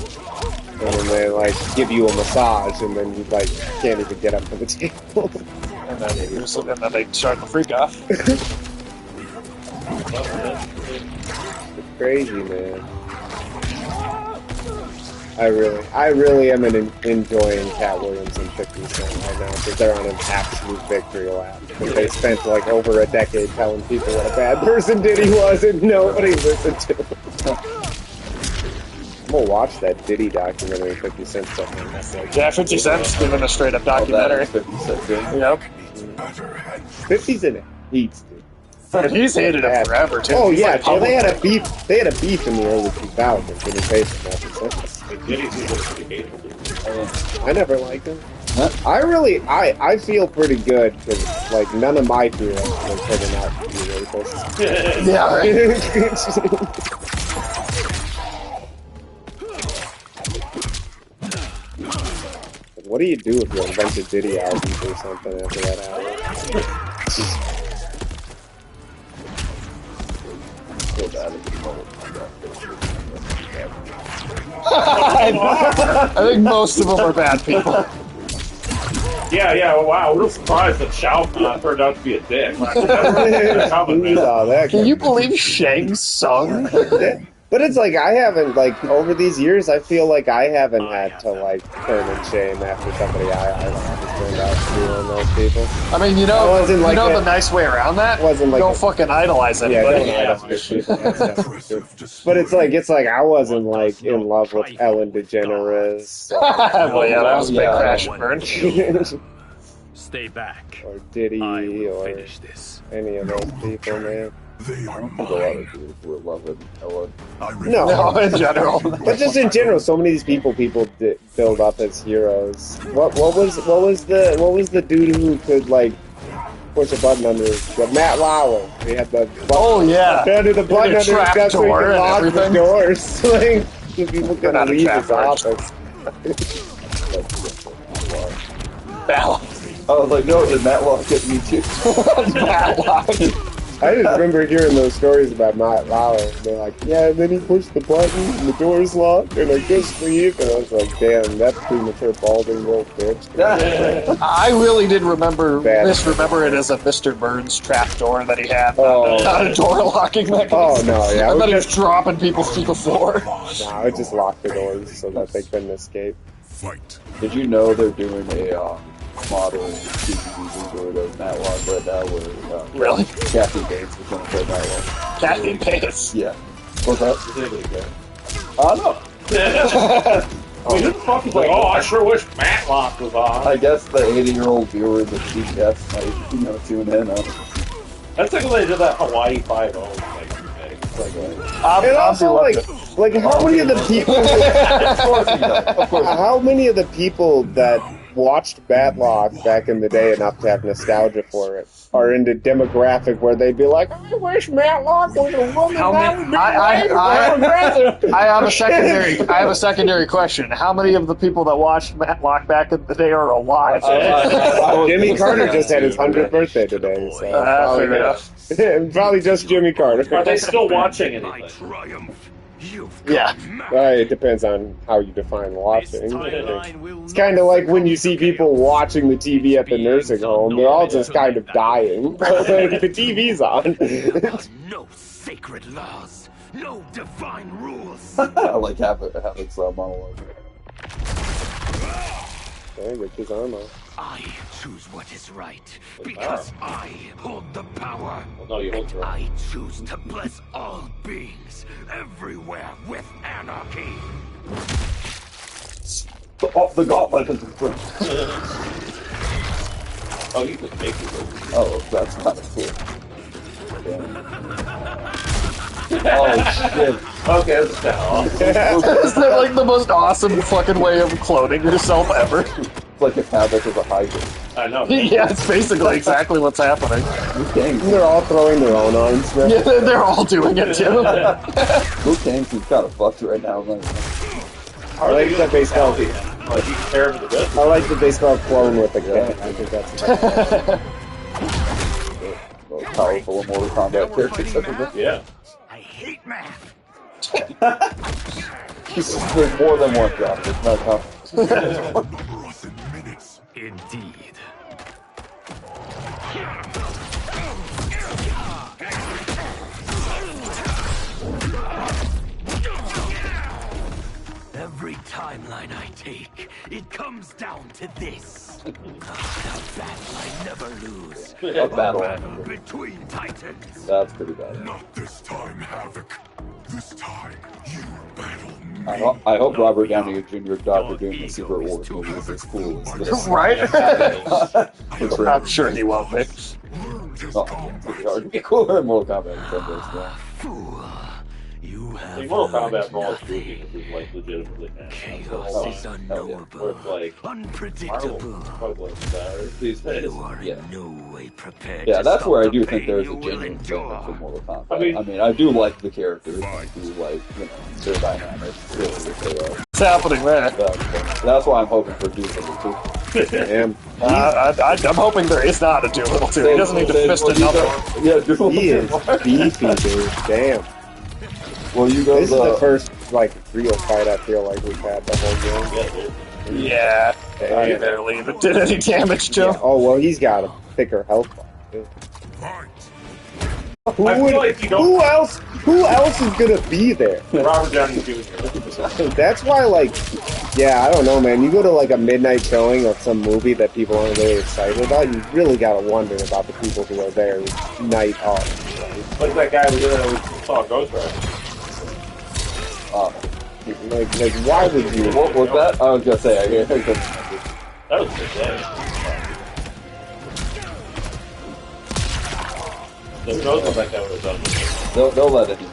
And then they, like, give you a massage, and then you, like, can't even get up to the table. And then they start to freak off. It's crazy, man. I really am enjoying Cat Williams and 50 Cent right now because they're on an absolute victory lap. They spent like over a decade telling people what a bad person Diddy was and nobody listened to him. I'm gonna watch that Diddy documentary 50 Cent stuff. Yeah, 50 Cent's doing a straight up documentary. 50 Cent, yep. 50's in it. He's But he's hated him forever too. Oh He's yeah, like, so they had a beef. They had a beef in the early 2000s. And he faced him after Cent. I never liked him. I feel pretty good because like none of my heroes were turning out to be rapists. Yeah, right. What do you do if you invent a Diddy album or something after that album? I think most of them are bad people. Yeah, wow, we're surprised that Shao turned out to be a dick. Can you believe Shang Tsung? But it's like, I haven't, like, over these years, I feel like I haven't had to, like, turn and shame after somebody I like has turned out to me on those people. I mean, you know the nice way around that? Wasn't like don't fucking idolize anybody. Yeah, don't idolize people. But it's like I wasn't like in love with Ellen DeGeneres. Well, yeah, that was a big crash and burn. Stay back. Or Diddy, or finish this. Any of those people, man. I don't think a lot of dudes were loving Ellen. No, in general. But just in general, so many of these people build up as heroes. What was the dude who could like push a button under the Matt Lauer? He had the button, he had the button under his desk so he could lock the doors. Like so people couldn't leave his office. I was like, no, did Matlock get me too? Matlock. I just remember hearing those stories about Matt Lauer. They're like, yeah, and then he pushed the button and the door's locked and I just leave. And I was like, damn, that's premature balding little bitch. I really did misremember it as a Mr. Burns trapdoor that he had, not a door locking mechanism. Oh, no, yeah. I thought he was dropping people through the floor. No, it just locked the doors so that they couldn't escape. Did you know they're doing a modern TV reboot of Matlock right now where really? Kathy Bates is going to play Matlock. Kathy Bates? Yeah. What's that? No. Who the fuck is like, I sure wish Matlock was on. I guess the 80-year-old viewers of CBS might, tune in. That's like when they did that Hawaii 5-0. And also, like how many of the people? How many of the people that watched Matlock back in the day enough to have nostalgia for it are in the demographic where they'd be like, I wish Matlock was a woman. I have a secondary question. How many of the people that watched Matlock back in the day are alive? Jimmy Carter just had his 100th birthday today. So fair enough. Probably just Jimmy Carter. Are they still watching anything? Yeah. It depends on how you define watching. It's kind of like when you see people watching the TV at the nursing home. They're all just kind of dying. The TV's on. No sacred laws. No divine rules. I like Havoc's monologue. Okay, rip his arm off. I choose what is right because I hold the power. Well, no, you hold the I choose to bless all beings everywhere with anarchy. The gauntlet is in front. Oh, you can make it. Oh, that's kind of cool. Oh shit. Okay, that's kind of awesome. Isn't that like the most awesome fucking way of cloning yourself ever? It's like if Havoc is a hiker. I know. Yeah, it's basically exactly what's happening. They're all throwing their own arms. Right? Yeah, they're all doing it too. Luke Kang's kind of fucked right now. I like that they spell. Like you compare him to this. I like that they spell clone with a K. I think that's most powerful Mortal Kombat characters ever. Yeah. I hate math. There's more than one job. It's not tough. Indeed. Every timeline I take, it comes down to this. A battle I never lose. A battle between titans. That's pretty bad. Not this time, Havoc. This time, you battle me. I hope Robert Downey Jr. Dr. Doom the Secret Wars movie is as cool as this. Right? I'm sure he won't be. Oh, it's pretty hard to be cooler than Mortal Kombat. Mortal Kombat Brawl is like legitimately Chaos is unknowable, unpredictable. These days. You are in no way prepared. Yeah, that's where I do the think there's a pain you genuine will commitment for Mortal Kombat. I mean, I do like the characters. I do like, their dynamics. What's happening there? That's why I'm hoping for Doolittle too. Damn. I'm hoping there is not a Doolittle too. He doesn't need to fist another one. Yeah, Doolittle. He is beefy, dude. Damn. Well, you go. This is the first real fight I feel like we've had the whole game. Yeah. I barely even did any damage to him. Yeah. Oh well, he's got a thicker health bar. Who I feel would? like you don't- Who else? Who else is gonna be there? Robert Downey Jr. That's why, like, yeah, I don't know, man. You go to like a midnight showing of some movie that people aren't really excited about. You really gotta wonder about the people who are there night of. Right? Like that guy we saw Ghost Rider. Like, why would you? What was that? I was gonna say, I hear That was a good day. The Ghost was like that would have done. They'll let it be.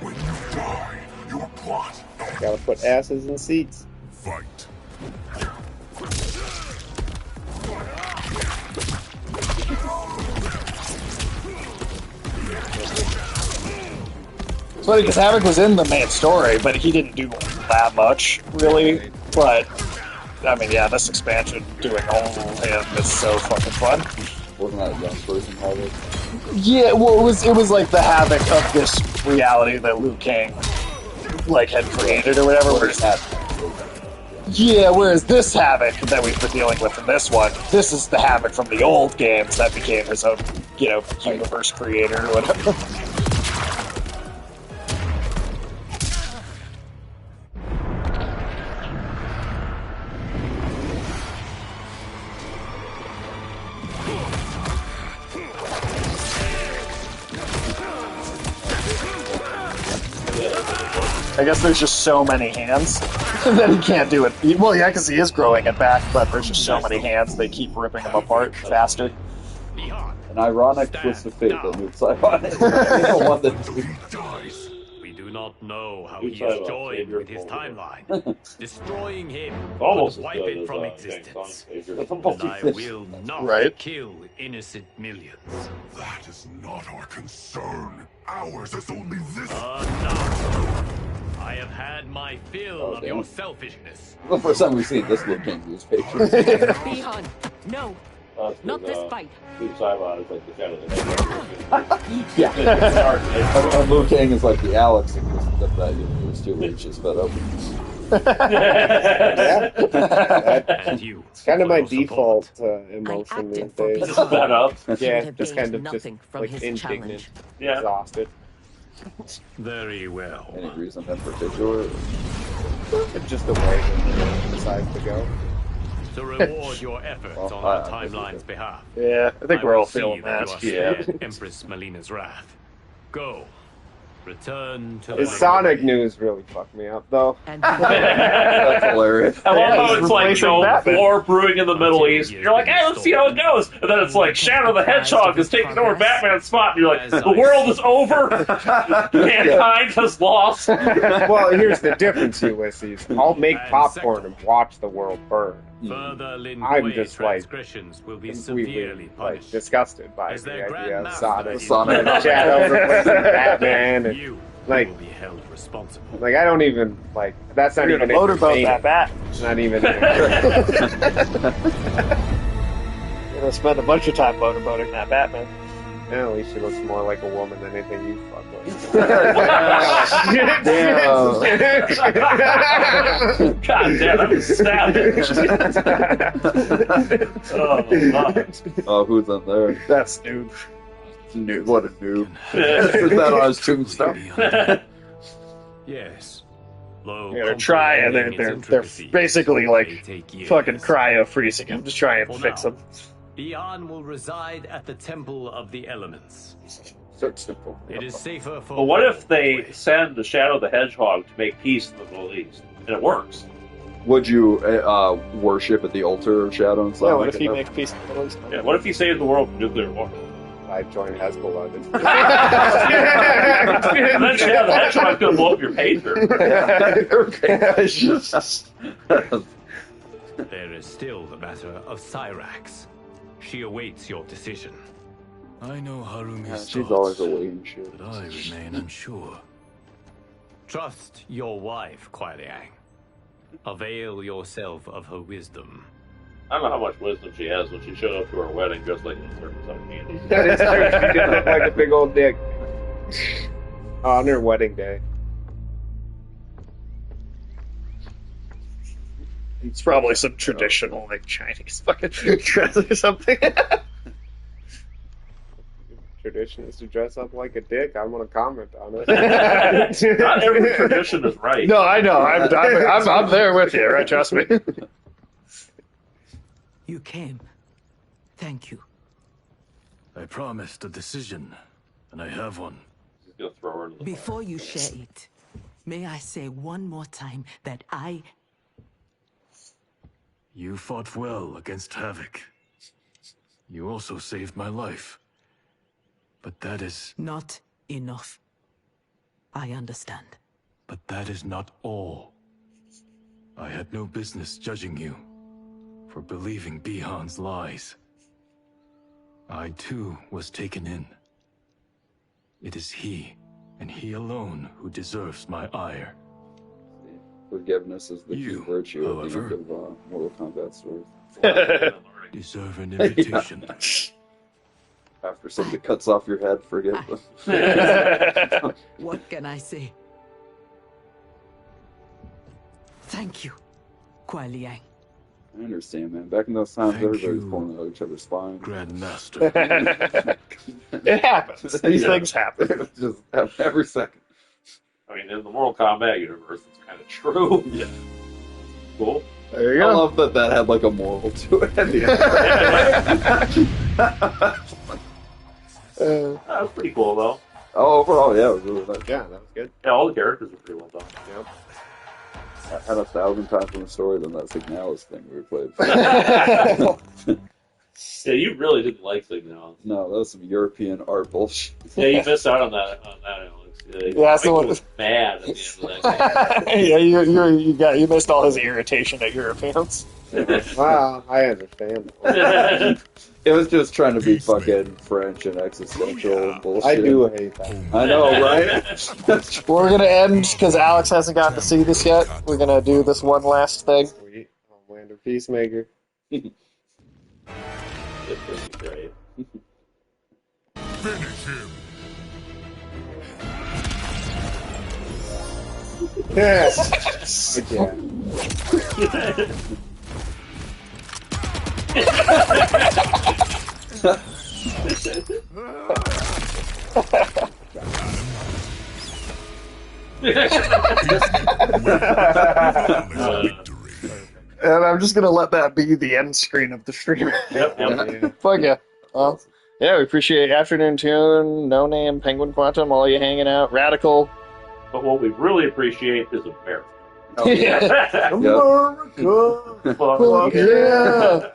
When you die, your plot Gotta put asses in seats. fight. It's funny because Havoc was in the main story, but he didn't do that much, really. But, I mean, yeah, this expansion doing all him is so fucking fun. Wasn't that a young person Havoc? Yeah, well, it was like the Havoc of this reality that Liu Kang, like, had created or whatever. Yeah, whereas this Havoc that we've been dealing with in this one, this is the Havoc from the old games that became his own, universe creator or whatever. I guess there's just so many hands that he can't do it. Well, yeah, because he is growing it back, but there's just so many hands, they keep ripping him apart faster. An ironic twist of fate that moves Saiyan. We do not know how he is joined with his timeline. Destroying him Almost will as wipe good it as, from James existence. Bond. And I will not kill innocent millions. That is not our concern. Ours is only this. No. I have had my fill of your selfishness. The first time we've seen this Liu Kang newspaper. Bihan, no. Not this fight. Steve Cybot is like the shadow of the Yeah. And Liu Kang is like the Alex of that universe too, which is fed up. Yeah. It's kind of my default emotion these days. Fed up. Yeah, just kind of just like indignant, exhausted. Very well. Any reason in particular? Just the way that he decides to go. To reward your efforts on our timeline's behalf. Yeah, I think we're all will feeling see that. that. You Yeah. are spared Empress Melina's wrath. Go. Return to His the Sonic news really fucked me up, though. That's hilarious. I love how it's like, replacing Batman. war brewing in the Middle East. You're like, hey, let's see how it goes. And then it's like, Shadow the Hedgehog is taking over Batman's spot. And you're like, the world is over. Mankind has lost. Well, here's the difference, Ulysses. I'll make popcorn and watch the world burn. Further Lin I'm Kuei just like transgressions will be completely severely punished. disgusted by As the their idea of grandmaster, Sonic you Shadow replacing Batman, and You like, will be held responsible. I don't even like. That's not You're even gonna motorboat entertaining. that bat. It's not even. You're gonna spend a bunch of time motorboating that Batman. Yeah, at least she looks more like a woman than anything you fuck with. God damn, that was savage. Oh, who's in there? That's noob. Noob, what a noob. Put that on his tombstone. Yes. They're trying. They're basically like fucking cryo freezing him to try and fix him. Bihan will reside at the Temple of the Elements. So simple. It is safer for. But what if they send the Shadow the Hedgehog to make peace in the Middle East? And it works. Would you worship at the altar of Shadow and Sonic? Yeah, what if he makes peace in the Middle East? Yeah, what if he saved the world from nuclear war? I'd join Hezbollah. And then Shadow the Hedgehog's gonna blow up your pager. There is still the matter of Cyrax. She awaits your decision. I know Harumi's She's thoughts, always awaiting shit. but I remain unsure. Trust your wife, Kuai Liang. Avail yourself of her wisdom. I don't know how much wisdom she has when she showed up to her wedding dressed like a circumcised penis. That is true. She did look like a big old dick. On her wedding day. It's probably some traditional, like, Chinese fucking dress or something. tradition is to dress up like a dick, I'm gonna comment on it. Not every tradition is right. No, I know. I'm there with you, right? Trust me. You came. Thank you. I promised a decision, and I have one. He's gonna throw her into the Before you share it, may I say one more time that You fought well against Havoc. You also saved my life. But that is... Not enough. I understand. But that is not all. I had no business judging you for believing Bihan's lies. I too was taken in. It is he, and he alone, who deserves my ire. Forgiveness is the key virtue at the end of Mortal Kombat stories. Deserve an invitation. After somebody cuts off your head, forgive them. What can I say? Thank you, Kuai Liang. I understand, man. Back in those times, everybody was pulling out each other's spines. Grandmaster. It happens. These things happen. Just every second. I mean, in the Mortal Kombat universe, it's kind of true. Yeah. Cool. There you I go. love that had like a moral to it. That was pretty cool, though. Oh, overall, yeah, it was really nice. Yeah, that was good. Yeah, all the characters were pretty well done. Yep. I had 1,000 times more story than that Signalis thing we played. Yeah, you really didn't like Signal. No, that was some European art bullshit. Yeah, you missed out on that, Alex. Yeah, that's the one. Was mad at the end of that game. Yeah, you missed all his irritation at Europeans. Wow, I understand. It was just trying to be fucking French and existential and bullshit. I do hate that. I know, right? Well, we're gonna end because Alex hasn't gotten to see this yet. We're gonna do this one last thing. Sweet. Homelander Peacemaker. It's pretty great. Finish him. Yes. Yeah. And I'm just gonna let that be the end screen of the stream. Yep. Fuck yeah. Well, yeah, we appreciate Afternoon Tune, No Name, Penguin Quantum, all you hanging out, Radical. But what we really appreciate is America. Oh, yeah. America! Fuck yeah!